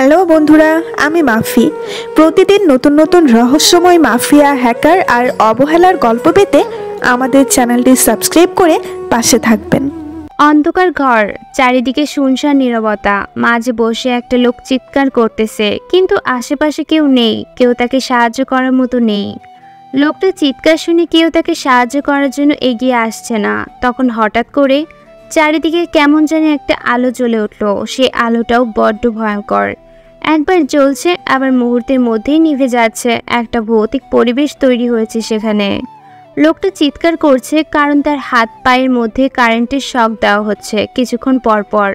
Hello বন্ধুরা, আমি মাফি। প্রতিদিন নতুন নতুন রহস্যময় মাফিয়া, হ্যাকার আর অবহেলার গল্প পেতে আমাদের চ্যানেলটি সাবস্ক্রাইব করে পাশে থাকবেন। অন্ধকার ঘর, চারিদিকে শুনশান নীরবতা। মাঝে বসে একটা লোক চিৎকার করতেছে, কিন্তু আশেপাশে কেউ নেই, কেউ তাকে সাহায্য করার মতো নেই। লোকটা চিৎকার শুনে কেউ তাকে সাহায্য করার জন্য এগিয়ে আসছে না। তখন হঠাৎ করে চারিদিকে কেমন জানি একটা আলো জ্বলে উঠল। সে আলোটাও বড্ড ভয়ঙ্কর। একবার জ্বলছে, আবার মুহূর্তের মধ্যেই নিভে যাচ্ছে। একটা ভৌতিক পরিবেশ তৈরি হয়েছে সেখানে। লোকটা চিৎকার করছে কারণ তার হাত পায়ের মধ্যে কারেন্টের শক দেওয়া হচ্ছে কিছুক্ষণ পর পর।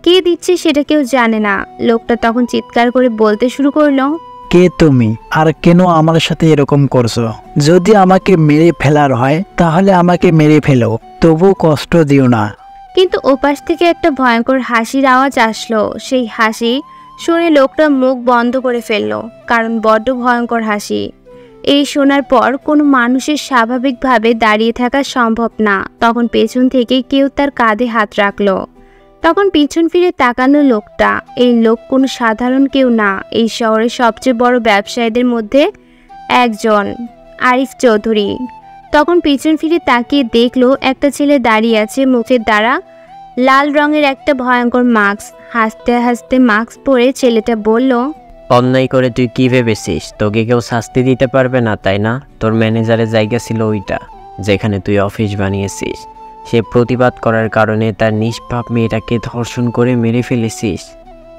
কে দিচ্ছে সেটা কেউ জানে না। লোকটা তখন চিৎকার করে বলতে শুরু করলো, কে তুমি, আর কেন আমার সাথে এরকম করছো? যদি আমাকে মেরে ফেলার হয় তাহলে আমাকে মেরে ফেলো, তবু কষ্ট দিও না। কিন্তু ওপাশ থেকে একটা ভয়ঙ্কর হাসির আওয়াজ আসলো। সেই হাসি শুনে লোকটা মুখ বন্ধ করে ফেললো, কারণ বড্ড ভয়ঙ্কর হাসি। এই শোনার পর কোনো মানুষের স্বাভাবিকভাবে দাঁড়িয়ে থাকা সম্ভব না। তখন পেছন থেকে কেউ তার কাঁধে হাত রাখলো। তখন পিছন ফিরে তাকানো লোকটা। এই লোক কোনো সাধারণ কেউ না, এই শহরের সবচেয়ে বড় ব্যবসায়ীদের মধ্যে একজন, আরিফ চৌধুরী। তখন পিছন ফিরে তাকিয়ে দেখলো একটা ছেলে দাঁড়িয়ে আছে, মুখের দ্বারা লাল রঙের একটা ভয়ঙ্কর মাস্ক। হাসতে হাসতে মাস্ক পরে ছেলেটা বলল, অন্যায় করে তুই কি ভেবেছিস তোকে কেউ শাস্তি দিতে পারবে না, তাই না? তোর ম্যানেজারের জায়গা ছিল ওইটা, যেখানে তুই অফিস বানিয়েছিস। সে প্রতিবাদ করার কারণে তার নিষ্পাপ মেয়েটাকে ধর্ষণ করে মেরে ফেলেছিস।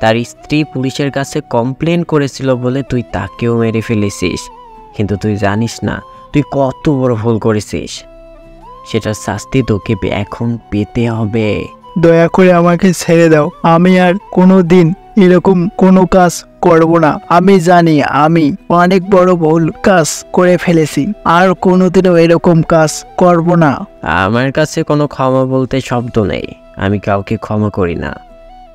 তার স্ত্রী পুলিশের কাছে কমপ্লেন করেছিল বলে তুই তাকেও মেরে ফেলেছিস। কিন্তু তুই জানিস না তুই কত বড় ভুল করেছিস। সেটার শাস্তি তোকে এখন পেতে হবে। দয়া করে আমাকে ছেড়ে দাও। আমি আর কোনোদিন এরকম কোনো কাজ করব না। আমি জানি আমি অনেক বড় ভুল কাজ করে ফেলেছি, আর কোনোদিনও এরকম কাজ করব না। আমার কাছে কোনো ক্ষমা বলতে শব্দ নেই। আমি কাউকে ক্ষমা করি না।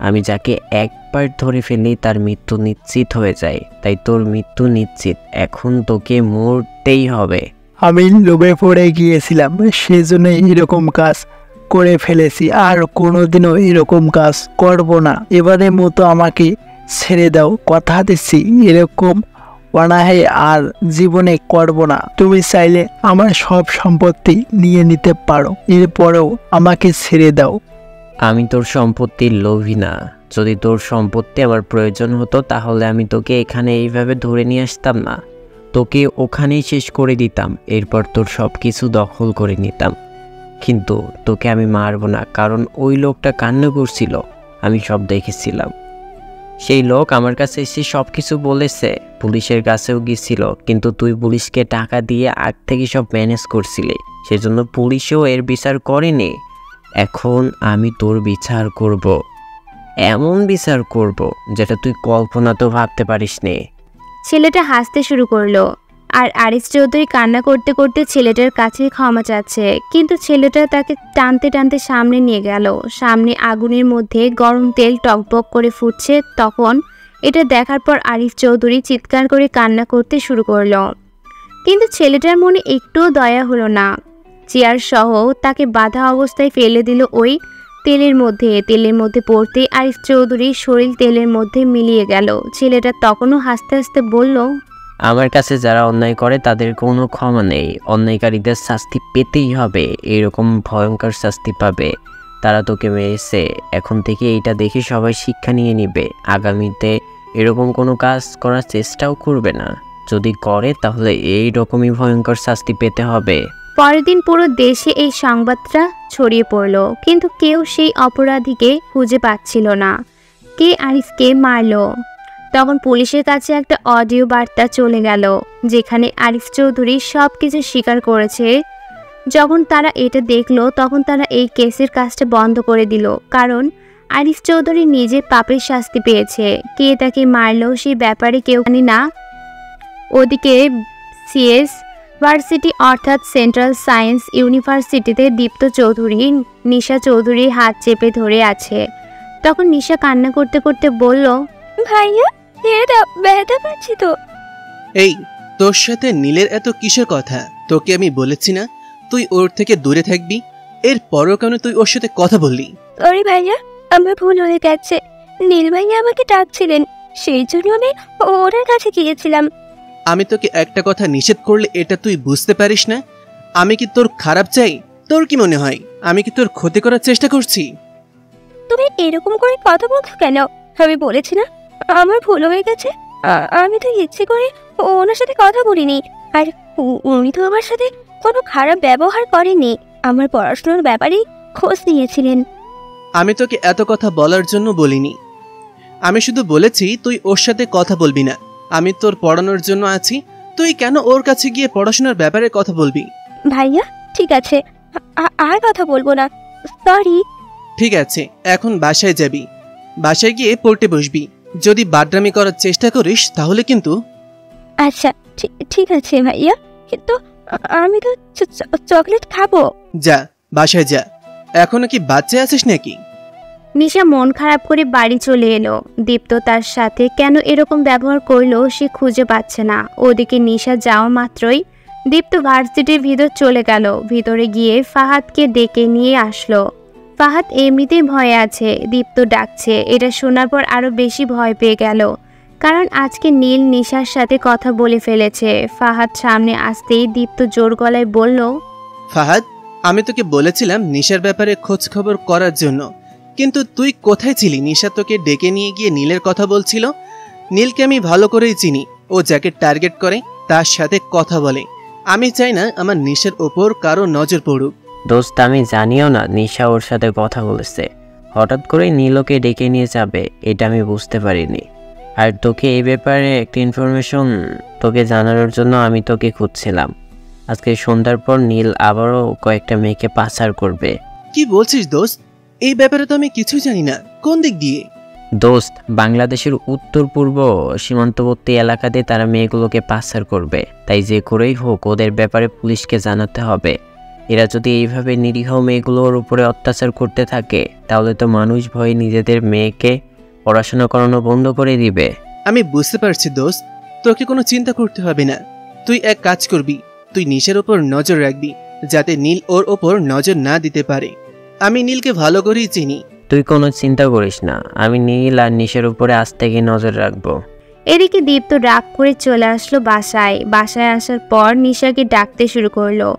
আমি যাকে একবার ধরে ফেলি তার মৃত্যু নিশ্চিত হয়ে যায়। তাই তোর মৃত্যু নিশ্চিত, এখন তোকে মরতেই হবে। আমি লোভে পড়ে গিয়েছিলাম, সেজন্য এরকম কাজ করে ফেলেছি, আর কোনোদিনও এরকম কাজ করব না। এবারের মতো আমাকে ছেড়ে দাও, কথা দিচ্ছি এরকম অনাহাই আর জীবনে করব না। তুমি চাইলে আমার সব সম্পত্তি নিয়ে নিতে পারো, এরপরেও আমাকে ছেড়ে দাও। আমি তোর সম্পত্তির লোভী না। যদি তোর সম্পত্তি আমার প্রয়োজন হতো তাহলে আমি তোকে এখানে এইভাবে ধরে নিয়ে আসতাম না। তোকে ওখানেই শেষ করে দিতাম, এরপর তোর সব কিছু দখল করে নিতাম। কিন্তু তোকে আমি মারবো না, কারণ ওই লোকটা কান্না করছিল, আমি সব দেখেছিলাম। সেই লোক আমার কাছে এসে সব কিছু বলেছে, পুলিশের কাছেও গিয়েছিল, কিন্তু তুই পুলিশকে টাকা দিয়ে আগ থেকে সব ম্যানেজ করছিলি, সেজন্য পুলিশও এর বিচার করেনি। এখন আমি তোর বিচার করব, এমন বিচার করব যেটা তুই কল্পনাতেও ভাবতে পারিস নে। ছেলেটা হাসতে শুরু করলো। আর আরিফ চৌধুরী কান্না করতে করতে ছেলেটার কাছে ক্ষমা চাচ্ছে। কিন্তু ছেলেটা তাকে টানতে টানতে সামনে নিয়ে গেল। সামনে আগুনের মধ্যে গরম তেল টকবক করে ফুটছে। তখন এটা দেখার পর আরিফ চৌধুরী চিৎকার করে কান্না করতে শুরু করলো। কিন্তু ছেলেটার মনে একটুও দয়া হলো না। চেয়ার সহ তাকে বাঁধা অবস্থায় ফেলে দিল ওই তেলের মধ্যে। তেলের মধ্যে পড়তে আরিফ চৌধুরীর শরীর তেলের মধ্যে মিলিয়ে গেল। ছেলেটা তখনও হাসতে হাসতে বলল, আমার কাছে যারা অন্যায় করে তাদের কোনো ক্ষমা নেই। অন্যায়কারীদের শাস্তি পেতেই হবে, এরকম ভয়ঙ্কর শাস্তি পাবে। তারা তোকে মেরেছে, এখন থেকে এইটা দেখে সবাই শিক্ষা নিয়ে নিবে। আগামীতে এরকম কোনো কাজ করার চেষ্টাও করবে না। যদি করে তাহলে এই রকমই ভয়ঙ্কর শাস্তি পেতে হবে। পরের দিন পুরো দেশে এই সংবাদটা ছড়িয়ে পড়ল, কিন্তু কেউ সেই অপরাধীকে খুঁজে পাচ্ছিল না। কে আরিফকে মারল? তখন পুলিশের কাছে একটা অডিও বার্তা চলে গেল, যেখানে আরিফ চৌধুরী সব কিছু স্বীকার করেছে। যখন তারা এটা দেখলো তখন তারা এই কেসের কাজটা বন্ধ করে দিল, কারণ আরিফ চৌধুরী নিজে পাপের শাস্তি পেয়েছে। কে তাকে মারলো সেই ব্যাপারে কেউ জানে না। ওদিকে সিএস ভার্সিটি অর্থাৎ সেন্ট্রাল সায়েন্স ইউনিভার্সিটিতে দীপ্ত চৌধুরী নিশা চৌধুরীর হাত চেপে ধরে আছে। তখন নিশা কান্না করতে করতে বলল, ভাইয়া ব্যথা পাচ্ছি তো। এই তোর সাথে নীলের এত কিসের কথা? তোকে আমি বলেছি না তুই ওর থেকে দূরে থাকবি? এর পরও কেন তুই ওর সাথে কথা বললি? সরি ভাইয়া, আমার ভুল হয়ে গেছে। নীল ভাইয়া আমাকে ডাকছিলেন, সেই জন্য আমি ওনার কাছে গিয়েছিলাম। আমি তোকে একটা কথা নিষেধ করলে এটা তুই বুঝতে পারিস না? আমি কি তোর খারাপ চাই? তোর কি মনে হয় আমি কি তোর ক্ষতি করার চেষ্টা করছি? তুমি এরকম করে কথা বলছো কেন? আমি বলেছি না আমার ভুল হয়ে গেছে। আমি তো ইচ্ছে করে ওনার সাথে কথা বলিনি। আর উনি তো আমার সাথে কোনো খারাপ ব্যবহার করেনি, আমার পড়াশোনার ব্যাপারেই খোঁজ নিয়েছিলেন। আমি তোকে এত কথা বলার জন্য বলিনি। আমি শুধু বলেছি তুই ওর সাথে কথা বলবি না। আমি তোর পড়ানোর জন্য আছি, তুই কেন ওর কাছে গিয়ে পড়াশোনার ব্যাপারে কথা বলবি? ভাইয়া ঠিক আছে, আর কথা বলবো না, সরি। ঠিক আছে, এখন বাসায় যাবি। বাসায় গিয়ে পড়তে বসবি। যদি বাড্রামি করার চেষ্টা করিস তাহলে কিন্তু। আচ্ছা ঠিক আছে ভাইয়া, কিন্তু আমি তো চকলেট খাবো। যা, বাসায় যা। এখনো কি বাচ্চা আছিস নাকি? নিশা মন খারাপ করে বাড়ি চলে এলো। দীপ্ত তার সাথে কেন এরকম ব্যবহার করলো সে খুঁজে পাচ্ছে না। ওদিকে নিশা যাওয়া মাত্রই দীপ্ত ভার্সিটির ভিতর চলে গেল। ভিতরে গিয়ে ফাহাদকে ডেকে নিয়ে আসলো। ফাহাদ এমনিতেই ভয়ে আছে, দীপ্ত ডাকছে। এটা শোনার পর আরো বেশি ভয় পেয়ে গেল, কারণ আজকে নীল নিশার সাথে কথা বলে ফেলেছে। ফাহাদ সামনে আসতেই দীপ্ত জোর গলায় বলল, ফাহাদ, আমি তোকে বলেছিলাম নিশার ব্যাপারে খোঁজ খবর করার জন্য, কিন্তু তুই কোথায় ছিলি? নিশা তোকে ডেকে নিয়ে গিয়ে নীলের কথা বলছিল। নীলকে আমি ভালো করেই চিনি। ও যাকে টার্গেট করে তার সাথে কথা বলে। আমি চাই না আমার নিশার ওপর কারো নজর পড়ুক। দোস্ত, আমি জানিও না নিশা ওর সাথে কথা বলেছে। হঠাৎ করে নীলকে ডেকে নিয়ে যাবে এটা আমি বুঝতে পারিনি। আর তোকে এই ব্যাপারে একটা ইনফরমেশন তোকে জানানোর জন্য আমি তোকে খুঁজছিলাম। আজকে সন্ধ্যার পর নীল আবারও কয়েকটা মেয়েকে পাচার করবে। কি বলছিস দোস্ত? এই ব্যাপারে তো আমি কিছু জানি না। কোন দিক দিয়ে? দোস্ত, বাংলাদেশের উত্তর পূর্ব সীমান্তবর্তী এলাকাতে তারা মেয়েগুলোকে পাচার করবে। তাই যে করেই হোক ওদের ব্যাপারে পুলিশকে জানাতে হবে। এরা যদি এইভাবে নিরীহ মেয়েগুলোর উপরে অত্যাচার করতে থাকে তাহলে তো মানুষ ভয়ে নিজেদের মেয়েকে পড়াশোনা করানো বন্ধ করে দিবে। আমি বুঝতে পারছি দোস্ত, তোকে কোনো চিন্তা করতে হবে না। তুই এক কাজ করবি, তুই নিশার ওপর নজর রাখবি যাতে নীল ওর ওপর নজর না দিতে পারে। আমি নীলকে ভালো করেই চিনি। তুই কোনো চিন্তা করিস না, আমি নীল আর নিশার উপরে আজ থেকে নজর রাখবো। এদিকে দীপ্ত রাগ করে চলে আসলো বাসায়। বাসায় আসার পর নিশাকে ডাকতে শুরু করলো।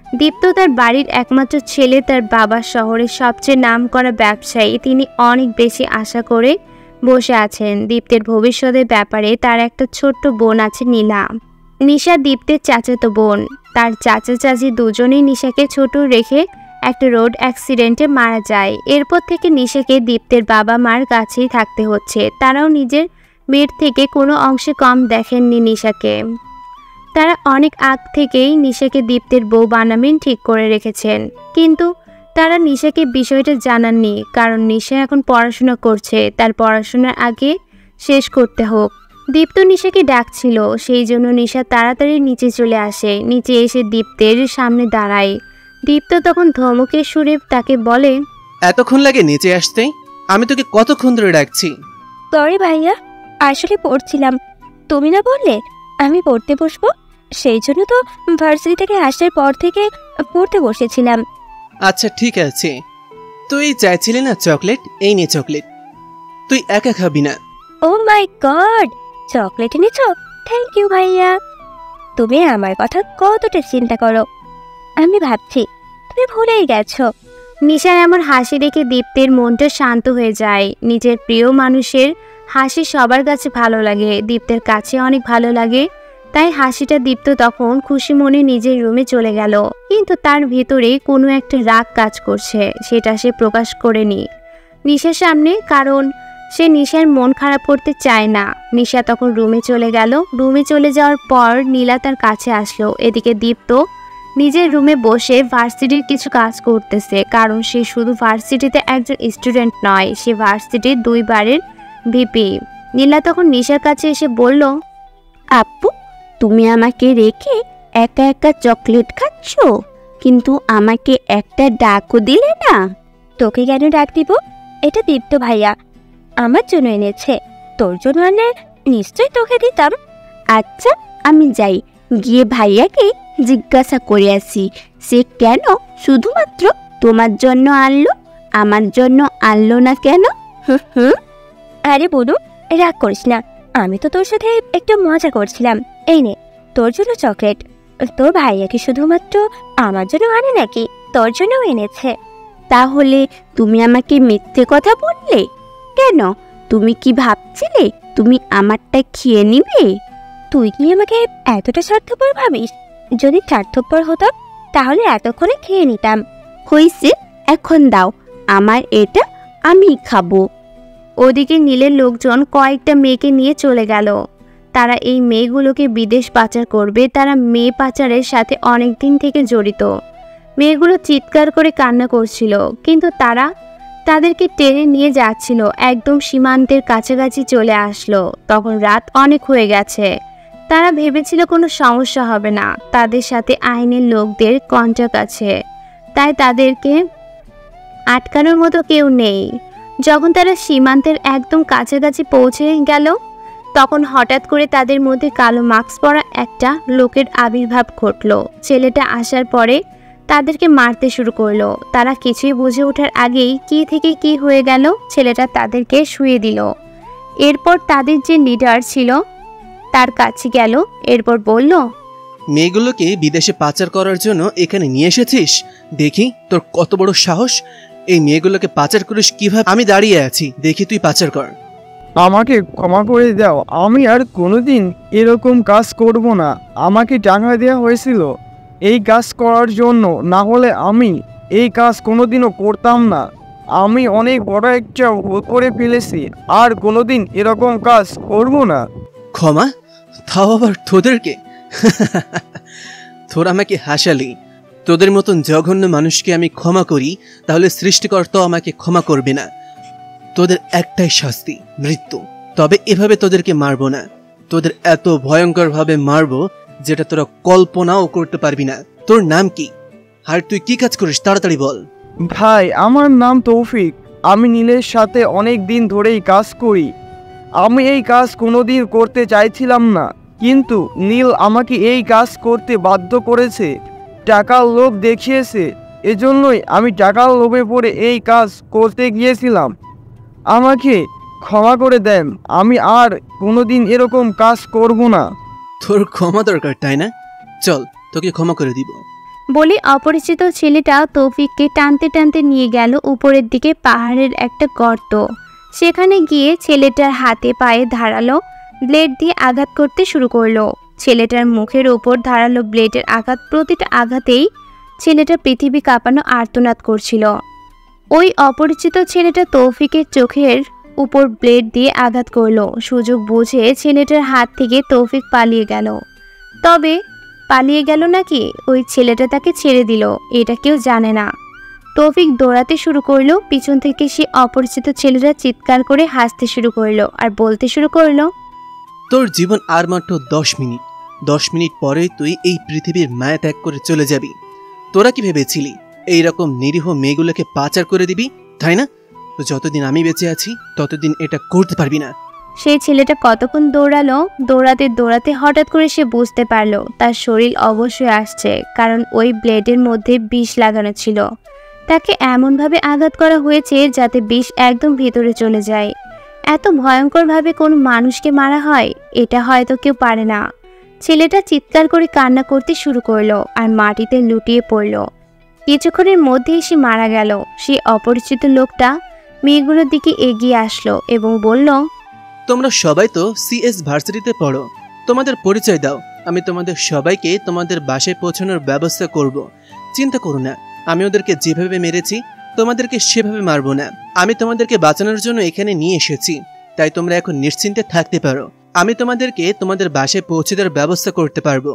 দীপ্ত তার বাড়ির একমাত্র ছেলে, তার বাবা শহরের সবচেয়ে নামকরা ব্যবসায়ী। তিনি অনেক বেশি আশা করে বসে আছেন। দীপ্তের ভবিষ্যতের ব্যাপারে তার একটা ছোট্ট বোন আছে, নীলা। নিশা দীপ্তের চাচাতো বোন। তার চাচা চাচি দুজনেই নিশাকে ছোট রেখে একটা রোড অ্যাক্সিডেন্টে মারা যায়। এরপর থেকে নিশাকে দীপ্তের বাবা মার কাছেই থাকতে হচ্ছে। তারাও নিজের মেয়ের থেকে কোনো অংশে কম দেখেননি নিশাকে। তারা অনেক আগ থেকেই নিশাকে দীপ্তের বউ বানাবেন ঠিক করে রেখেছেন, কিন্তু তারা নিশাকে বিষয়টা জানাননি, কারণ নিশা এখন পড়াশোনা করছে। তার পড়াশোনার আগে শেষ করতে হোক। দীপ্ত নিশাকে ডাকছিল, সেই জন্য নিশা তাড়াতাড়ি নিচে চলে আসে। নিচে এসে দীপ্তের সামনে দাঁড়ায়। দীপ্ত তখন ধমকের সুরে তাকে বলে, এতক্ষণ লাগে নিচে আসতে? আমি তোকে কতক্ষণ ধরে ডাকছি। সরি ভাইয়া, আসলে পড়ছিলাম। তুমি না বললে আমি পড়তে বসবো, সেই জন্য তো ভার্সিটি থেকে আসার পর থেকে পড়তে বসেছিলাম। আচ্ছা ঠিক আছে, তুই চাইছিলি না চকলেট? এই নে চকলেট, তুই একা খাবি না। ও মাই গড, চকলেট এনেছো? থ্যাংক ইউ ভাইয়া। তুমি আমার কথা কতটা চিন্তা করো, আমি ভাবছি তুমি ভুলেই গেছো। নিশার এমন হাসি দেখে দীপ্তের মনটা শান্ত হয়ে যায়। নিজের প্রিয় মানুষের হাসি সবার কাছে ভালো লাগে, দীপ্তের কাছে অনেক ভালো লাগে। তাই হাসিটা দীপ্ত তখন খুশি মনে নিজের রুমে চলে গেল। কিন্তু তার ভিতরে কোনো একটা রাগ কাজ করছে, সেটা সে প্রকাশ করেনি নিশার সামনে, কারণ সে নিশার মন খারাপ করতে চায় না। নিশা তখন রুমে চলে গেল। রুমে চলে যাওয়ার পর নীলা তার কাছে আসলো। এদিকে দীপ্ত নিজের রুমে বসে ভার্সিটির কিছু কাজ করতেছে, কারণ সে শুধু ভার্সিটিতে একজন স্টুডেন্ট নয়, সে ভার্সিটির 2 বারের ভিপি। নীলা তখন নিশার কাছে এসে বলল, আপু, তুমি আমাকে রেখে একা একা চকলেট খাচ্ছ, কিন্তু আমাকে একটা ডাকও দিলে না। তোকে কেন ডাক দিব? এটা দীপ্ত ভাইয়া আমার জন্য এনেছে, তোর জন্য আনলে নিশ্চয়ই তোকে দিতাম। আচ্ছা, আমি যাই, গিয়ে ভাইয়াকে জিজ্ঞাসা করে আসি সে কেন শুধুমাত্র তোমার জন্য আনলো, আমার জন্য আনলো না কেন। আরে বোনু, রাগ করিস না, আমি তো তোর সাথে একটু মজা করছিলাম। এই নে তোর জন্য চকলেট। তোর ভাইয়া কি শুধুমাত্র আমার জন্য আনে নাকি তোর জন্যও এনেছে? তাহলে তুমি আমাকে মিথ্যে কথা বললে কেন? তুমি কি ভাবছিলে তুমি আমারটা খেয়ে নিবে? তুই কি আমাকে এতটা স্বার্থপর ভাবিস? যদি স্বার্থপর হতাম তাহলে এতক্ষণে খেয়ে নিতাম। হইছে, এখন দাও আমার এটা, আমি খাবো। ওদিকে নীলের লোকজন কয়েকটা মেয়েকে নিয়ে চলে গেল। তারা এই মেয়েগুলোকে বিদেশ পাচার করবে। তারা মেয়ে পাচারের সাথে অনেক দিন থেকে জড়িত। মেয়েগুলো চিৎকার করে কান্না করছিল, কিন্তু তারা তাদেরকে টেনে নিয়ে যাচ্ছিল। একদম সীমান্তের কাছাকাছি চলে আসলো। তখন রাত অনেক হয়ে গেছে। তারা ভেবেছিল কোনো সমস্যা হবে না, তাদের সাথে আইনের লোকদের কন্ট্যাক্ট আছে, তাই তাদেরকে আটকানোর মতো কেউ নেই। যখন তারা সীমান্তের একদম কাছাকাছি পৌঁছে গেল, তখন হঠাৎ করে তাদের মধ্যে কালো মাস্ক পরা একটা লোকের আবির্ভাব ঘটলো। ছেলেটা আসার পরে তাদেরকে মারতে শুরু করলো। তারা কিছুই বুঝে ওঠার আগেই কি থেকে কি হয়ে গেল, ছেলেটা তাদেরকে শুয়ে দিল। এরপর তাদের যে লিডার ছিল তার কাছে গেল, এরপর বলল, মেয়েগুলোকে বিদেশে পাচার করার জন্য এখানে নিয়ে এসেছিস? দেখি তোর কত বড় সাহস। এই মেয়েগুলোকে পাচার করিস কিভাবে? আমি দাঁড়িয়ে আছি, দেখি তুই পাচার কর। আমাকে ক্ষমা করে দাও, আমি আর কোনোদিন এরকম কাজ করব না। আমাকে টাকা দেওয়া হয়েছিল এই কাজ করার জন্য, না হলে আমি এই কাজ কোনোদিনও করতাম না। আমি অনেক বড় একটা ভুল করে ফেলেছি, আর কোনোদিন এরকম কাজ করব না। ক্ষমা? তাও আবার তোদেরকে? তোরা আমাকে হাসালি। তোদের মতন জঘন্য মানুষকে আমি ক্ষমা করি, তাহলে সৃষ্টিকর্তাও আমাকে ক্ষমা করবে না। তোদের একটাই শাস্তি, মৃত্যু। তবে এভাবে তোদেরকে মারবো না, তোদের এত ভয়ঙ্কর ভাবে মারবো যেটা তোরা কল্পনাও করতে পারবি না। তোর নাম কি, আর তুই কি কাজ করিস তাড়াতাড়ি বল। ভাই, আমার নাম তৌফিক। আমি নীলের সাথে অনেক দিন ধরেই কাজ করি। আমি এই কাজ কোনোদিন করতে চাইছিলাম না, কিন্তু নীল আমাকে এই কাজ করতে বাধ্য করেছে, টাকার লোভ দেখিয়েছে। এজন্যই আমি টাকার লোভে পড়ে এই কাজ করতে গিয়েছিলাম। আমাকে ক্ষমা করে দেন, আমি আর কোনোদিন এরকম কাজ করব না। তোর ক্ষমা দরকার তাই না? চল, তোকে ক্ষমা করে দিব। বলে অপরিচিত ছেলেটা তৌফিককে টানতে টানতে নিয়ে গেল উপরের দিকে পাহাড়ের একটা গর্ত। সেখানে গিয়ে ছেলেটার হাতে পায়ে ধারালো ব্লেড দিয়ে আঘাত করতে শুরু করলো। ছেলেটার মুখের ওপর ধারালো ব্লেডের আঘাত, প্রতিটা আঘাতেই ছেলেটা পৃথিবী কাঁপানো আর্তনাদ করছিল। ওই অপরিচিত ছেলেটা তৌফিকের চোখের উপর ব্লেড দিয়ে আঘাত করলো। সুযোগ বুঝে ছেলেটার হাত থেকে তৌফিক পালিয়ে গেল। তবে পালিয়ে গেল নাকি ওই ছেলেটা তাকে ছেড়ে দিল এটা কেউ জানে না। তৌফিক দৌড়াতে শুরু করলো। পিছন থেকে সে অপরিচিত ছেলেটা চিৎকার করে হাসতে শুরু করলো আর বলতে শুরু করলো, তোর জীবন আর মাত্র 10 মিনিট। 10 মিনিট পরে তুই এই পৃথিবীর মায়া ত্যাগ করে চলে যাবি। তোরা কি ভেবেছিলি এইরকম নিরীহ মেয়েগুলোকে পাচার করে দিবি, তাই না? তো যতদিন আমি বেঁচে আছি ততদিন এটা করতে পারবি না। সেই ছেলেটা কতক্ষণ দৌড়ালো। দৌড়াতে দৌড়াতে হঠাৎ করে সে বুঝতে পারলো তার শরীর অবশ্যই আসছে, কারণ ওই ব্লেডের মধ্যে বিষ লাগানো ছিল। তাকে এমনভাবে আঘাত করা হয়েছে যাতে বিষ একদম ভিতরে চলে যায়। এত ভয়ঙ্করভাবে কোনো মানুষকে মারা হয় এটা হয়তো কেউ পারে না। ছেলেটা চিৎকার করে কান্না করতে শুরু করলো আর মাটিতে লুটিয়ে পড়লো। কিছুক্ষণের মধ্যেই সে মারা গেল। সে অপরিচিত লোকটা মেয়েগুলোর দিকে এগিয়ে আসলো এবং বলল, তোমরা সবাই তো সিএস ভার্সিটিতে পড়ো, তোমাদের পরিচয় দাও। আমি তোমাদের সবাইকে তোমাদের বাসায় পৌঁছানোর ব্যবস্থা করব। চিন্তা করো না, আমি ওদেরকে যেভাবে মেরেছি তোমাদেরকে সেভাবে মারবো না। আমি তোমাদেরকে বাঁচানোর জন্য এখানে নিয়ে এসেছি, তাই তোমরা এখন নিশ্চিন্তে থাকতে পারো। আমি তোমাদেরকে তোমাদের বাসায় পৌঁছে দেওয়ার ব্যবস্থা করতে পারবো।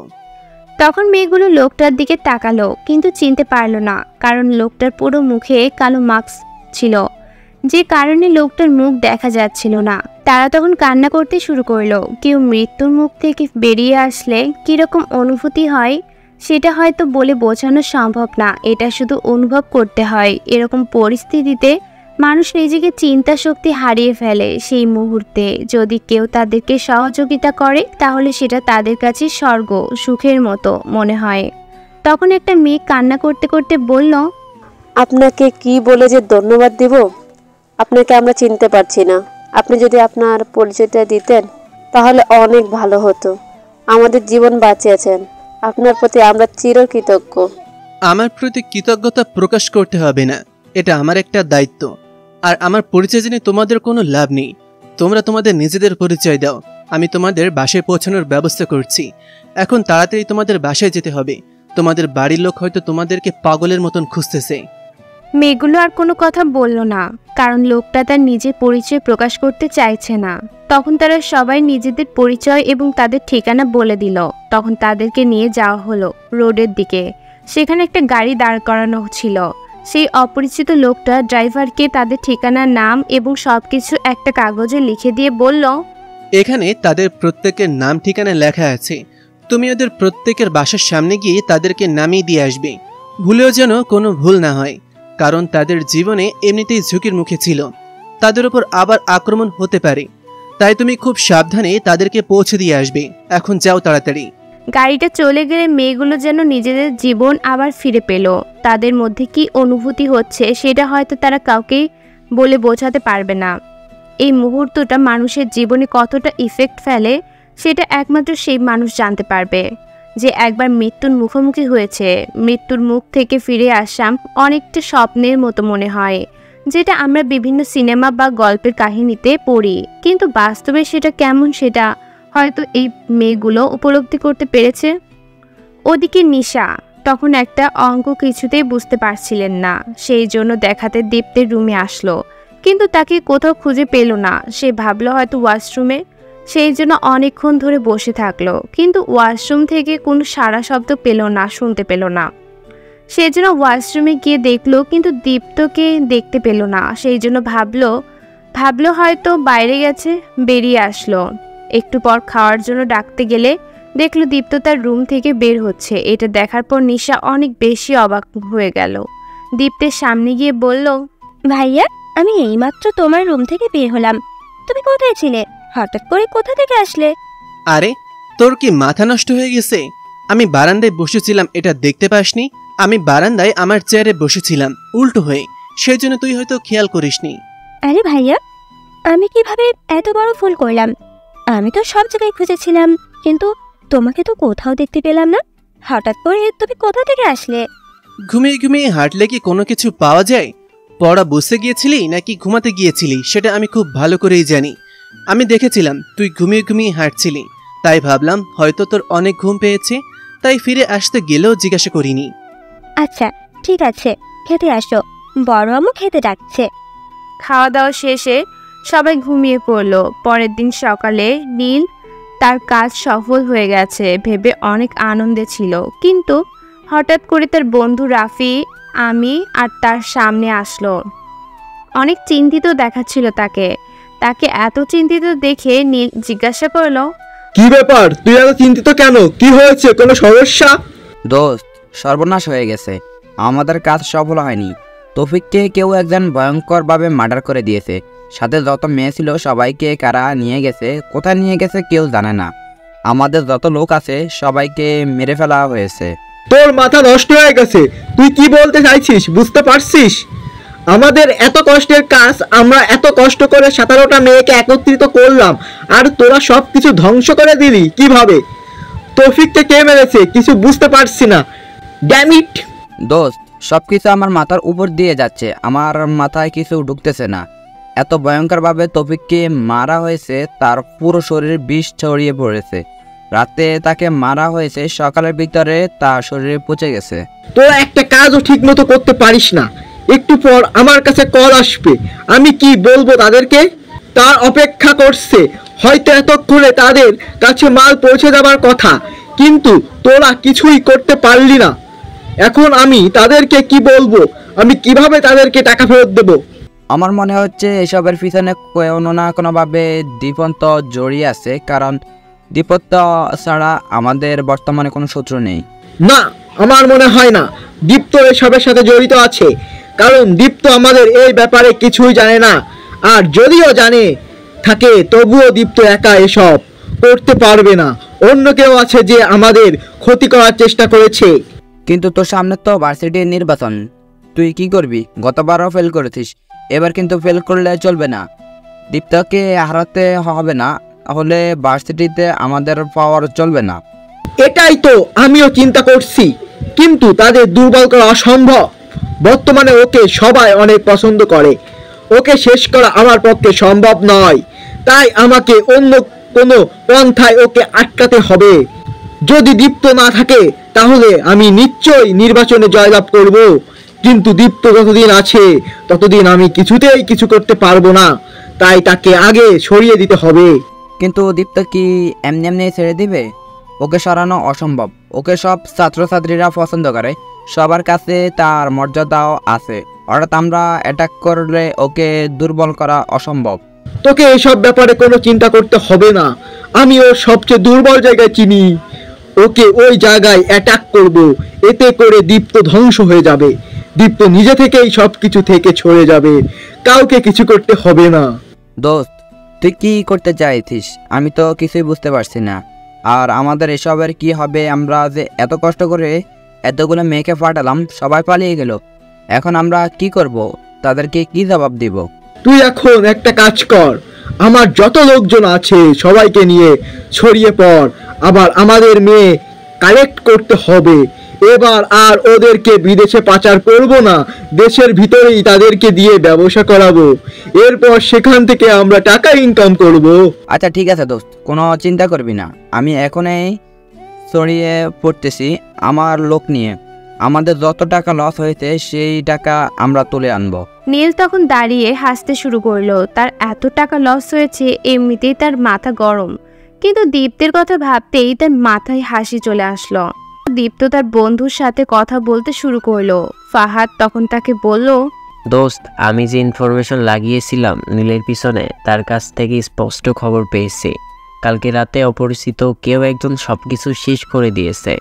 তখন মেয়েগুলো লোকটার দিকে তাকালো, কিন্তু চিনতে পারলো না, কারণ লোকটার পুরো মুখে কালো মাস্ক ছিল, যে কারণে লোকটার মুখ দেখা যাচ্ছিল না। তারা তখন কান্না করতে শুরু করলো। কেউ মৃত্যুর মুখ থেকে বেরিয়ে আসলে কিরকম অনুভূতি হয় সেটা হয়তো বলে বোঝানো সম্ভব না, এটা শুধু অনুভব করতে হয়। এরকম পরিস্থিতিতে মানুষ নিজেকে চিন্তা শক্তি হারিয়ে ফেলে। সেই মুহূর্তে যদি কেউ তাদেরকে সহযোগিতা করে তাহলে সেটা তাদের কাছে স্বর্গ, সুখের মতো মনে হয়। তখন একটা মেয়ে কান্না করতে করতে বলল, আপনাকে কি বলে যে ধন্যবাদ দিব, আপনাকে আমরা চিনতে পারছি না। আপনি যদি আপনার পরিচয়টা দিতেন। তাহলে অনেক ভালো হতো। আমাদের জীবন বাঁচিয়েছেন, আপনার প্রতি আমরা চিরকৃতজ্ঞ। আমার প্রতি কৃতজ্ঞতা প্রকাশ করতে হবে না, এটা আমার একটা দায়িত্ব। আর আমার পরিচয় জেনে তোমাদের কোনো লাভ নেই। তোমরা তোমাদের নিজেদের পরিচয় দাও। আমি তোমাদের বাসায় পৌঁছানোর ব্যবস্থা করছি। এখন তাড়াতাড়ি তোমাদের বাসায় যেতে হবে। তোমাদের বাড়ির লোক হয়তো তোমাদেরকে পাগলের মতন খুঁজতেছে। মেয়েগুলো আর কোনো কথা বলল না, কারণ লোকটা তার নিজের পরিচয় প্রকাশ করতে চাইছে না। তখন তারা সবাই নিজেদের পরিচয় এবং তাদের ঠিকানা বলে দিল। তখন তাদেরকে নিয়ে যাওয়া হলো রোডের দিকে। সেখানে একটা গাড়ি দাঁড় করানো ছিল। সেই অপরিচিত লোকটা ড্রাইভারকে তাদের ঠিকানা, নাম এবং সবকিছু একটা কাগজে লিখে দিয়ে বলল, এখানে তাদের প্রত্যেকের নাম ঠিকানা লেখা আছে। তুমি ওদের প্রত্যেকের বাসার সামনে গিয়ে তাদেরকে নামিয়ে দিয়ে আসবে। ভুলেও যেন কোনো ভুল না হয়, কারণ তাদের জীবনে এমনিতেই ঝুঁকির মুখে ছিল। তাদের উপর আবার আক্রমণ হতে পারে, তাই তুমি খুব সাবধানে তাদেরকে পৌঁছে দিয়ে আসবে। এখন যাও তাড়াতাড়ি। গাড়িটা চলে গেলে মেয়েগুলো যেন নিজেদের জীবন আবার ফিরে পেল। তাদের মধ্যে কি অনুভূতি হচ্ছে সেটা হয়তো তারা কাউকেই বলে বোঝাতে পারবে না। এই মুহূর্তটা মানুষের জীবনে কতটা ইফেক্ট ফেলে সেটা একমাত্র সেই মানুষ জানতে পারবে যে একবার মৃত্যুর মুখোমুখি হয়েছে। মৃত্যুর মুখ থেকে ফিরে আসা অনেকটা স্বপ্নের মতো মনে হয়, যেটা আমরা বিভিন্ন সিনেমা বা গল্পের কাহিনীতে পড়ি, কিন্তু বাস্তবে সেটা কেমন সেটা হয়তো এই মেয়েগুলো উপলব্ধি করতে পেরেছে। ওদিকে নিশা তখন একটা অঙ্ক কিছুতেই বুঝতে পারছিলেন না, সেই জন্য দেখাতে দীপ্তের রুমে আসলো, কিন্তু তাকে কোথাও খুঁজে পেল না। সে ভাবলো হয়তো ওয়াশরুমে, সেই জন্য অনেকক্ষণ ধরে বসে থাকলো, কিন্তু ওয়াশরুম থেকে কোনো সারা শব্দ পেল না, শুনতে পেল না। সেই জন্য ওয়াশরুমে গিয়ে দেখলো, কিন্তু দীপ্তকে দেখতে পেল না। সেই জন্য ভাবলো হয়তো বাইরে গেছে, বেরিয়ে আসলো। একটু পর খাওয়ার জন্য ডাকতে গেলে দেখলো দীপ্ত তার রুম থেকে বের হচ্ছে। এটা দেখার পর নিশা অনেক বেশি অবাক হয়ে গেল। দীপ্তের সামনে গিয়ে বলল, ভাইয়া, আমি এইমাত্র তোমার রুম থেকে বের হলাম। তুমি কোথায় ছিলে? হঠাৎ করে কোথা থেকে আসলে? আরে তোর কি মাথা নষ্ট হয়ে গেছে? আমি বারান্দায় বসেছিলাম, এটা দেখতে পাসনি? আমি বারান্দায় আমার চেয়ারে বসেছিলাম উল্টো হয়ে, সেই জন্য তুই হয়তো খেয়াল করিসনি। আরে ভাইয়া, আমি কিভাবে এত বড় ভুল করলাম? আমি তো সব জায়গায় খুঁজেছিলাম, কিন্তু তোমাকে তো কোথাও দেখতে পেলাম না। হঠাৎ করে তুমি কোথা থেকে আসলে? ঘুমিয়ে ঘুমিয়ে হাঁটলে কি কোনো কিছু পাওয়া যায়? পড়া বসে গিয়েছিলি নাকি ঘুমাতে গিয়েছিলি সেটা আমি খুব ভালো করেই জানি। আমি দেখেছিলাম তুই ঘুমিয়ে ঘুমিয়ে হাঁটছিলি, তাই ভাবলাম হয়তো তোর অনেক ঘুম পেয়েছে, তাই ফিরে আসতে গেলেও জিজ্ঞাসা করিনি। আচ্ছা ঠিক আছে, খেতে আসো, বড় আম্মু খেতে ডাকছে। খাওয়া দাওয়া শেষে সবাই ঘুমিয়ে পড়লো। পরের দিন সকালে নীল তার কাজ সফল হয়ে গেছে ভেবে অনেক আনন্দে ছিল, কিন্তু হঠাৎ করে তার বন্ধু রাফি, আমি আর তার সামনে আসলো। অনেক চিন্তিত দেখাচ্ছিল তাকে এত চিন্তিত দেখে নীল জিজ্ঞাসা করলো, কি ব্যাপার, তুই এত চিন্তিত কেন? কি হয়েছে, কোনো সমস্যা? দোস্ত, সর্বনাশ হয়ে গেছে। আমাদের কাজ সফল হয়নি। তৌফিককে কেউ একজন ভয়ঙ্করভাবে মার্ডার করে দিয়েছে। সাথে যত মেয়ে ছিল সবাইকে কারা নিয়ে গেছে, কোথায় নিয়ে গেছে কেউ জানে না। আমাদের যত লোক আছে সবাইকে মেরে ফেলা হয়েছে। তোর মাথা নষ্ট হয়ে গেছে। তুই কি বলতে চাইছিস বুঝতে পারছিস? আমাদের এত কষ্টের কাজ, আমরা এত কষ্ট করে 17টা মেয়েকে একত্রিত করলাম, আর তোরা সব কিছু ধ্বংস করে দিলি কিভাবে? তৌফিককে কে মেরেছে কিছু বুঝতে পারছি না। Damn it! দোস্ত, সব কিছু আমার মাথার উপর দিয়ে যাচ্ছে, আমার মাথায় কিছু ঢুকতেছে না। এত ভয়ঙ্করভাবে তৌফিককে মারা হয়েছে, তার পুরো শরীরে বিষ ছড়িয়ে পড়েছে। রাতে তাকে মারা হয়েছে, সকালের ভিতরে তার শরীরে পচে গেছে। তোরা একটা কাজও ঠিক মতো করতে পারিস না। একটু পর আমার কাছে কল আসবে, আমি কি বলবো তাদেরকে? তার অপেক্ষা করছে। হয়তো এতক্ষণে তাদের কাছে মাল পৌঁছে যাবার কথা, কিন্তু তোরা কিছুই করতে পারলি না। এখন আমি তাদেরকে কি বলবো? আমি কিভাবে তাদেরকে টাকা ফেরত দেব? আমার মনে হচ্ছে এসবের পিছনে কোনো না কোনোভাবে দীপন্ত জড়িয়ে আছে, কারণ দীপন্ত ছাড়া আমাদের বর্তমানে কোনো শত্রু নেই। না, আমার মনে হয় না দীপ্ত এসবের সাথে জড়িত আছে, কারণ দীপ্ত আমাদের এই ব্যাপারে কিছুই জানে না। আর যদিও জানে থাকে, তবুও দীপ্ত একা এসব করতে পারবে না। অন্য কেউ আছে যে আমাদের ক্ষতি করার চেষ্টা করেছে। কিন্তু তোর সামনে তো ভার্সিটির নির্বাচন, তুই কি করবি? গতবারও ফেল করেছিস, এবার কিন্তু ফেল করলে চলবে না। দীপ্তকে হারাতে হবে না, তাহলে ভার্সিটিতে আমাদের পাওয়ার চলবে না। এটাই তো আমিও চিন্তা করছি, কিন্তু তাদের দুর্বল করা অসম্ভব। বর্তমানে ওকে সবাই অনেক পছন্দ করে, ওকে শেষ করা আমার পক্ষে সম্ভব নয়। তাই আমাকে অন্য কোনো পন্থায় ওকে আটকাতে হবে। যদি দীপ্ত না থাকে তাহলে আমি নিশ্চয়ই নির্বাচনে জয়লাভ করব, কিন্তু দীপ্ত যতদিন আছে ততদিন আমি কিছুতেই কিছু করতে পারবো না। তাই তাকে আগে সরিয়ে দিতে হবে। কিন্তু দীপ্ত কি এমনি এমনি ছেড়ে দিবে? ওকে সরানো অসম্ভব। ওকে সব ছাত্রছাত্রীরা পছন্দ করে, সবার কাছে তার মর্যাদাও আছে। হঠাৎ আমরা অ্যাটাক করলে ওকে দুর্বল করা অসম্ভব। তোকে এসব ব্যাপারে কোনো চিন্তা করতে হবে না, আমি ওর সবচেয়ে দুর্বল জায়গায় চিনি। ওকে ওই জায়গায় অ্যাটাক করব, এতে করে দীপ্ত ধ্বংস হয়ে যাবে। দীপ্ত নিজে থেকেই সবকিছু থেকে সরে যাবে, কাউকে কিছু করতে হবে না। দোস্ত, তুই কি করতে চাইছিস? আমি তো কিছুই বুঝতে পারছি না। আর আমাদের এসবের কি হবে? আমরা যে এত কষ্ট করে এতগুলো মেয়েকে পাঠালাম, সবাই পালিয়ে গেল। এখন আমরা কি করব? তাদেরকে কি জবাব দিব? তুই এখন একটা কাজ কর, আমার যত লোকজন আছে সবাইকে নিয়ে ছড়িয়ে পড়। আবার আমাদের মেয়ে কালেক্ট করতে হবে। এবার আর ওদেরকে বিদেশে পাচার করব না, দেশের ভিতরেই তাদেরকে দিয়ে ব্যবসা করাবো। এরপর সেখান থেকে আমরা টাকা ইনকাম করব। আচ্ছা ঠিক আছে দোস্ত, কোনো চিন্তা করবি না। আমি এখনই ছড়িয়ে পড়তেছি আমার লোক নিয়ে। আমাদের যত টাকা লস হয়েছে সেই টাকা আমরা তুলে আনবো। নীল তখন দাঁড়িয়ে হাসতে শুরু করলো। তার এত টাকা লস হয়েছে, এমনিতেই তার মাথা গরম, কিন্তু দীপ্তের কথা ভাবতেই তার মাথায় হাসি চলে আসলো। দীপ্ত তার বন্ধুর সাথে কথা বলতে শুরু করলো। ফাহাদ তখন তাকে বলল, দোস্ত, আমি যে ইনফরমেশন লাগিয়েছিলাম নীলের পিছনে, তার কাছ থেকে স্পষ্ট খবর পেয়েছি। কালকে রাতে অপরিচিত কেউ একজন সবকিছু শেষ করে দিয়েছে।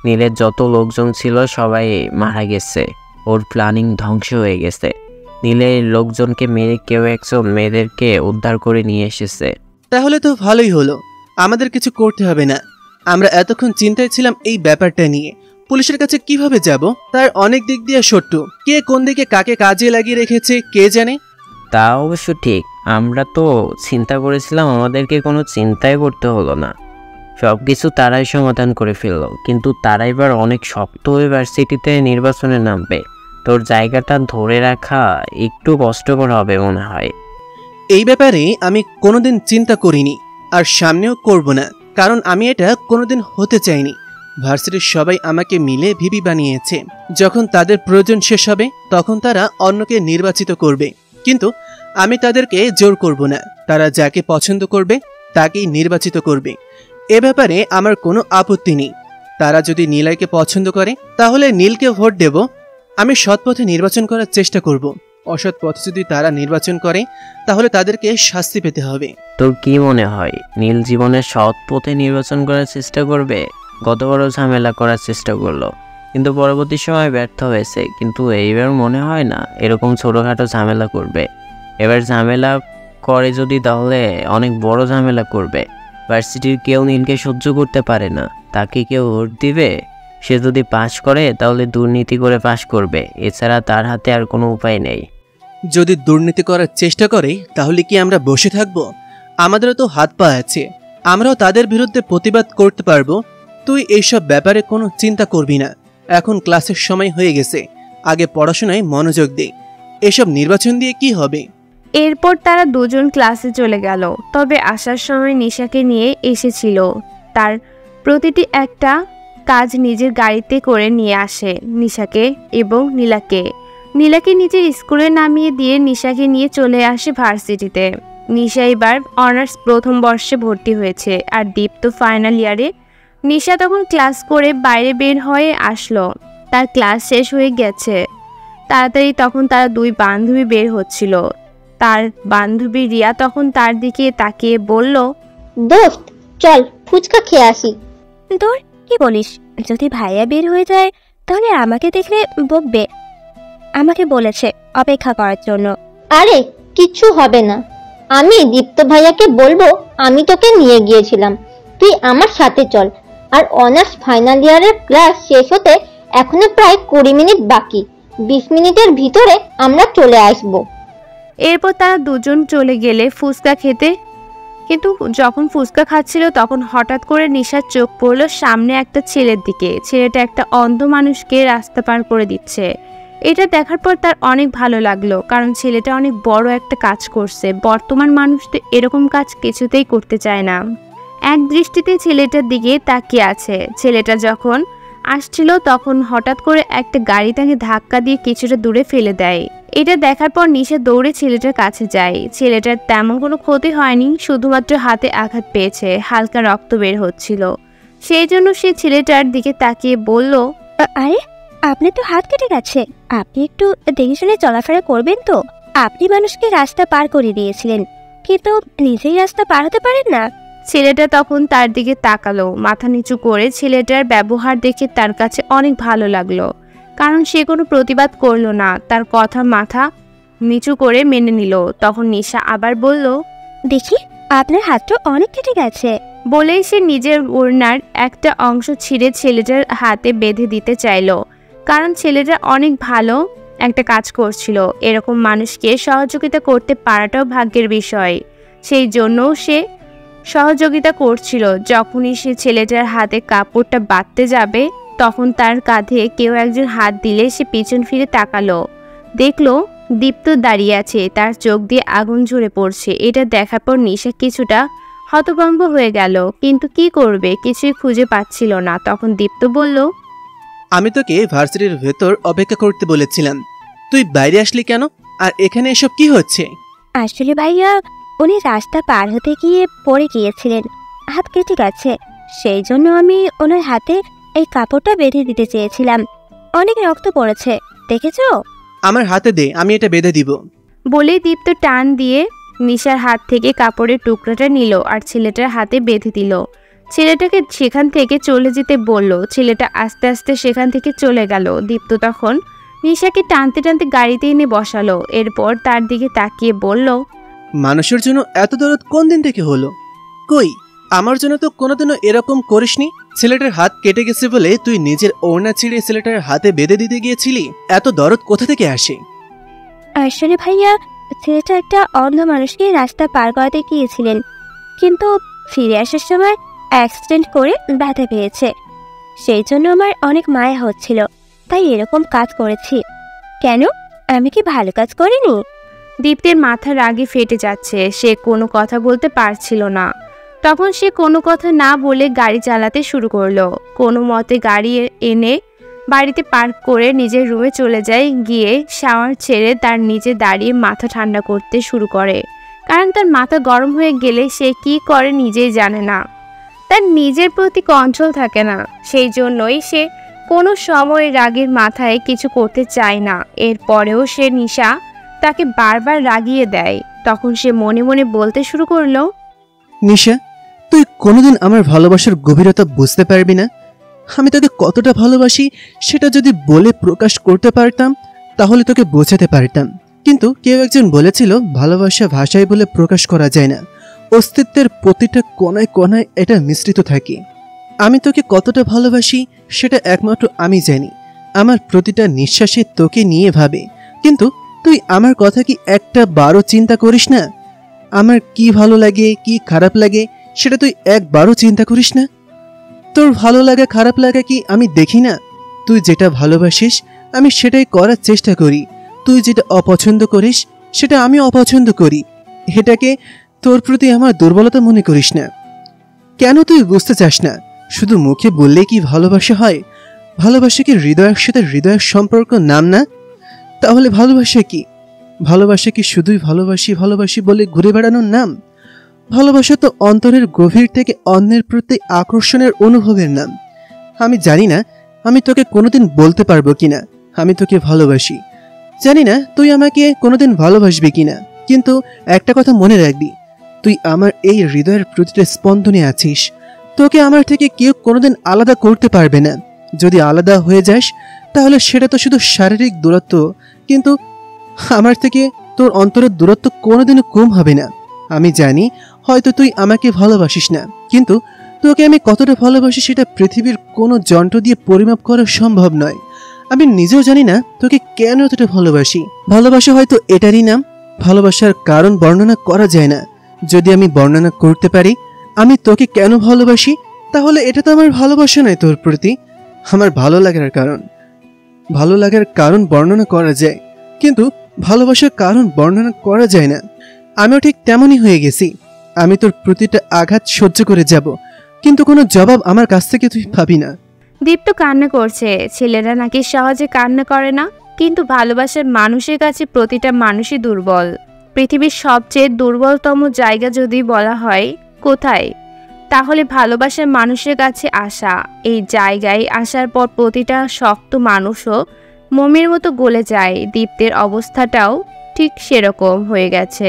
নীলের যত লোকজন ছিল সবাই মারা গেছে, ওর প্ল্যানিং ধ্বংস হয়ে গেছে। নীলের লোকজনকে মেরে কেউ একজন মেয়েদেরকে উদ্ধার করে নিয়ে এসেছে। তাহলে তো ভালোই হলো, আমাদের কিছু করতে হবে না। আমরা এতক্ষণ চিন্তায় ছিলাম এই ব্যাপারটা নিয়ে, পুলিশের কাছে কিভাবে যাব। তার অনেক দিক দিয়ে সট্টু, কে কোন দিকে কাকে কাজে লাগিয়ে রেখেছে কে জানে। তা অবশ্য ঠিক, আমরা তো চিন্তা করেছিলাম আমাদেরকে কোনো চিন্তাই করতে হলো না, সব কিছু তারাই সমাধান করে ফেললো। কিন্তু তারা এবার অনেক শক্ত হয়ে ভার্সিটিতে নির্বাচনে নামবে। তোর জায়গাটা ধরে রাখা একটু কষ্টকর হবে মনে হয়। এই ব্যাপারে আমি কোনোদিন চিন্তা করিনি, আর সামনেও করব না, কারণ আমি এটা কোনোদিন হতে চাইনি। ভার্সিটির সবাই আমাকে মিলে ভিপি বানিয়েছে। যখন তাদের প্রয়োজন শেষ হবে তখন তারা অন্যকে নির্বাচিত করবে, কিন্তু আমি তাদেরকে জোর করব না। তারা যাকে পছন্দ করবে তাকেই নির্বাচিত করবে। এ ব্যাপারে আমার কোনো আপত্তি নেই। তারা যদি নীলকে পছন্দ করে তাহলে নীলকে ভোট দেব। আমি সৎ পথে নির্বাচন করার চেষ্টা করব। অসৎ পথে যদি তারা নির্বাচন করে তাহলে তাদেরকে শাস্তি পেতে হবে। তোর কি মনে হয় নীল জীবনের সৎ পথে নির্বাচন করার চেষ্টা করবে? গত বড় ঝামেলা করার চেষ্টা করলো, কিন্তু পরবর্তী সময় ব্যর্থ হয়েছে। কিন্তু এইবার মনে হয় না এরকম ছোটোখাটো ঝামেলা করবে। এবার ঝামেলা করে যদি তাহলে অনেক বড় ঝামেলা করবে। ভার্সিটির কেউ নীলকে সহ্য করতে পারে না, তাকে কেউ ভোট দিবে। সে যদি পাশ করে তাহলে দুর্নীতি করে পাশ করবে, এছাড়া তার হাতে আর কোনো উপায় নেই। যদি দুর্নীতি করার চেষ্টা করে তাহলে কি আমরা বসে থাকব? আমাদেরও তো হাত পা আছে, আমরাও তাদের বিরুদ্ধে প্রতিবাদ করতে পারবো। তুই এইসব ব্যাপারে কোনো চিন্তা করবি না। এখন ক্লাসের সময় হয়ে গেছে, আগে পড়াশোনায় মনোযোগ দে। এসব নির্বাচন দিয়ে কি হবে? এরপর তারা দুজন ক্লাসে চলে গেল। তবে আসার সময় নিশাকে নিয়ে এসেছিল। তার প্রতিটি একটা কাজ নিজের গাড়িতে করে নিয়ে আসে নিশাকে এবং নীলাকে। নীলাকে নিজের স্কুলে নামিয়ে দিয়ে নিশাকে নিয়ে চলে আসে ভার্সিটিতে। নিশা এবার অনার্স প্রথম বর্ষে ভর্তি হয়েছে, আর দীপ্ত ফাইনাল ইয়ারে। নিশা তখন ক্লাস করে বাইরে বের হয়ে আসলো। তার ক্লাস শেষ হয়ে গেছে তাড়াতাড়ি। তখন তারা দুই বান্ধবী বের হচ্ছিল। তার বান্ধবী রিয়া তখন তার দিকে তাকিয়ে বলল, দোস্ত চল ফুচকা খেয়ে আসি। তোর কি বলিস? যদি ভাইয়া বের হয়ে যায় তাহলে আমাকে দেখলে বকবে। আমাকে বলেছে অপেক্ষা করার জন্য। আরে কিচ্ছু হবে না, আমি দীপ্ত ভাইয়াকে বলবো আমি তোকে নিয়ে গিয়েছিলাম, তুই আমার সাথে চল। আর অনার্স ফাইনাল ইয়ারের ক্লাস শেষ হতে এখনো প্রায় 20 মিনিট বাকি, 20 মিনিটের ভিতরে আমরা চলে আসব। এরপর তারা দুজন চলে গেলে ফুচকা খেতে। কিন্তু যখন ফুচকা খাচ্ছিল তখন হঠাৎ করে নিশার চোখ পড়লো সামনে একটা ছেলের দিকে। ছেলেটা একটা অন্ধ মানুষকে রাস্তা পার করে দিচ্ছে। এটা দেখার পর তার অনেক ভালো লাগলো, কারণ ছেলেটা অনেক বড় একটা কাজ করছে। বর্তমান মানুষ তো এরকম কাজ কিছুতেই করতে চায় না। এক দৃষ্টিতে ছেলেটার দিকে তাকিয়ে আছে। ছেলেটা যখন আসছিল তখন হঠাৎ করে একটা গাড়ি তাকে ধাক্কা দিয়ে কিছুটা দূরে ফেলে দেয়। এটা দেখার পর নিশা দৌড়ে ছেলেটার কাছে যায়। ছেলেটার তেমন কোনো ক্ষতি হয়নি, শুধুমাত্র হাতে আঘাত পেয়েছে, হালকা রক্ত বের হচ্ছিল। সেই জন্য সে ছেলেটার দিকে তাকিয়ে বলল, আরে আপনার তো হাত কেটে গেছে, আপনি একটু দেখে শুনে চলাফেরা করবেন তো। আপনি মানুষকে রাস্তা পার করে দিয়েছিলেন, কিন্তু নিজেই রাস্তা পার হতে পারেন না। ছেলেটা তখন তার দিকে তাকালো, মাথা নিচু করে। ছেলেটার ব্যবহার দেখে তার কাছে অনেক ভালো লাগলো, কারণ সে কোনো প্রতিবাদ করলো না, তার কথা মাথা নিচু করে মেনে নিল। তখন নিশা আবার বলল, দেখি আপনার হাতটা অনেক কেটে গেছে। বলেই সে নিজের ওড়নার একটা অংশ ছিঁড়ে ছেলেটার হাতে বেঁধে দিতে চাইলো, কারণ ছেলেটা অনেক ভালো একটা কাজ করছিল। এরকম মানুষকে সহযোগিতা করতে পারাটাও ভাগ্যের বিষয়, সেই জন্য সে সহযোগিতা করছিল। যখনই সে ছেলেটার হাতে কাপড়টা বাঁধতে যাবে তখন তার কাঁধে কেউ একজন হাত দিলে সে পিছন ফিরে তাকালো, দেখলো দীপ্ত দাঁড়িয়ে আছে, তার চোখ দিয়ে আগুন ঝরে পড়ছে। এটা দেখার পর নিশা কিছুটা হতভম্ব হয়ে গেল, কিন্তু কি করবে কিছুই খুঁজে পাচ্ছিল না। তখন দীপ্ত বলল, আমি তোকে ভার্সিটির ভেতর অপেক্ষা করতে বলেছিলাম, তুই বাইরে আসলি কেন? আর এখানে এসব কি হচ্ছে? আসলে ভাইয়া, উনি রাস্তা পার হতে গিয়ে পড়ে গিয়েছিলেন, হাত কেটে গেছে, সেই জন্য আমি ওনার হাতে এই কাপড়টা বেঁধে দিতে চেয়েছিলাম। অনেক রক্ত পড়েছে, দেখেছো? আমার হাতে দে, আমি এটা বেঁধে দিব। বলেই দীপ্ত টান দিয়ে নিশার হাত থেকে কাপড়ের টুকরাটা নিল আর ছেলেটার হাতে বেঁধে দিল। ছেলেটাকে সেখান থেকে চলে যেতে বলল। ছেলেটা আস্তে আস্তে সেখান থেকে চলে গেল। দীপ্ত তখন নিশাকে টানতে টানতে গাড়িতে এনে বসালো। এরপর তার দিকে তাকিয়ে বলল, মানুষের জন্য এত দরদ কোন দিন থেকে হলো? কই, আমার জন্য তো কোনোদিনও এরকম করিসনি। ছেলেটার হাত কেটে গেছে বলে তুই নিজের ওড়না ছিঁড়ে ছেলেটার হাতে বেঁধে দিতে গিয়েছিলি? এত দরদ কোথা থেকে আসে? আসলে ভাইয়া, ছেলেটা একটা অন্ধ মানুষকে রাস্তা পার করাতে গিয়েছিলেন, কিন্তু ফিরে আসার সময় অ্যাক্সিডেন্ট করে ব্যথা পেয়েছে। সেই জন্য আমার অনেক মায়া হচ্ছিল, তাই এরকম কাজ করেছি। কেন, আমি কি ভালো কাজ করিনি? দীপ্তের মাথা রাগে ফেটে যাচ্ছে, সে কোনো কথা বলতে পারছিল না। তখন সে কোনো কথা না বলে গাড়ি চালাতে শুরু করলো। কোনো মতে গাড়ি এনে বাড়িতে পার্ক করে নিজের রুমে চলে যায়। গিয়ে শাওয়ার ছেড়ে তার নিচে দাঁড়িয়ে মাথা ঠান্ডা করতে শুরু করে, কারণ তার মাথা গরম হয়ে গেলে সে কি করে নিজেই জানে না। তার নিজের প্রতি কন্ট্রোল থাকে না, সেই জন্যই সে কোনো সময় রাগের মাথায় কিছু করতে চায় না। এরপরেও সে নিশা তাকে বারবার রাগিয়ে দেয়। তখন সে মনে মনে বলতে শুরু করলো, নিশা, তুই কোনোদিন আমার ভালোবাসার গভীরতা বুঝতে পারবি না। আমি তোকে কতটা ভালোবাসি সেটা যদি বলে প্রকাশ করতে পারতাম তাহলে তোকে বোঝাতে পারতাম, কিন্তু কেউ একজন বলেছিল ভালোবাসা ভাষায় বলে প্রকাশ করা যায় না, অস্তিত্বের প্রতিটা কোনায় কোনায় এটা মিশ্রিত থাকে। আমি তোকে কতটা ভালোবাসি সেটা একমাত্র আমি জানি। আমার প্রতিটা নিঃশ্বাসে তোকে নিয়ে ভাবে, কিন্তু তুই আমার কথা কি একটা বারও চিন্তা করিস না? আমার কি ভালো লাগে কি খারাপ লাগে সেটা তুই একবারও চিন্তা করিস না? তোর ভালো লাগা খারাপ লাগা কি আমি দেখি না? তুই যেটা ভালোবাসিস আমি সেটাই করার চেষ্টা করি, তুই যেটা অপছন্দ করিস সেটা আমি অপছন্দ করি। এটাকে তোর প্রতি আমার দুর্বলতা মনে করিস না। কেন তুই বুঝতে চাস না? শুধু মুখে বললে কি ভালোবাসা হয়? ভালোবাসা কি হৃদয়ের সাথে হৃদয়ের সম্পর্ক নাম না? তাহলে ভালোবাসা কি? ভালোবাসা কি শুধুই ভালোবাসি ভালোবাসি বলে ঘুরে বেড়ানোর নাম? ভালোবাসা তো অন্তরের গভীর থেকে অন্যের প্রতি আকর্ষণের অনুভবের নাম। আমি জানি না আমি তোকে কোনোদিন বলতে পারবো কিনা আমি তোকে ভালোবাসি, জানি না তুই আমাকে কোনোদিন ভালোবাসবি কিনা, কিন্তু একটা কথা মনে রাখবি, তুই আমার এই হৃদয়ের প্রতিটা স্পন্দনে আছিস। তোকে আমার থেকে কেউ কোনোদিন আলাদা করতে পারবে না। যদি আলাদা হয়ে যাস তাহলে সেটা তো শুধু শারীরিক দূরত্ব, কিন্তু আমার থেকে তোর অন্তরের দূরত্ব কোনোদিনও কম হবে না। আমি জানি হয়তো তুই আমাকে ভালোবাসিস না, কিন্তু তোকে আমি কতটা ভালোবাসি সেটা পৃথিবীর কোনো যন্ত্র দিয়ে পরিমাপ করা সম্ভব নয়। আমি নিজেও জানি না তোকে কেন এতটা ভালোবাসি। ভালোবাসা হয়তো এটারই নাম, ভালোবাসার কারণ বর্ণনা করা যায় না, যদি আমি বর্ণনা করতে পারি আমি তোকে কেন ভালোবাসি, তাহলে এটা তো আমার ভালোবাসা নয় তোর প্রতি, আমার ভালো লাগার কারণ বর্ণনা করা যায়, কিন্তু ভালোবাসার কারণ বর্ণনা করা যায় না। আমিও ঠিক তেমনই হয়ে গেছি। আমি তোর প্রতিটা আঘাত সহ্য করে যাব, কিন্তু কোনো জবাব আমার কাছ থেকে তুই পাবি না। দীপ্ত কান্না করছে। ছেলেরা নাকি সহজে কান্না করে না, কিন্তু ভালোবাসার মানুষের কাছে প্রতিটা মানুষই দুর্বল। পৃথিবীর সবচেয়ে দুর্বলতম জায়গা যদি বলা হয় কোথায়, তাহলে ভালোবাসার মানুষের কাছে আসা। এই জায়গায় আসার পর প্রতিটা শক্ত মানুষও মোমের মতো গলে যায়। দীপ্তের অবস্থাটাও ঠিক সেরকম হয়ে গেছে,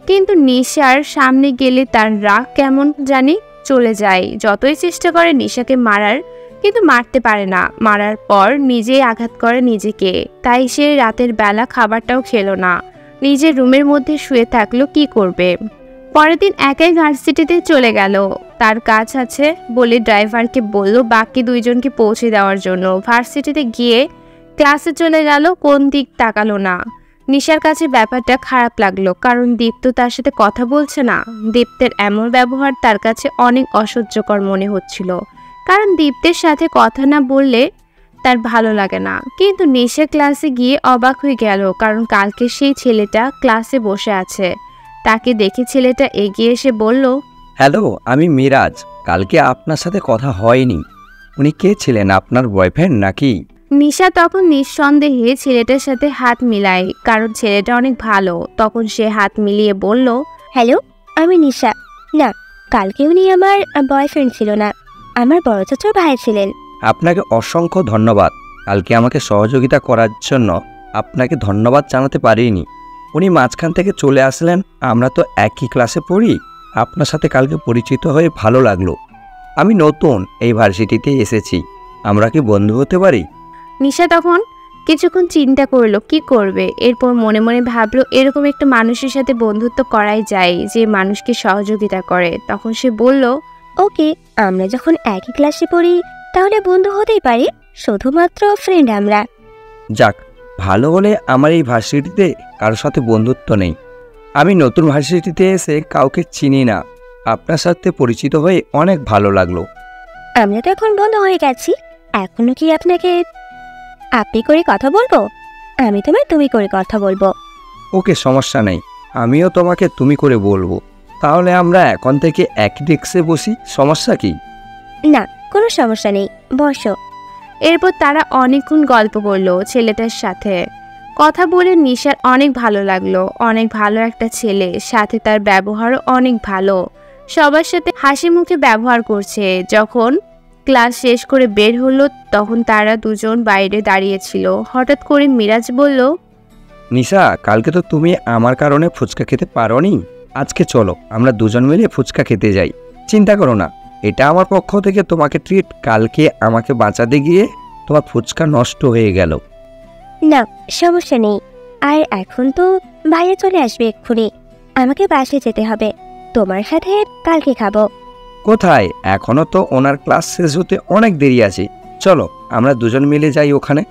কিন্তু নিশার সামনে গেলে তার রাগ কেমন জানি চলে যায়। যতই চেষ্টা করে নিশাকে মারার, কিন্তু মারতে পারে না। মারার পর নিজেই আঘাত করে নিজেকে। তাই সে রাতের বেলা খাবারটাও খেলো না, নিজের রুমের মধ্যে শুয়ে থাকলো। কি করবে? পরের দিন একাই ভার্সিটিতে চলে গেল। তার কাজ আছে বলে ড্রাইভারকে বলল বাকি দুইজনকে পৌঁছে দেওয়ার জন্য। ভার্সিটিতে গিয়ে ক্লাসে চলে গেল, কোন দিক তাকালো না। নিশার কাছে ব্যাপারটা খারাপ লাগলো, কারণ দীপ্ত তার সাথে কথা বলছে না। দীপ্তের এমন ব্যবহার তার কাছে অনেক অসহ্যকর মনে হচ্ছিল, কারণ দীপ্তের সাথে কথা না বললে তার ভালো লাগে না। কিন্তু নিশা ক্লাসে গিয়ে অবাক হয়ে গেল, কারণ কালকে সেই ছেলেটা ক্লাসে বসে আছে। তাকে দেখে ছেলেটা এগিয়ে এসে বলল, হ্যালো, আমি মিরাজ। কালকে আপনার সাথে কথা হয়নি। উনি কে ছিলেন, আপনার বয়ফ্রেন্ড নাকি? নিশা তখন নিঃসন্দেহে ছেলেটার সাথে হাত মিলায়, কারণ ছেলেটা অনেক ভালো। তখন সে হাত মিলিয়ে বলল, হ্যালো, আমি নিশা। না, কালকে উনি আমার বয়ফ্রেন্ড ছিল না, আমার বড় চাচার ভাই ছিলেন। আপনাকে অসংখ্য ধন্যবাদ। কালকে আমাকে সহযোগিতা করার জন্য আপনাকে ধন্যবাদ জানাতে পারিনি। উনি মাঝখান থেকে চলে আসলেন। আমরা তো একই ক্লাসে পড়ি। আপনার সাথে কালকে পরিচিত হয়ে ভালো লাগলো। আমি নতুন এই ভার্সিটিতে এসেছি, আমরা কি বন্ধু হতে পারি? নিশা তখন কিছুক্ষণ চিন্তা করলো কি করবে। এরপর মনে মনে ভাবলো এরকম একটা মানুষের সাথে বন্ধুত্ব করাই যায় যে মানুষকে সহযোগিতা করে। তখন সে বলল, ওকে, আমরা যখন একই ক্লাসে পড়ি তাহলে বন্ধু হতেই পারি, শুধুমাত্র ফ্রেন্ড আমরা। যাক, ভালো হলে আমার এই ভার্সিটিতে কারোর সাথে বন্ধুত্ব নেই। আমি নতুন ভার্সিটিতে এসে কাউকে চিনি না। আপনার সাথে পরিচিত হয়ে অনেক ভালো লাগলো। আমরা তো এখন বন্ধু হয়ে গেছি, এখনো কি আপনাকে আপনি করে কথা বলবো? আমি তোমায় তুমি করে কথা বলবো। ওকে, সমস্যা নেই। আমিও তোমাকে তুমি করে বলবো। তাহলে আমরা এখন থেকে এক ডেস্কে বসি, সমস্যা কি? না, কোনো সমস্যা নেই, বসো। এরপর তারা অনেকক্ষণ গল্প করলো ছেলেটার সাথে। কথা বলে নিশার অনেক ভালো লাগলো। অনেক ভালো একটা ছেলে, সাথে তার ব্যবহারও অনেক ভালো। সবার সাথে হাসি মুখে ব্যবহার করছে। যখন ক্লাস শেষ করে বের হলো তখন তারা দুজন বাইরে দাঁড়িয়েছিল। হঠাৎ করে মিরাজ বলল, নিশা, কালকে তো তুমি আমার কারণে ফুচকা খেতে পারোনি। আজকে চলো আমরা দুজন মিলে ফুচকা খেতে যাই। চিন্তা করো না, এটা আমার পক্ষ থেকে তোমাকে ট্রিট। কালকে আমাকে বাঁচাতে গিয়ে তোমার ফুচকা নষ্ট হয়ে গেল। না, সমস্যা নেই। আর এখন তো ভাইয়া চলে আসবে এক্ষুনি, আমাকে বাসায় যেতে হবে। তোমার সাথে কালকে খাবো। কোথায়? এখনো তো ওনার ক্লাস শেষ হতে অনেক দেরি আছে। চলো আমরা দুজন মিলে যাই ওখানে।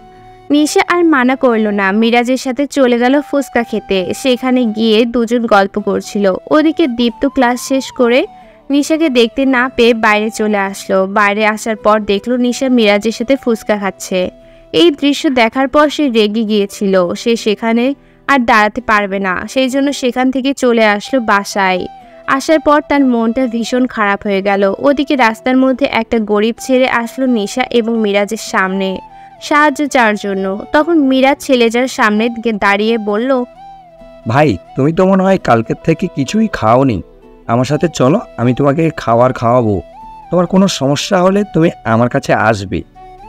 নিশা আর মানা করলো না, মিরাজের সাথে চলে গেল ফুচকা খেতে। সেখানে গিয়ে দুজন গল্প করছিল। ওদিকে দীপ্ত ক্লাস শেষ করে নিশাকে দেখতে না পেয়ে বাইরে চলে আসলো। বাইরে আসার পর দেখলো নিশা মিরাজের সাথে ফুচকা খাচ্ছে। এই দৃশ্য দেখার পর সে রেগে গিয়েছিল। সে সেখানে আর দাঁড়াতে পারবে না, সেই জন্য সেখান থেকে চলে আসলো বাসায়। আসার পর তার মনটা ভীষণ খারাপ হয়ে গেল। ওদিকে রাস্তার মধ্যে একটা গরিব ছেলে আসলো নিশা এবং মিরাজের সামনে সাহায্য চাওয়ার জন্য। তখন মিরাজ ছেলেটার সামনে দাঁড়িয়ে বলল, ভাই, তুমি তো মনে হয় কালকের থেকে কিছুই খাওনি। আমার সাথে চলো, আমি তোমাকে খাওয়াবো। তোমার কোনো সমস্যা হলে তুমি আমার কাছে আসবে,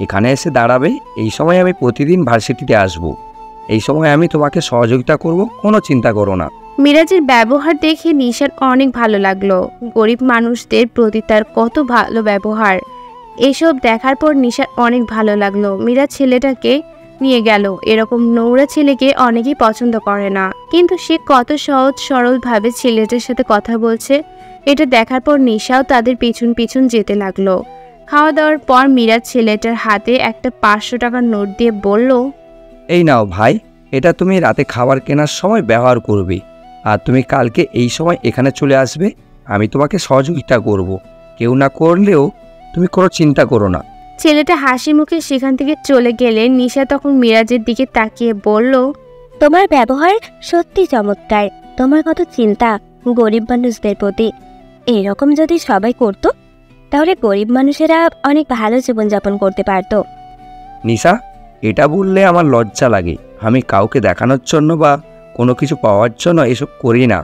এখানে এসে দাঁড়াবে। এই সময় আমি প্রতিদিন ভার্সিটিতে আসব। এই সময় আমি তোমাকে সহযোগিতা করব, কোনো চিন্তা করো না। মিরাজের ব্যবহার দেখে নিশার অনেক ভালো লাগলো। গরিব মানুষদের প্রতি তার কত ভালো ব্যবহার, এসব দেখার পর নিশার অনেক ভালো লাগলো। মিরাজ ছেলেটাকে নিয়ে গেল। এরকম নোংরা ছেলেকে অনেকেই পছন্দ করে না, কিন্তু সে কত সহজ সরলভাবে ছেলেটার সাথে কথা বলছে, এটা দেখার পর নিশাও তাদের পিছন পিছন যেতে লাগলো। খাওয়া দাওয়ার পর মিরাজ ছেলেটার হাতে একটা 500 টাকার নোট দিয়ে বলল, এই নাও ভাই, এটা তুমি রাতে খাবার কেনার সময় ব্যবহার করবে। আর তুমি কালকে এই সময় এখানে চলে আসবে, আমি তোমাকে সহযোগিতা করব। কেউ না করলেও তুমি কোনো চিন্তা করো না। ছেলেটা হাসি মুখে সেখান থেকে চলে গেলে নিশা তখন মিরাজের দিকে তাকিয়ে বলল, তোমার ব্যবহার সত্যি চমৎকার। তোমার কত চিন্তা গরিব মানুষদের প্রতি। এরকম যদি সবাই করতো তাহলে গরিব মানুষেরা অনেক ভালো জীবনযাপন করতে পারতো। নিশা, এটা বললে আমার লজ্জা লাগে। আমি কাউকে দেখানোর জন্য বা কোনো কিছু পাওয়ার জন্য এসব করি না।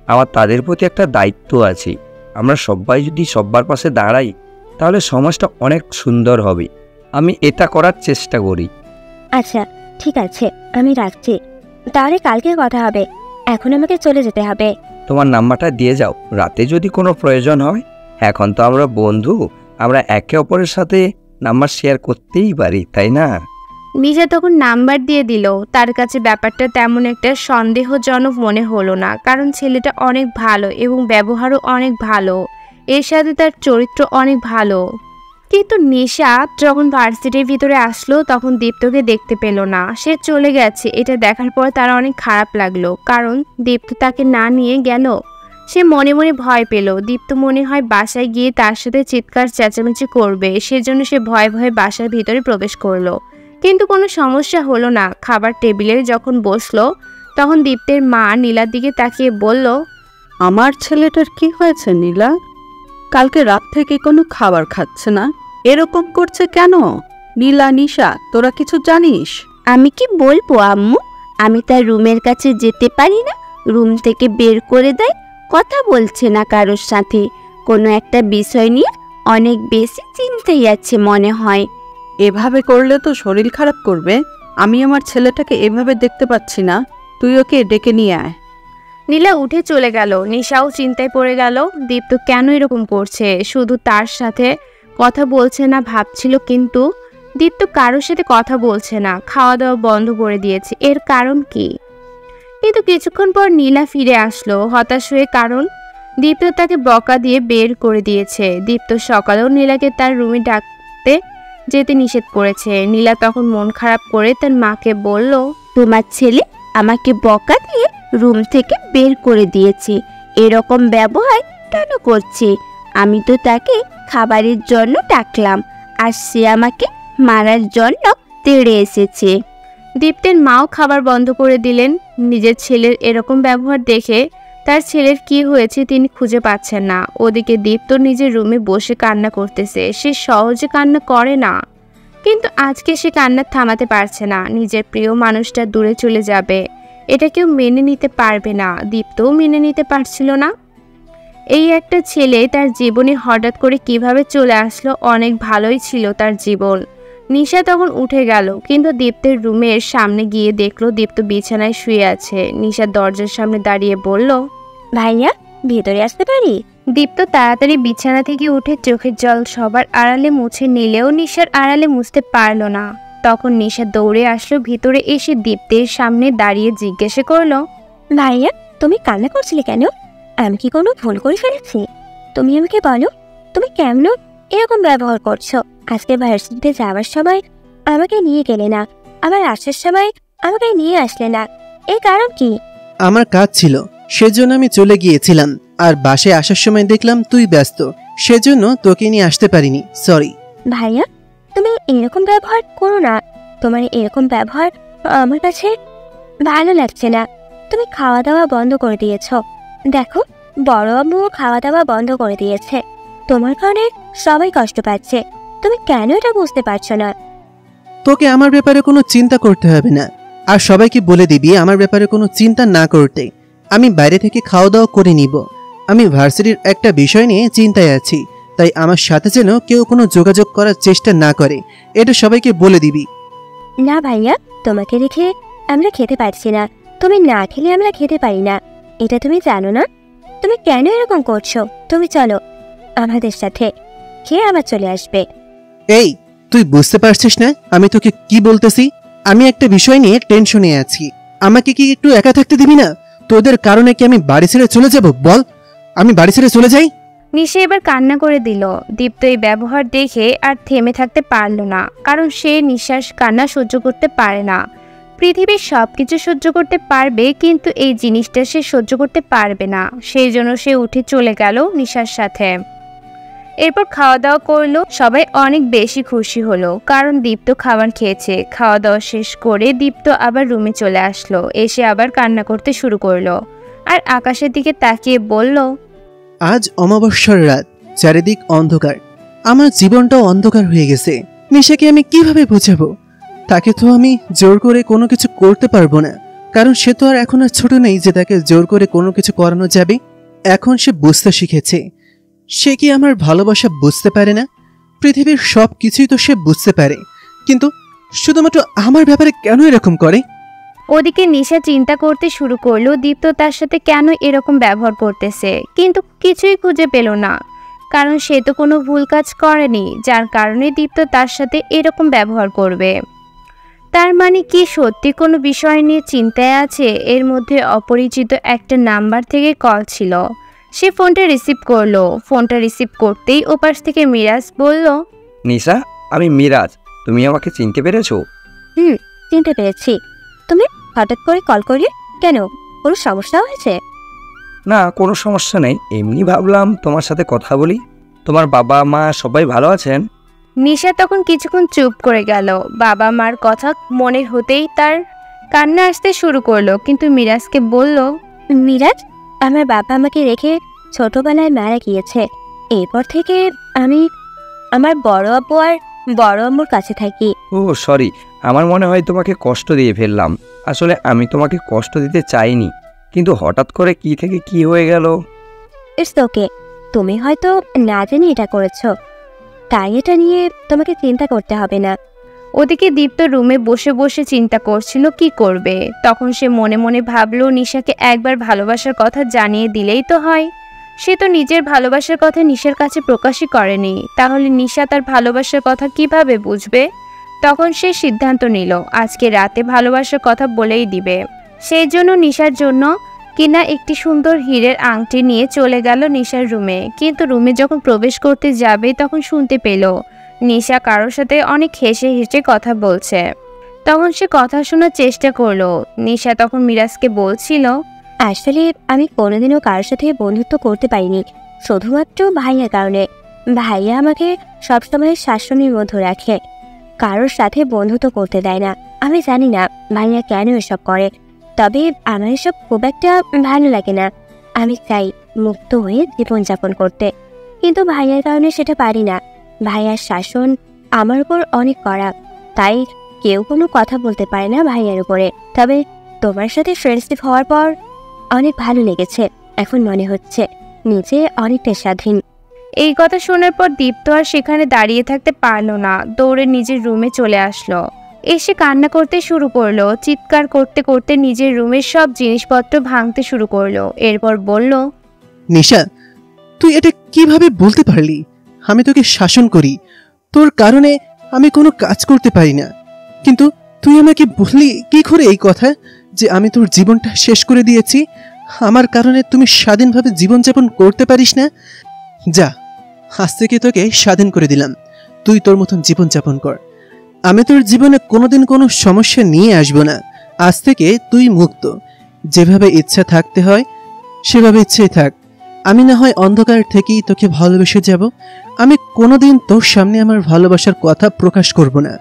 আমার তাদের প্রতি একটা দায়িত্ব আছে। আমরা সবাই যদি সবার পাশে দাঁড়াই তাহলে সমাজটা অনেক সুন্দর হবে। আমি এটা করার চেষ্টা করি। আচ্ছা ঠিক আছে, আমি রাখছি। তাহলে কালকে কথা হবে, এখন আমাকে চলে যেতে হবে। তোমার নাম্বারটা দিয়ে যাও, রাতে যদি কোনো প্রয়োজন হয়। এখন তো আমরা বন্ধু, আমরা একে অপরের সাথে নাম্বার শেয়ার করতেই পারি, তাই না? নিশা তখন নাম্বার দিয়ে দিল। তার কাছে ব্যাপারটা তেমন একটা সন্দেহজনক মনে হলো না, কারণ ছেলেটা অনেক ভালো এবং ব্যবহারও অনেক ভালো, এর সাথে তার চরিত্র অনেক ভালো। কিন্তু নিশা যখন ভার্সিটির ভিতরে আসলো তখন দীপ্তকে দেখতে পেল না। সে চলে গেছে, এটা দেখার পর তার অনেক খারাপ লাগলো, কারণ দীপ্ত তাকে না নিয়ে গেল। সে মনে মনে ভয় পেল। দীপ্ত মনে হয় বাসায় গিয়ে তার সাথে চিৎকার চেঁচামেচি করবে, সেজন্য সে ভয়ে ভয়ে বাসার ভিতরে প্রবেশ করলো। কিন্তু কোনো সমস্যা হলো না। খাবার টেবিলে যখন বসলো তখন দীপ্তের মা নীলার দিকে তাকিয়ে বলল, আমার ছেলেটার কি হয়েছে নীলা? কালকে রাত থেকে কোনো খাবার খাচ্ছে না, এরকম করছে কেন? নীলা, নিশা, তোরা কিছু জানিস? আমি কি বলবো আম্মু, আমি তার রুমের কাছে যেতে পারি না, রুম থেকে বের করে দেয়, কথা বলছে না কারোর সাথে, কোনো একটা বিষয় নিয়ে অনেক বেশি চিন্তায় আছে মনে হয়। এভাবে করলে তো শরীর খারাপ করবে। আমি আমার ছেলেটাকে এভাবে দেখতে পাচ্ছি না, তুই ওকে ডেকে নিয়ে আয়। নীলা উঠে চলে গেল। নিশাও চিন্তায় পড়ে গেল, দীপ্ত কেন এরকম করছে। শুধু তার সাথে কথা বলছে না ভাবছিল, কিন্তু দীপ্ত কারোর সাথে কথা বলছে না, খাওয়া দাওয়া বন্ধ করে দিয়েছে, এর কারণ কি? কিন্তু কিছুক্ষণ পর নীলা ফিরে আসলো হতাশ হয়ে, কারণ দীপ্ত তাকে বকা দিয়ে বের করে দিয়েছে। দীপ্ত সকালেও নীলাকে তার রুমে ডাকতে যেতে নিষেধ করেছে। নীলা তখন মন খারাপ করে তার মাকে বলল, তোমার ছেলে আমাকে বকা দিয়ে রুম থেকে বের করে দিয়েছে, এরকম ব্যবহার কেন করছে? আমি তো তাকে খাবারের জন্য ডাকলাম, আর সে আমাকে মারার জন্য তেড়ে এসেছে। দীপ্তের মাও খাবার বন্ধ করে দিলেন। নিজের ছেলের এরকম ব্যবহার দেখে তার ছেলের কি হয়েছে তিনি খুঁজে পাচ্ছেন না। ওদিকে দীপ্ত নিজের রুমে বসে কান্না করতেছে। সে সহজে কান্না করে না, কিন্তু আজকে সে কান্না থামাতে পারছে না। নিজের প্রিয় মানুষটা দূরে চলে যাবে, এটা কেউ মেনে নিতে পারবে না। দীপ্তও মেনে নিতে পারছিল না। এই একটা ছেলে তার জীবনে হঠাৎ করে কিভাবে চলে আসলো। অনেক ভালোই ছিল তার জীবন। নিশা তখন উঠে গেল, কিন্তু দীপ্তের রুমের সামনে গিয়ে দেখলো দীপ্ত বিছানায় শুয়ে আছে। নিশা দরজার সামনে দাঁড়িয়ে বলল, ভাইয়া ভেতরে আসতে পারি? দীপ্ত তাড়াতাড়ি বিছানা থেকে উঠে চোখের জল সবার আড়ালে মুছে নিলেও নিশার আড়ালে মুছতে পারল না। তখন নিশা দৌড়ে আসলো ভিতরে, এসে দীপ্তের সামনে দাঁড়িয়ে জিজ্ঞাসা করলো, ভাইয়া তুমি কান্না করছিলে কেন? আমি কি কোনো ভুল করে ফেলেছি? তুমি আমাকে বলো, তুমি কেমন এরকম ব্যবহার করছো? আজকে ভার্সিটিতে যাওয়ার সময় আমাকে নিয়ে গেলে না, আবার আসার সময় আমাকে নিয়ে আসলে না, এর কারণ কি? আমার কাজ ছিল, সেজন্য আমি চলে গিয়েছিলাম। আর বাসায় আসার সময় দেখলাম তুই ব্যস্ত, সেজন্য তোকে নিয়ে আসতে পারিনি, সরি। ভাইয়া তুমি এরকম ব্যবহার করো না, তোমার এরকম ব্যবহার আমার কাছে ভালো লাগছে না। তুমি খাওয়া দাওয়া বন্ধ করে দিয়েছো। দেখো বড় আম্মুও খাওয়া দাওয়া বন্ধ করে দিয়েছে, তোমার কারণে সবাই কষ্ট পাচ্ছে। তুমি কেন এটা বুঝতে পারছো না? তোকে আমার ব্যাপারে কোনো চিন্তা করতে হবে না, আর সবাইকে বলে দিবি আমার ব্যাপারে কোনো চিন্তা না করতে। আমি বাইরে থেকে খাওয়া দাওয়া করে নিব। আমি ভার্সিটির একটা বিষয় নিয়ে চিন্তায় আছি, তাই আমার সাথে যেন কেউ কোনো যোগাযোগ করার চেষ্টা না করে, এটা সবাইকে বলে দিবি। না ভাইয়া, তোমাকে রেখে আমরা খেতে পারছি না, তুমি না খেলে আমরা খেতে পারি না, এটা তুমি জানো না? তুমি কেন এরকম করছো? তুমি চলো আমাদের সাথে, খেয়ে আবার চলে আসবে। এই তুই বুঝতে পারছিস না আমি তোকে কি বলতেছি? আমি একটা বিষয় নিয়ে টেনশনে আছি, আমাকে কি একটু একা থাকতে দিবি না? তোদের কারণে কি আমি বাড়ি ছেড়ে চলে যাব? বল, আমি বাড়ি ছেড়ে চলে যাই? নিশা এবার কান্না করে দিল। দীপ্ত এই ব্যবহার দেখে আর থেমে থাকতে পারল না, কারণ সে নিঃশ্বাস কান্না সহ্য করতে পারে না। পৃথিবীর সব কিছু সহ্য করতে পারবে, কিন্তু এই জিনিসটা সে সহ্য করতে পারবে না। সেই জন্য সে উঠে চলে গেল নিশার সাথে। এরপর খাওয়া দাওয়া করলো। সবাই অনেক বেশি খুশি হলো, কারণ দীপ্ত খাবার খেয়েছে। খাওয়া দাওয়া শেষ করে দীপ্ত আবার রুমে চলে আসলো। এসে আবার কান্না করতে শুরু করলো আর আকাশের দিকে তাকিয়ে বলল, আজ অমাবস্যার রাত, চারিদিক অন্ধকার, আমার জীবনটাও অন্ধকার হয়ে গেছে। নিশাকে আমি কিভাবে বোঝাবো? তাকে তো আমি জোর করে কোনো কিছু করতে পারবো না, কারণ সে তো আর এখন আর ছোট নেই যে তাকে জোর করে কোনো কিছু করানো যাবে। এখন সে বুঝতে শিখেছে। সে কি আমার ভালোবাসা বুঝতে পারে না? পৃথিবীর সব কিছুই তো সে বুঝতে পারে, কিন্তু শুধুমাত্র আমার ব্যাপারে কেন এরকম করে? ওদিকে নিশা চিন্তা করতে শুরু করলো দীপ্ত তার সাথে কেন এরকম ব্যবহার করতেছে, কিন্তু কিছুই খুঁজে পেল না, কারণ সে তো কোনো ভুল কাজ করেনি যার কারণে দীপ্ত তার সাথে এরকম ব্যবহার করবে। তার মানে কি সত্যি কোনো বিষয় নিয়ে চিন্তায় আছে? এর মধ্যে অপরিচিত একটা নাম্বার থেকে কল ছিল। সে ফোনটা রিসিভ করলো। ফোনটা রিসিভ করতেই ওপাশ থেকে মিরাজ বলল, নিশা, আমি মিরাজ। তুমি আমাকে চিনতে পেরেছো? চিনতে পেরেছি। তুমি হঠাৎ করে কল করি কেন? কোনো সমস্যা হয়েছে? না, কোনো সমস্যা নেই, এমনি ভাবলাম তোমার সাথে কথা বলি। তোমার বাবা মা সবাই ভালো আছেন? নিশা তখন কিছুক্ষণ চুপ করে গেল। বাবা মার কথা মনে হতেই তার কান্না আসতে শুরু করলো, কিন্তু মিরাজকে বলল, মিরাজ, আমার বাবা আমাকে রেখে ছোটবেলায় মারা গিয়েছে। এরপর থেকে আমি আমার বড় আব্বু আর বড় আম্মুর কাছে থাকি। ও সরি, আমার মনে হয় তোমাকে কষ্ট দিয়ে ফেললাম। আসলে আমি তোমাকে কষ্ট দিতে চাইনি, কিন্তু হঠাৎ করে কি থেকে কি হয়ে গেল। ইটস ওকে, তুমি হয়তো না জেনে এটা করেছো, তাই এটা নিয়ে তোমাকে চিন্তা করতে হবে না। ওদিকে দীপ্ত রুমে বসে বসে চিন্তা করছিল কি করবে। তখন সে মনে মনে ভাবলো নিশাকে একবার ভালোবাসার কথা জানিয়ে দিলেই তো হয়। সে তো নিজের ভালোবাসার কথা নিশার কাছে প্রকাশই করেনি, তাহলে নিশা তার ভালোবাসার কথা কিভাবে বুঝবে? তখন সে সিদ্ধান্ত নিল আজকে রাতে ভালোবাসার কথা বলেই দিবে। সেই জন্য নিশার জন্য কিনা একটি সুন্দর হীরের আংটি নিয়ে চলে গেল নিশার রুমে। কিন্তু রুমে যখন প্রবেশ করতে যাবে তখন শুনতে পেল নিশা কারোর সাথে অনেক হেসে হেসে কথা বলছে। তখন সে কথা শোনার চেষ্টা করলো। নিশা তখন মিরাজকে বলছিল, আসলে আমি কোনোদিনও কারোর সাথে বন্ধুত্ব করতে পারিনি, শুধুমাত্র ভাইয়ার কারণে। ভাইয়া আমাকে সবসময় শাসনের মধ্যে রাখে, কারোর সাথে বন্ধুত্ব করতে দেয় না। আমি জানি না ভাইয়া কেন এসব করে, তবে আমার এসব খুব একটা ভালো লাগে না। আমি চাই মুক্ত হয়ে জীবনযাপন করতে, কিন্তু ভাইয়ার কারণে সেটা পারি না। ভাইয়ার শাসন আমার উপর অনেক কড়া, তাই কেউ কোনো কথা বলতে পারে না ভাইয়ার উপরে। তবে তোমার সাথে ফ্রেন্ডশিপ হওয়ার পর অনেক ভালো লেগেছে। এখন মনে হচ্ছে নিজে অনেকটা স্বাধীন। এই কথা শোনার পর দীপ্ত আর সেখানে দাঁড়িয়ে থাকতে পারলো না, দৌড়ে নিজের রুমে চলে আসলো। এসে কান্না করতে শুরু করলো। চিৎকার করতে করতে নিজের রুমের সব জিনিসপত্র ভাঙতে শুরু করলো। এরপর বলল, নিশা, তুই এটা কিভাবে বলতে পারলি? আমি তোকে শাসন করি, তোর কারণে আমি কোনো কাজ করতে পারি না, কিন্তু তুই আমাকে বললি কি করে এই কথা যে আমি তোর জীবনটা শেষ করে দিয়েছি? আমার কারণে তুমি স্বাধীনভাবে জীবনযাপন করতে পারিস না? যা, আজ থেকে তোকে স্বাধীন করে দিলাম, তুই তোর মতন জীবনযাপন কর। আমি তোর জীবনে কোনোদিন কোনো সমস্যা নিয়ে আসবো না। আজ থেকে তুই মুক্ত, যেভাবে ইচ্ছা থাকতে হয় সেভাবে ইচ্ছেই থাক। আমি না হয় অন্ধকার থেকেই তোকে ভালোবেসে যাব। আমি কোনোদিন তোর সামনে আমার ভালোবাসার কথা প্রকাশ করব না,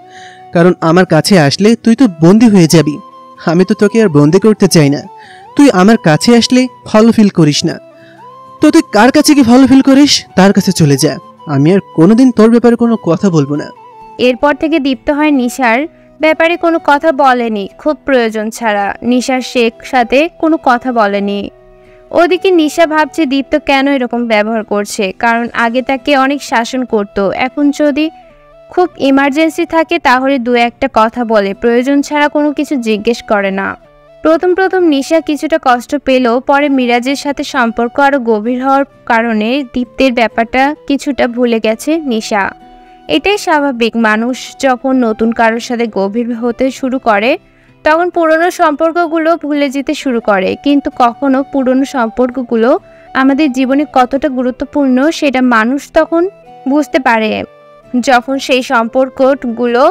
কারণ আমার কাছে আসলে তুই তো বন্দি হয়ে যাবি। আমি তো তোকে আর বন্দি করতে চাই না। তুই আমার কাছে আসলে ভালো ফিল করিস না, তো তুই কার কাছে কি ভালো ফিল করিস তার কাছে চলে যা। আমি আর কোনোদিন তোর ব্যাপারে কোনো কথা বলবো না। এরপর থেকে দীপ্ত হয় নিশার ব্যাপারে কোনো কথা বলেনি, খুব প্রয়োজন ছাড়া নিশার শেখ সাথে কোনো কথা বলেনি। ওদিকে নিশা ভাবছে দীপ্ত কেন এরকম ব্যবহার করছে, কারণ আগে তাকে অনেক শাসন করত, এখন যদি খুব ইমার্জেন্সি থাকে তাহলে দু একটা কথা বলে, প্রয়োজন ছাড়া কোনো কিছু জিজ্ঞেস করে না। প্রথম প্রথম নিশা কিছুটা কষ্ট পেলেও পরে মিরাজের সাথে সম্পর্ক আরও গভীর হওয়ার কারণে দীপ্তের ব্যাপারটা কিছুটা ভুলে গেছে নিশা। এটাই স্বাভাবিক, মানুষ যখন নতুন কারোর সাথে গভীর হতে শুরু করে তখন পুরনো সম্পর্কগুলো ভুলে যেতে শুরু করে, কিন্তু কখনো পুরনো সম্পর্কগুলো আমাদের জীবনে কতটা গুরুত্বপূর্ণ সেটা মানুষ তখন বুঝতে পারে যখন সেই সম্পর্কগুলো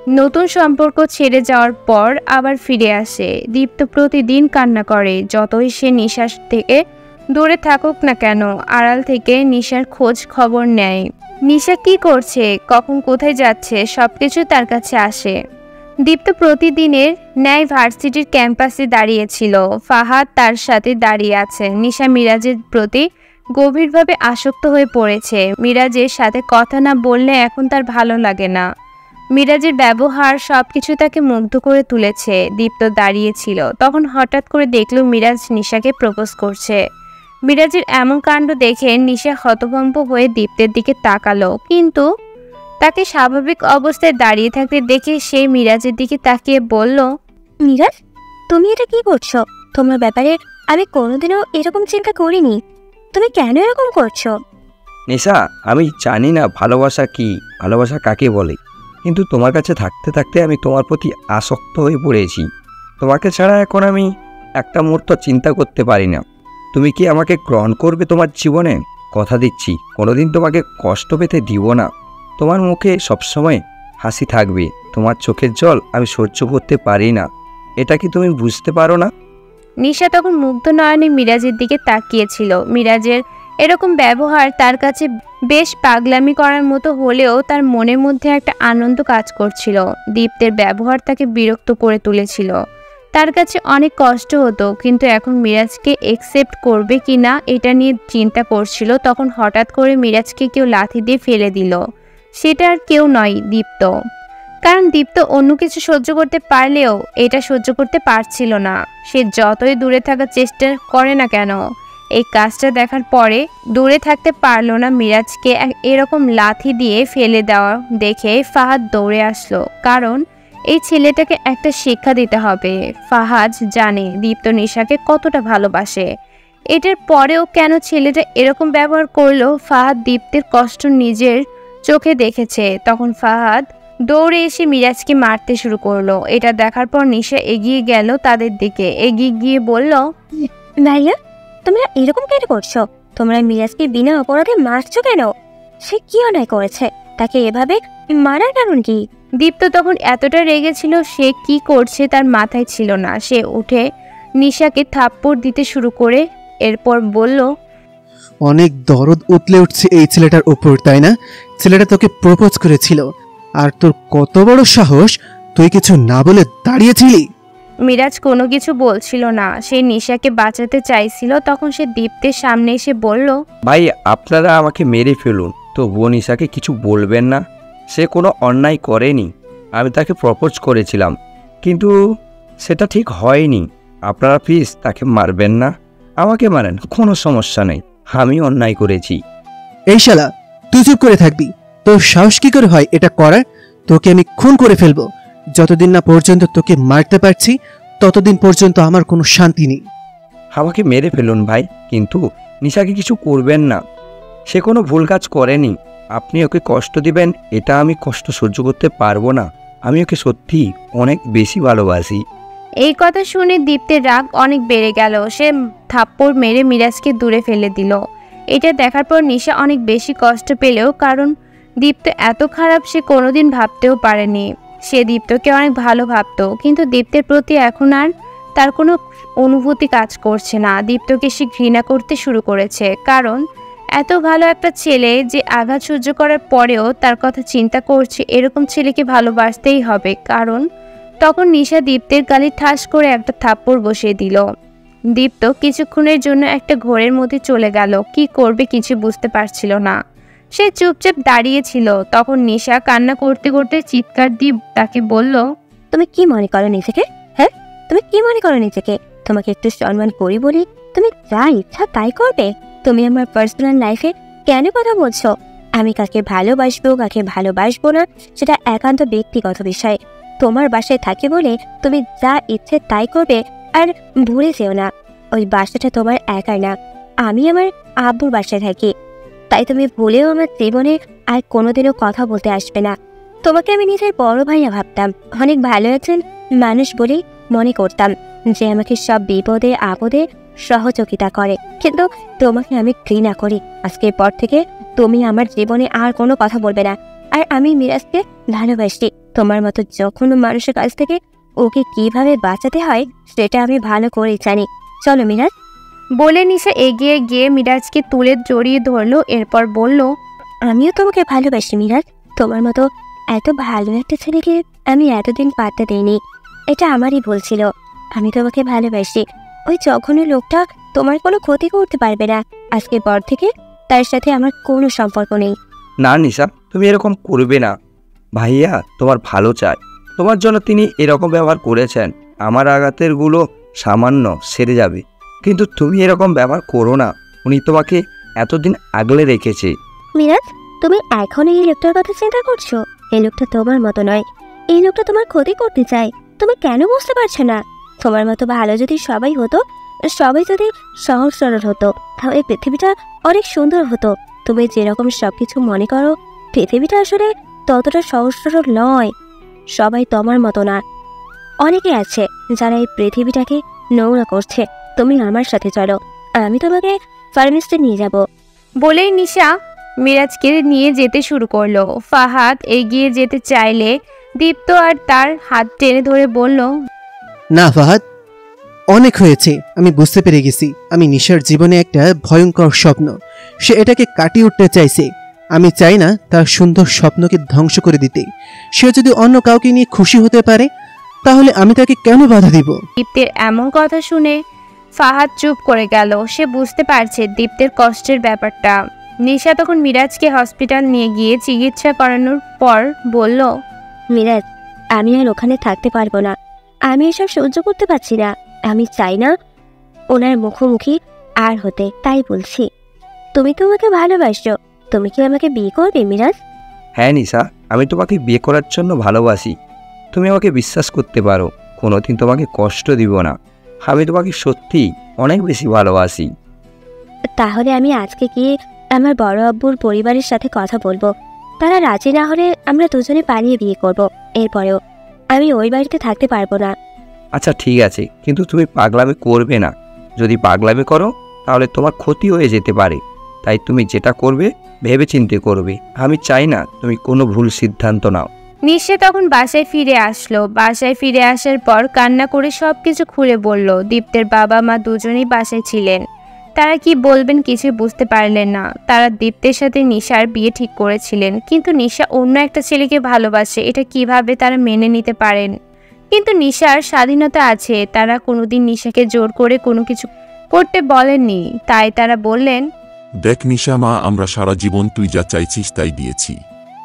নতুন সম্পর্ক ছেড়ে যাওয়ার পর আবার ফিরে আসে। দীপ্ত প্রতিদিন কান্না করে, যতই সে নিশার থেকে দূরে থাকুক না কেন, আড়াল থেকে নিশার খোঁজ খবর নেয়। নিশা কি করছে, কখন কোথায় যাচ্ছে, সবকিছু তার কাছে আসে। দীপ্ত প্রতিদিনের ন্যায় ভার্সিটির ক্যাম্পাসে দাঁড়িয়েছিল। ফাহাদ তার সাথে দাঁড়িয়ে আছে। নিশা মিরাজের প্রতি গভীরভাবে আসক্ত হয়ে পড়েছে। মিরাজের সাথে কথা না বললে এখন তার ভালো লাগে না। মিরাজের ব্যবহার সবকিছু তাকে মুগ্ধ করে তুলেছে। দীপ্ত দাঁড়িয়েছিল, তখন হঠাৎ করে দেখল মিরাজ নিশাকে প্রপোজ করছে। মিরাজের এমন কাণ্ড দেখে নিশা হতভম্ব হয়ে দীপ্তের দিকে তাকালো, কিন্তু তাকে স্বাভাবিক অবস্থায় দাঁড়িয়ে থাকতে দেখে সে মিরাজের দিকে তাকিয়ে বলল, মিরাজ, তুমি এটা কি করছো? তোমার ব্যাপারে আমি কোনোদিনও এরকম চিন্তা করিনি। তুমি কেন এরকম করছো? নিশা, আমি জানি না ভালোবাসা কি, ভালোবাসা কাকে বলে, কিন্তু তোমার কাছে থাকতে থাকতে আমি তোমার প্রতি আসক্ত হয়ে পড়েছি। তোমাকে ছাড়া এখন আমি একটা মুহূর্ত চিন্তা করতে পারি না। তুমি কি আমাকে গ্রহণ করবে তোমার জীবনে? কথা দিচ্ছি, কোনোদিন তোমাকে কষ্ট পেতে দিব না। তোমার মুখে সবসময় হাসি থাকবে। তোমার চোখের জল আমি সহ্য করতে পারি না। এটা কি তুমি বুঝতে পারো না? নিশা তখন মুগ্ধ নয়নে মিরাজের দিকে তাকিয়েছিল। মিরাজের এরকম ব্যবহার তার কাছে বেশ পাগলামি করার মতো হলেও তার মনের মধ্যে একটা আনন্দ কাজ করছিল। দীপ্তের ব্যবহার তাকে বিরক্ত করে তুলেছিল। তার কাছে অনেক কষ্ট হতো, কিন্তু এখন মিরাজকে একসেপ্ট করবে কি না এটা নিয়ে চিন্তা করছিল। তখন হঠাৎ করে মিরাজকে কেউ লাথি দিয়ে ফেলে দিল। সেটা আর কেউ নয়, দীপ্ত। কারণ দীপ্ত অন্য কিছু সহ্য করতে পারলেও এটা সহ্য করতে পারছিল না। সে যতই দূরে থাকার চেষ্টা করে না কেন, এই কাজটা দেখার পরে দূরে থাকতে পারলো না। মিরাজকে এরকম লাথি দিয়ে ফেলে দেওয়া দেখে ফাহাদ দৌড়ে আসলো, কারণ এই ছেলেটাকে একটা শিক্ষা দিতে হবে। ফাহাদ জানে দীপ্ত নিশাকে কতটা ভালোবাসে। এটার পরেও কেন ছেলেটা এরকম ব্যবহার করলো, ফাহাদ দীপ্তের কষ্ট নিজের চোখে দেখেছে। তখন ফাহাদ দৌড়ে এসে মিরাজকে মারতে শুরু করলো। এটা দেখার পর নিশা এগিয়ে গেল তাদের দিকে। এগিয়ে গিয়ে বলল, ভাইয়া, তোমরা এরকম কেন করছো? তোমরা মিরাজকে বিনা অপরাধে মারছো কেন? সে কি অন্যায় করেছে? তাকে এভাবে মারার কারণ কি? দীপ্ত তখন এতটা রেগেছিল, সে কি করছে তার মাথায় ছিল না। সে উঠে নিশাকে থাপ্পড় দিতে শুরু করে এরপর বলল, অনেক দরদ উতলে উঠছে এই ছেলেটার উপর, তাই না? ছেলেটা তোকে প্রপোজ করেছিল, আর তোর কত বড় সাহস, তুই কিছু না বলে দাঁড়িয়েছিলি। মিরাজ কোনো কিছু বলছিল না, সে নিশাকে বাঁচাতে চাইছিল। তখন সে দীপ্তের সামনে এসে বলল, ভাই, আপনারা আমাকে মেরে ফেলুন, তো নিশাকে কিছু বলবেন না। সে কোনো অন্যায় করেনি। আমি তাকে প্রপোজ করেছিলাম, কিন্তু সেটা ঠিক হয়নি। আপনারা প্লিজ তাকে মারবেন না। আমাকে মারেন, কোনো সমস্যা নেই, আমি অন্যায় করেছি। এই শালা, তুই চুপ করে থাকবি? তোর সাহস কি করে হয় এটা করার? তোকে আমি খুন করে ফেলবো। যতদিন না পর্যন্ত তোকে মারতে পারছি, ততদিন পর্যন্ত আমার কোনো শান্তি নেই। আমাকে মেরে ফেলুন ভাই, কিন্তু নিশাকে কিছু করবেন না। সে কোনো ভুল কাজ করেনি। আপনি ওকে কষ্ট দিবেন, এটা আমি কষ্ট সহ্য করতে পারবো না। আমি ওকে সত্যি অনেক বেশি ভালোবাসি। এই কথা শুনে দীপ্তের রাগ অনেক বেড়ে গেল। সে থাপ্পড় মেরে মিরাজকে দূরে ফেলে দিল। এটা দেখার পর নিশা অনেক বেশি কষ্ট পেলেও, কারণ দীপ্ত এত খারাপ সে কোনোদিন ভাবতেও পারেনি। সে দীপ্তকে অনেক ভালো ভাবতো, কিন্তু দীপ্তের প্রতি এখন আর তার কোনো অনুভূতি কাজ করছে না। দীপ্তকে সে ঘৃণা করতে শুরু করেছে, কারণ এত ভালো একটা ছেলে যে আঘাত সহ্য করার পরেও তার কথা চিন্তা করছে, এরকম ছেলেকে ভালোবাসতেই হবে। কারণ তখন নিশা দীপ্তের গালে ঠাস করে একটা থাপ্পড় বসিয়ে দিল। দীপ্ত কিছুক্ষণের জন্য একটা ঘোরের মধ্যে চলে গেল। কি করবে কিছু বুঝতে পারছিল না। সে চুপচাপ দাঁড়িয়েছিল। তখন নিশা কান্না করতে করতে চিৎকার দিয়ে তাকে বলল, তুমি কি মনে করো নিজেকে? হ্যাঁ, তুমি কি মনে করো নিজেকে? তোমাকে একটু সম্মান করি বলি তুমি যা ইচ্ছা তাই করবে? তুমি আমার পার্সোনাল লাইফে কেন কথা বলছো? আমি কাকে ভালোবাসবো কাকে ভালোবাসবো না সেটা একান্ত ব্যক্তিগত বিষয়। তোমার বাসায় থাকে বলে তুমি যা ইচ্ছে তাই করবে। আর ভুলে যেও না, ওই বাসাটা তোমার একার না, আমি আমার আব্বুর বাসায় থাকি। তাই তুমি ভুলেও আমার জীবনে আর কোনোদিনও কথা বলতে আসবে না। তোমাকে আমি নিজের বড় ভাইয়া ভাবতাম, অনেক ভালো একজন মানুষ বলেই মনে করতাম, যে আমাকে সব বিপদে আপদে সহযোগিতা করে। কিন্তু তোমাকে আমি ঘৃণা করি। আজকের পর থেকে তুমি আমার জীবনে আর কোনো কথা বলবে না। আর আমি মিরাজকে ভালোবাসি, তোমার মতো যখন মানুষের কাছ থেকে ওকে কিভাবে বাঁচাতে হয় সেটা আমি ভালো করেই জানি। চলো মিরাজ। বলে নিশা এগিয়ে গিয়ে মিরাজকে তুলে জড়িয়ে ধরলো। এরপর বলল, আমিও তোমাকে ভালোবাসি মিরাজ। তোমার মতো এত ভালো একটা ছেলেকে আমি এতদিন পাত্তা দিইনি। এটা আমারই ভুল ছিল। আমি তোমাকে ভালোবাসি। ওই জঘন্য লোকটা তোমার কোনো ক্ষতি করতে পারবে না। আজকের পর থেকে তার সাথে আমার কোনো সম্পর্ক নেই। না নিশা, তুমি এরকম করবে না। ভাইয়া তোমার ভালো চায়, তোমার জন্য তিনি এরকম ব্যবহার করেছেন। আমার আঘাতেরগুলো সামান্য সেরে যাবে, কিন্তু তুমি এরকম ব্যবহার করো না। উনি তোমাকে এতদিন আগলে রেখেছে। মিরাজ, তুমি এখন এই লোকটার কথা চিন্তা করছো? এই লোকটা তোমার মতো নয়। এই লোকটা তোমার ক্ষতি করতে চায়। তুমি কেন বুঝতে পারছো না? তোমার মতো ভালো যদি সবাই হতো, সবাই যদি সহজ সরল হতো, তাহলে পৃথিবীটা অনেক সুন্দর হতো। তুমি যেরকম সবকিছু মনে করো, পৃথিবীটা আসলে ততটা সহজ সরল নয়। সবাই তোমার মতো না। অনেকে আছে যারা এই পৃথিবীটাকে নোংরা করছে। তুমি আমার সাথে চলো, আমি তোমাকে ফার্মেসিতে নিয়ে যাব। বলেই নিশা মিরাজকে নিয়ে যেতে শুরু করলো। ফাহাদ এগিয়ে যেতে চাইলে দীপ্ত আর তার হাত টেনে ধরে বলল, না ফাহাদ, অনেক হয়েছে। আমি বুঝতে পেরে গেছি আমি নিশার জীবনে একটা ভয়ঙ্কর স্বপ্ন। সে এটাকে কাটিয়ে উঠতে চাইছে। আমি চাই না তার সুন্দর স্বপ্নকে ধ্বংস করে দিতে। সে যদি অন্য কাউকে নিয়ে খুশি হতে পারে, তাহলে আমি তাকে কেন বাধা দিব? দীপ্তের এমন কথা শুনে ফাহাদ চুপ করে গেল। সে বুঝতে পারছে দীপ্তের কষ্টের ব্যাপারটা। নিশা তখন মিরাজকে হসপিটাল নিয়ে গিয়ে চিকিৎসা করানোর পর বলল, মিরাজ, আমি আর ওখানে থাকতে পারবো না। আমি এসব সহ্য করতে পারছি না। আমি চাই না ওনার মুখোমুখি আর হতে। তাই বলছি, তুমি তো আমাকে ভালোবাসো। তুমি কি আমাকে বিয়ে করবে মিরাজ? হ্যাঁ নিশা, আমি তোমাকে বিয়ে করার জন্য ভালোবাসি। তুমি আমাকে বিশ্বাস করতে পারো, কোনোদিন তোমাকে কষ্ট দিব না। আমি তোমাকে সত্যি অনেক বেশি ভালোবাসি। তাহলে আমি আজকে গিয়ে আমার বড় আব্বুর পরিবারের সাথে কথা বলবো। তারা রাজি না হলে আমরা দুজনে পালিয়ে বিয়ে করব। এরপরেও আমি ওই বাড়িতে থাকতে পারবো না। আচ্ছা ঠিক আছে, কিন্তু তুমি পাগলামি করবে না। যদি পাগলামি করো তাহলে তোমার ক্ষতি হয়ে যেতে পারে। তাই তুমি যেটা করবে ভেবে চিন্তে করবে। আমি চাই না তুমি কোনো ভুল সিদ্ধান্ত নাও। নিশা তখন বাসায় ফিরে আসলো। বাসায় ফিরে আসার পর কান্না করে সবকিছু খুলে বলল। দীপ্তের বাবা মা দুজনেই বাসায় ছিলেন। তারা কি বলবেন কিছু বুঝতে পারলেন না। তারা দীপ্তের সাথে নিশার বিয়ে ঠিক করেছিলেন, কিন্তু নিশা অন্য একটা ছেলেকে ভালোবাসে, এটা কিভাবে তারা মেনে নিতে পারেন? কিন্তু নিশার স্বাধীনতা আছে। তারা কোনোদিন নিশাকে জোর করে কোনো কিছু করতে বলেননি। তাই তারা বললেন, দেখ নিশা মা, আমরা সারা জীবন তুই যা চাইছিস তাই দিয়েছি।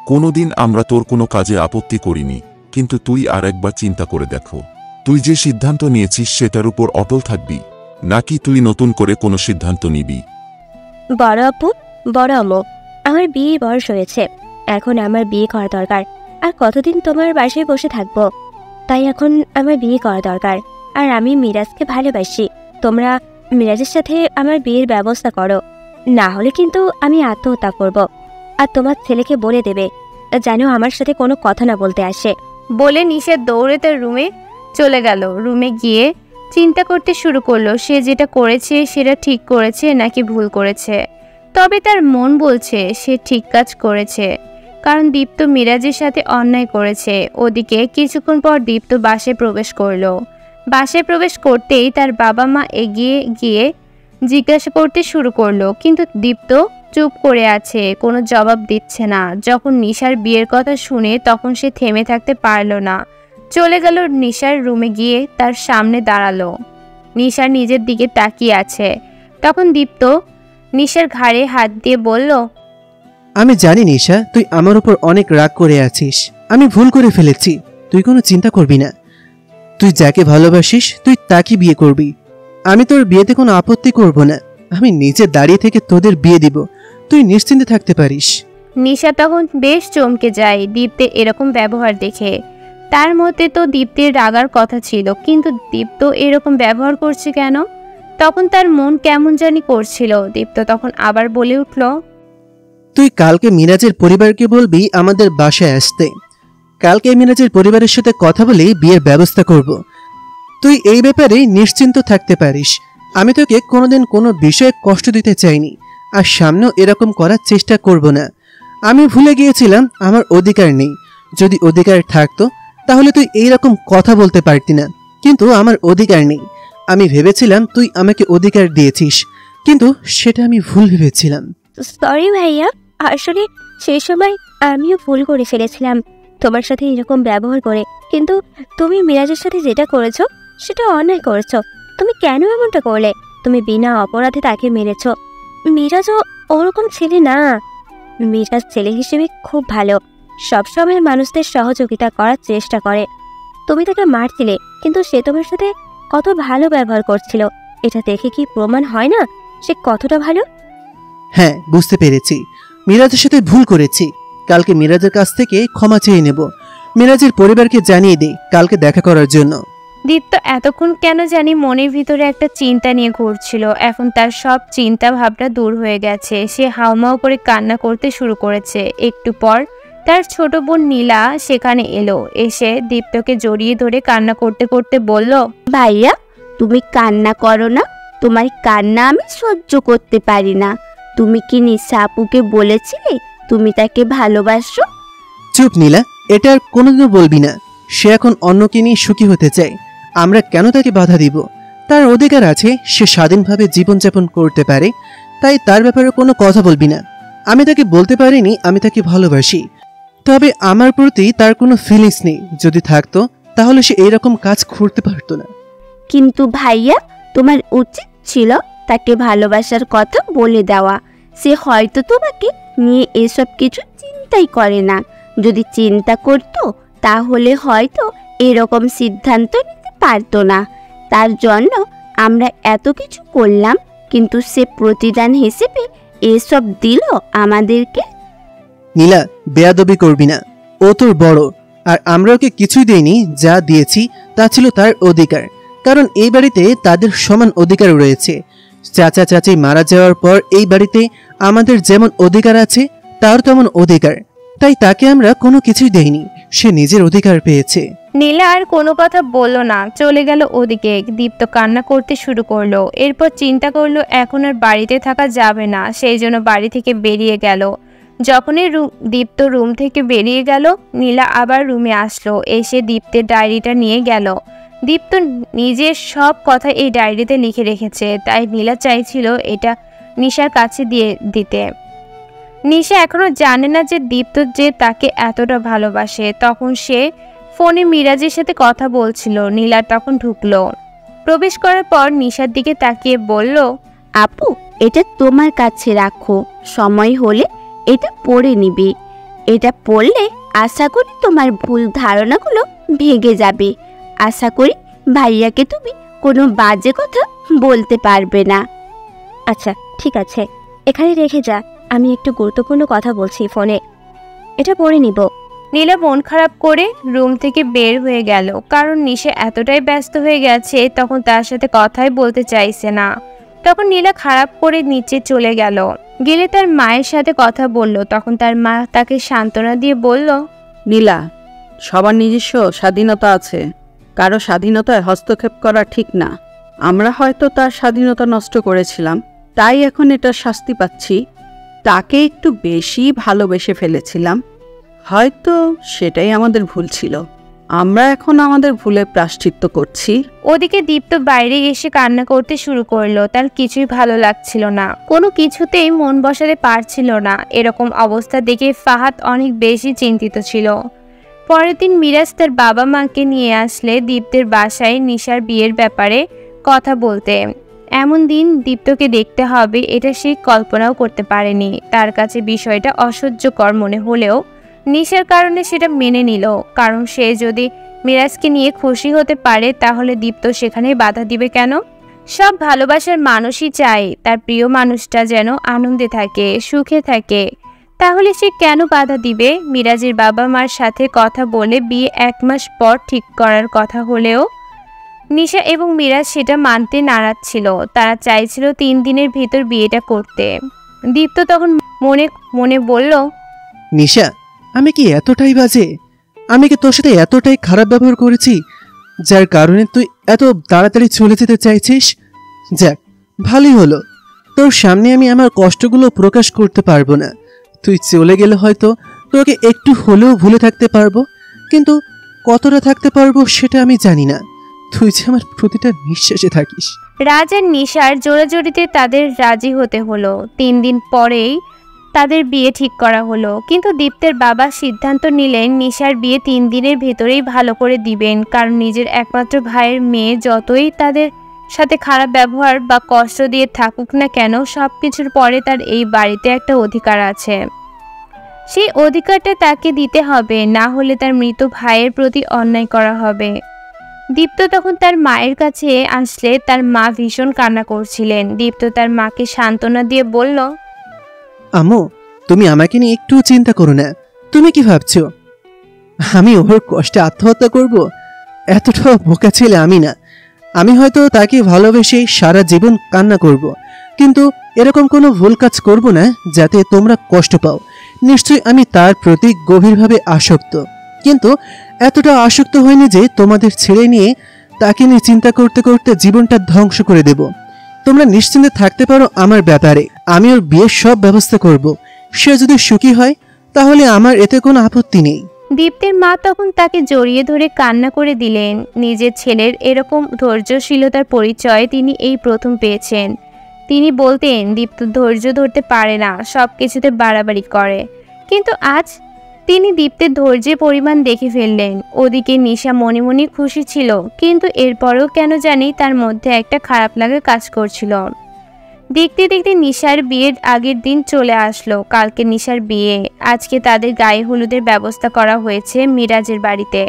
কোনোদিন আমরা তোর কোনো কাজে আপত্তি করিনি। কিন্তু তুই আর একবার চিন্তা করে দেখো, তুই যে সিদ্ধান্ত নিয়েছিস সেটার উপর অটল থাকবি, নাকি তুই নতুন করে কোনো সিদ্ধান্ত নিবি? বড় আপু, বড় আম্মু, আমার বিয়ে বয়স হয়েছে। এখন আমার বিয়ে করা দরকার। আর কতদিন তোমার বাসায় বসে থাকবো? তাই এখন আমার বিয়ে করা দরকার। আর আমি মিরাজকে ভালোবাসি। তোমরা মিরাজের সাথে আমার বিয়ের ব্যবস্থা করো, না হলে কিন্তু আমি আত্মহত্যা করব। আর তোমার ছেলেকে বলে দেবে যেন আমার সাথে কোনো কথা না বলতে আসে। বলে নিশা দৌড়ে তার রুমে চলে গেল। রুমে গিয়ে চিন্তা করতে শুরু করলো সে যেটা করেছে সেটা ঠিক করেছে নাকি ভুল করেছে। তবে তার মন বলছে সে ঠিক কাজ করেছে, কারণ দীপ্ত মিরাজের সাথে অন্যায় করেছে। ওদিকে কিছুক্ষণ পর দীপ্ত বাসায় প্রবেশ করলো। বাসায় প্রবেশ করতেই তার বাবা মা এগিয়ে গিয়ে জিজ্ঞাসা করতে শুরু করলো, কিন্তু দীপ্ত চুপ করে আছে, কোনো জবাব দিচ্ছে না। যখন নিশার বিয়ের কথা শুনে তখন সে থেমে থাকতে পারলো না। চলে গেল নিশার রুমে গিয়ে তার সামনে দাঁড়ালো। নিশা নিজের দিকে তাকিয়ে আছে। তখন দীপ্ত নিশার ঘাড়ে হাত দিয়ে বলল, আমি জানি নিশা, তুই আমার উপর অনেক রাগ করে আছিস। আমি ভুল করে ফেলেছি। তুই কোনো চিন্তা করবি না। তুই যাকে ভালোবাসিস তুই তাকে বিয়ে করবি। আমি তোর বিয়েতে কোনো আপত্তি করব না। আমি নিজে দাঁড়িয়ে থেকে তোদের বিয়ে দিব। তুই নিশ্চিন্তে থাকতে পারিস। নিশা তখন বেশ চমকে যায় দীপ্তের এরকম ব্যবহার দেখে। তার মধ্যে তো দীপ্তের রাগার কথা ছিল, কিন্তু দীপ্ত এরকম ব্যবহার করছে কেন? তখন তার মন কেমন জানি করছিল। দীপ্ত তখন আবার বলে উঠল, তুই কালকে মিরাজের পরিবারকে বলবি আমাদের বাসায় আসতে। কালকে মিরাজের পরিবারের সাথে কথা বলে বিয়ের ব্যবস্থা করব। তুই এই ব্যাপারে নিশ্চিন্ত থাকতে পারিস। আমি তোকে কোনোদিন কোনো বিষয়ে কষ্ট দিতে চাইনি, আর সামনেও এরকম করার চেষ্টা করব না। আমি ভুলে গিয়েছিলাম আমার অধিকার নেই। যদি অধিকার থাকতো তাহলে তুই এইরকম কথা বলতে পারতি না, কিন্তু আমার অধিকার নেই। আমি ভেবেছিলাম তুই আমাকে অধিকার দিয়েছিস, কিন্তু সেটা আমি ভুল ভেবেছিলাম। সরি ভাইয়া, আসলে সেই সময় আমিও ভুল করে ফেলেছিলাম তোমার সাথে এরকম ব্যবহার করে। কিন্তু তুমি মিরাজের সাথে যেটা করেছো সেটা অন্যায় করেছো। তুমি কেন এমনটা করলে? তুমি বিনা অপরাধে তাকে মেরেছো। মিরাজও ওরকম ছেলে না। মিরাজ ছেলে হিসেবে খুব ভালো, সবসময় মানুষদের সহযোগিতা করার চেষ্টা করে। তুমি তাকে মারছিলে, কিন্তু সে তোমার সাথে কত ভালো ব্যবহার করছিল। এটা দেখে কি প্রমাণ হয় না সে কতটা ভালো? হ্যাঁ, বুঝতে পেরেছি। মিরাজের সাথে ভুল করেছি। কালকে মিরাজের কাছ থেকে ক্ষমা চেয়ে নেব। মিরাজের পরিবারকে জানিয়ে দিই কালকে দেখা করার জন্য। দীপ্ত এতক্ষণ কেন জানি মনের ভিতরে একটা চিন্তা নিয়ে ঘুরছিল। এখন তার সব চিন্তা ভাবনা দূর হয়ে গেছে। সে হাউমাউ করে কান্না করতে শুরু করেছে। একটু পর তার ছোট বোন নীলা সেখানে এলো। এসে দীপ্তকে জড়িয়ে ধরে কান্না করতে করতে বলল, ভাইয়া তুমি কান্না করো না, তোমার কান্না আমি সহ্য করতে পারি না। তুমি কি নিশা আপুকে বলেছিলে তুমি তাকে ভালোবাসো? চুপ নীলা, এটা আর কোনোদিনও বলবি না। সে এখন অন্যকে নিয়ে সুখী হতে চায়, আমরা কেন তাকে বাধা দিব? তার অধিকার আছে, সে স্বাধীনভাবে জীবনযাপন করতে পারে, তাই তার ব্যাপারে কোনো কথা বলবি না। আমি তাকে বলতে পারিনি আমি তাকে ভালোবাসি, তবে আমার প্রতি তার কোনো ফিলিংস নেই। যদি থাকতো তাহলে সে এইরকম কাজ করতে পারতো না। কিন্তু ভাইয়া তোমার উচিত ছিল তাকে ভালোবাসার কথা বলে দেওয়া। সে হয়তো তোমাকে নিয়ে এসব কিছু চিন্তাই করে না। যদি চিন্তা করতো তাহলে হয়তো এরকম সিদ্ধান্ত নিতে পারতো না। তার জন্য আমরা এত কিছু করলাম, কিন্তু সে প্রতিদান হিসেবে এসব দিল আমাদেরকে। নীলা, বেয়াদবি করবি না। ও তোর বড়, আর আমরা ওকে কিছুই দেইনি। যা দিয়েছি তা ছিল তার অধিকার, কারণ এই বাড়িতে তাদের সমান অধিকার রয়েছে। চাচা চাচি মারা যাওয়ার পর এই বাড়িতে আমাদের যেমন অধিকার আছে তার তেমন অধিকার, তাই তাকে আমরা কোনো কিছুই দেইনি। সে নিজের অধিকার পেয়েছে। নীলা আর কোনো কথা বলল না, চলে গেল ওদিকে। দীপ্ত কান্না করতে শুরু করলো। এরপর চিন্তা করলো এখন আর বাড়িতে থাকা যাবে না, সেই জন্য বাড়ি থেকে বেরিয়ে গেল। যখনই দীপ্ত রুম থেকে বেরিয়ে গেল, নীলা আবার রুমে আসলো। এসে দীপ্তের ডায়েরিটা নিয়ে গেল। দীপ্ত নিজের সব কথা এই ডায়েরিতে লিখে রেখেছে, তাই নীলা চাইছিল এটা নিশার কাছে দিয়ে দিতে। নিশা এখনো জানে না যে দীপ্ত যে তাকে এতটা ভালোবাসে। তখন সে ফোনে মিরাজের সাথে কথা বলছিল। নীলা তখন ঢুকলো। প্রবেশ করার পর নিশার দিকে তাকিয়ে বলল, আপু এটা তোমার কাছে রাখো, সময় হলে এটা পড়ে নিবি। এটা পড়লে আশা করি তোমার ভুল ধারণাগুলো ভেঙে যাবে। আশা করি ভাইয়াকে তুমি কোনো বাজে কথা বলতে পারবে না। আচ্ছা ঠিক আছে, এখানে রেখে যা, আমি একটু গুরুত্বপূর্ণ কথা বলছি ফোনে। এটা পড়ে নিব। নীলা মন খারাপ করে রুম থেকে বের হয়ে গেল, কারণ নিশা এতটাই ব্যস্ত হয়ে গেছে তখন তার সাথে কথাই বলতে চাইছে না। তখন নীলা খারাপ করে নিচে চলে গেলে তার মায়ের সাথে কথা বলল। তখন তার মা তাকে সান্ত্বনা দিয়ে বলল, নীলা, সবার নিজস্ব স্বাধীনতা আছে, কারো স্বাধীনতায় হস্তক্ষেপ করা ঠিক না। আমরা হয়তো তার স্বাধীনতা নষ্ট করেছিলাম, তাই এখন এটা শাস্তি পাচ্ছি। তাকে একটু বেশি ভালোবেসে ফেলেছিলাম, হয়তো সেটাই আমাদের ভুল ছিল। আমরা এখন আমাদের ভুলে প্রায়শ্চিত্ত করছি। ওদিকে দীপ্ত বাইরে এসে কান্না করতে শুরু করলো। তার কিছুই ভালো লাগছিল না, কোনো কিছুতেই মন বসাতে পারছিল না। এরকম অবস্থা দেখে ফাহাদ অনেক বেশি চিন্তিত ছিল। পরের দিন মিরাজ তার বাবা মাকে নিয়ে আসলে দীপ্তের বাসায় নিশার বিয়ের ব্যাপারে কথা বলতে। এমন দিন দীপ্তকে দেখতে হবে এটা সে কল্পনাও করতে পারেনি। তার কাছে বিষয়টা অসহ্যকর মনে হলেও নিশার কারণে সেটা মেনে নিল, কারণ সে যদি মিরাজকে নিয়ে খুশি হতে পারে তাহলে দীপ্ত সেখানে বাধা দিবে কেন? সব ভালোবাসার মানুষই চায় তার প্রিয় মানুষটা যেন আনন্দে থাকে, সুখে থাকে, তাহলে সে কেন বাধা দিবে? মিরাজের বাবা মার সাথে কথা বলে বিয়ে 1 মাস পর ঠিক করার কথা হলেও নিশা এবং মিরাজ সেটা মানতে নারাজ ছিল। তারা চাইছিল 3 দিনের ভিতর বিয়েটা করতে। দীপ্ত তখন মনে মনে বলল, নিশা, আমি কি এতটাই বাজে? আমি কি তোর সাথে এতটাই খারাপ ব্যবহার করেছি যার কারণে তুই এত তাড়াতাড়ি চলে যেতে চাইছিস? যাক, ভালোই হলো, তোর সামনে আমি আমার কষ্টগুলো প্রকাশ করতে পারবো না। তুই চলে গেলে হয়তো তোকে একটু হলেও ভুলে থাকতে পারবো, কিন্তু কতটা থাকতে পারবো সেটা আমি জানি না। তুই যে আমার প্রতিটা নিঃশ্বাসে থাকিস। রাজ আর নিশার জোড়াজোড়িতে তাদের রাজি হতে হলো। 3 দিন পরেই তাদের বিয়ে ঠিক করা হলো, কিন্তু দীপ্তের বাবা সিদ্ধান্ত নিলেন নিশার বিয়ে 3 দিনের ভেতরেই ভালো করে দিবেন, কারণ নিজের একমাত্র ভাইয়ের মেয়ে যতই তাদের সাথে খারাপ ব্যবহার বা কষ্ট দিয়ে থাকুক না কেন, সব কিছুর পরে তার এই বাড়িতে একটা অধিকার আছে। সেই অধিকারটা তাকে দিতে হবে, না হলে তার মৃত ভাইয়ের প্রতি অন্যায় করা হবে। দীপ্ত তখন তার মায়ের কাছে আসলে তার মা ভীষণ কান্না করছিলেন। দীপ্ত তার মাকে সান্ত্বনা দিয়ে বলল, আম্মু, তুমি আমাকে নিয়ে একটু চিন্তা করো না। তুমি কি ভাবছো আমি ওর কষ্টে আত্মহত্যা করব? এতটা বোকা ছেলে আমি না। আমি হয়তো তাকে ভালোবেসে সারা জীবন কান্না করব, কিন্তু এরকম কোনো ভুল কাজ করব না যাতে তোমরা কষ্ট পাও। নিশ্চয়ই আমি তার প্রতি গভীরভাবে আসক্ত, কিন্তু এতটা আসক্ত হয়নি যে তোমাদের ছেলে নিয়ে তাকে নিয়ে চিন্তা করতে করতে জীবনটা ধ্বংস করে দেব। তোমরা নিশ্চিন্তে থাকতে পারো আমার ব্যাপারে। আমি ওর বিয়ের সব ব্যবস্থা করব। সে যদি সুখী হয় তাহলে আমার এতে কোনো আপত্তি নেই। দীপ্তের মা তখন তাকে জড়িয়ে ধরে কান্না করে দিলেন। নিজের ছেলের এরকম ধৈর্যশীলতার পরিচয় তিনি এই প্রথম পেয়েছেন। তিনি বলতেন দীপ্ত ধৈর্য ধরতে পারে না, সব কিছুতে বাড়াবাড়ি করে, কিন্তু আজ তিনি দীপ্তের ধৈর্যের পরিমাণ দেখে ফেললেন। ওদিকে নিশা মনে মনে খুশি ছিল, কিন্তু এরপরেও কেন জানি তার মধ্যে একটা খারাপ লাগা কাজ করছিল। দেখতে দেখতে নিশার বিয়ের আগের দিন চলে আসলো। কালকে নিশার বিয়ে, আজকে তাদের গায়ে হলুদের ব্যবস্থা করা হয়েছে মিরাজের বাড়িতে।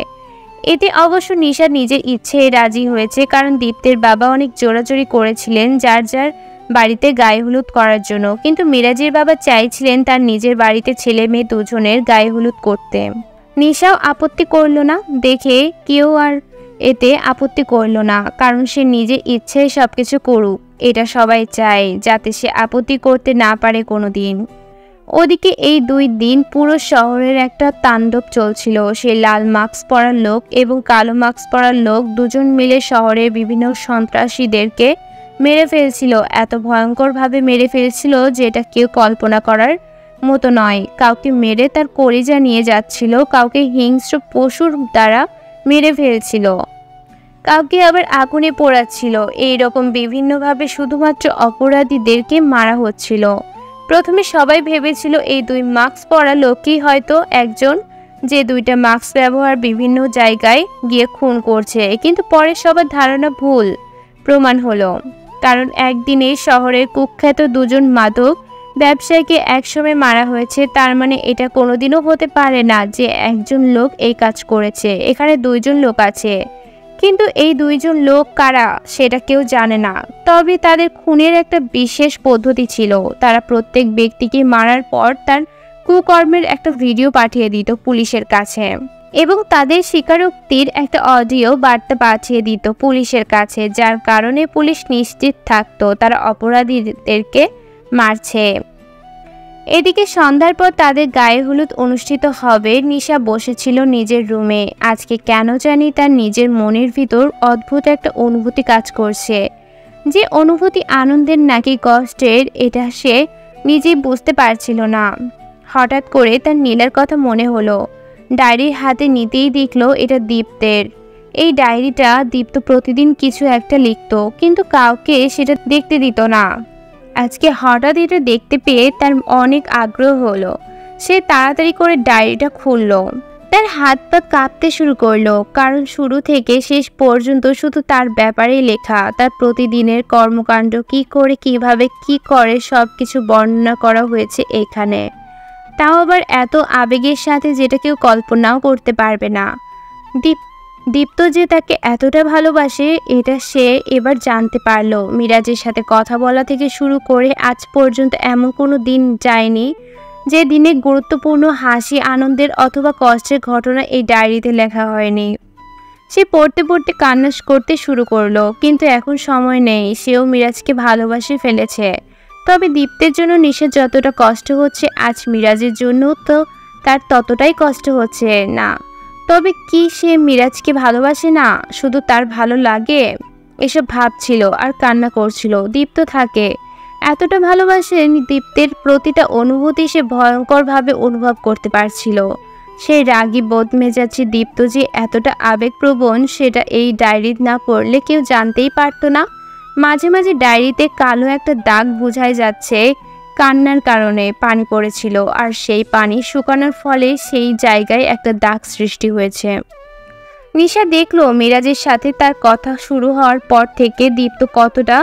এতে অবশ্য নিশা নিজের ইচ্ছে রাজি হয়েছে, কারণ দীপ্তের বাবা অনেক জোরাজোরি করেছিলেন যার যার বাড়িতে গায়ে হলুদ করার জন্য, কিন্তু মিরাজের বাবা চাইছিলেন তার নিজের বাড়িতে ছেলে মেয়ে দুজনের গায়ে হলুদ করতে। নিশাও আপত্তি করল না দেখে কেউ আর এতে আপত্তি করল না, কারণ সে নিজের ইচ্ছায় সবকিছু করুক, এটা সবাই চায়, যাতে সে আপত্তি করতে না পারে কোনো দিন। ওদিকে এই 2 দিন পুরো শহরের একটা তাণ্ডব চলছিল। সে লাল মাস্ক পরা লোক এবং কালো মাস্ক পরা লোক দুজন মিলে শহরের বিভিন্ন সন্ত্রাসীদেরকে মেরে ফেলছিল। এত ভয়ঙ্করভাবে মেরে ফেলছিল যে এটা কেউ কল্পনা করার মতো নয়। কাউকে মেরে তার কলিজা নিয়ে যাচ্ছিল, কাউকে হিংস্র পশুর দ্বারা মেরে ফেলছিল, কাউকে আবার আগুনে পোড়াচ্ছিল। এইরকম বিভিন্নভাবে শুধুমাত্র অপরাধীদেরকে মারা হচ্ছিল। প্রথমে সবাই ভেবেছিল এই 2 মাস্ক পরা লোকই হয়তো একজন, যে 2টা মাস্ক ব্যবহার বিভিন্ন জায়গায় গিয়ে খুন করছে, কিন্তু পরে সবার ধারণা ভুল প্রমাণ হলো, কারণ একদিনে শহরের কুখ্যাত 2 মাদক ব্যবসায়ীকে একসময় মারা হয়েছে। তার মানে এটা কোনোদিনও হতে পারে না যে একজন লোক এই কাজ করেছে। এখানে 2 জন লোক আছে, কিন্তু এই 2 জন লোক কারা সেটা কেউ জানে না। তবে তাদের খুনের একটা বিশেষ পদ্ধতি ছিল। তারা প্রত্যেক ব্যক্তিকে মারার পর তার কুকর্মের একটা ভিডিও পাঠিয়ে দিত পুলিশের কাছে, এবং তাদের স্বীকারোক্তির একটা অডিও বার্তা পাঠিয়ে দিত পুলিশের কাছে, যার কারণে পুলিশ নিশ্চিত থাকতো তারা অপরাধীদেরকে মারছে। এদিকে সন্ধ্যার পর তাদের গায়ে হলুদ অনুষ্ঠিত হবে। নিশা বসেছিল নিজের রুমে। আজকে কেন জানি তার নিজের মনের ভিতর অদ্ভুত একটা অনুভূতি কাজ করছে, যে অনুভূতি আনন্দের নাকি কষ্টের এটা সে নিজেই বুঝতে পারছিল না। হঠাৎ করে তার নীলার কথা মনে হলো। ডায়েরির হাতে নিতেই দেখলো এটা দীপ্তের। এই ডায়েরিটা দীপ্ত প্রতিদিন কিছু একটা লিখতো, কিন্তু কাউকে সেটা দেখতে দিত না। আজকে হঠাৎ এটা দেখতে পেয়ে তার অনেক আগ্রহ হলো। সে তাড়াতাড়ি করে ডায়েরিটা খুললো। তার হাত পা কাঁপতে শুরু করলো, কারণ শুরু থেকে শেষ পর্যন্ত শুধু তার ব্যাপারেই লেখা। তার প্রতিদিনের কর্মকাণ্ড, কি করে কিভাবে কি করে সব কিছু বর্ণনা করা হয়েছে এখানে, তাও আবার এত আবেগের সাথে যেটা কেউ কল্পনাও করতে পারবে না। দীপ্ত যে তাকে এতটা ভালোবাসে এটা সে এবার জানতে পারলো। মিরাজের সাথে কথা বলা থেকে শুরু করে আজ পর্যন্ত এমন কোনো দিন যায়নি যে দিনে গুরুত্বপূর্ণ হাসি, আনন্দের অথবা কষ্টের ঘটনা এই ডায়েরিতে লেখা হয়নি। সে পড়তে পড়তে কান্না করতে শুরু করলো, কিন্তু এখন সময় নেই। সেও মিরাজকে ভালোবাসে ফেলেছে। তবে দীপ্তের জন্য নিশার যতটা কষ্ট হচ্ছে, আজ মিরাজের জন্য তো তার ততটাই কষ্ট হচ্ছে না। তবে কি সে মিরাজকে ভালোবাসে না, শুধু তার ভালো লাগে? এসব ভাবছিল আর কান্না করছিল। দীপ্ত থাকে এতটা ভালোবাসেন, দীপ্তের প্রতিটা অনুভূতি সে ভয়ঙ্করভাবে অনুভব করতে পারছিল। সেই রাগী বদমেজাজি দীপ্ত যে এতটা আবেগপ্রবণ সেটা এই ডায়েরি না পড়লে কেউ জানতেই পারতো না। মাঝে মাঝে ডায়েরিতে কালো একটা দাগ বোঝাই যাচ্ছে, কান্নার কারণে পানি পড়েছিল, আর সেই পানি শুকানোর ফলে সেই জায়গায় একটা দাগ সৃষ্টি হয়েছে। নিশা দেখলো মিরাজের সাথে তার কথা শুরু হওয়ার পর থেকে দীপ্ত কতটা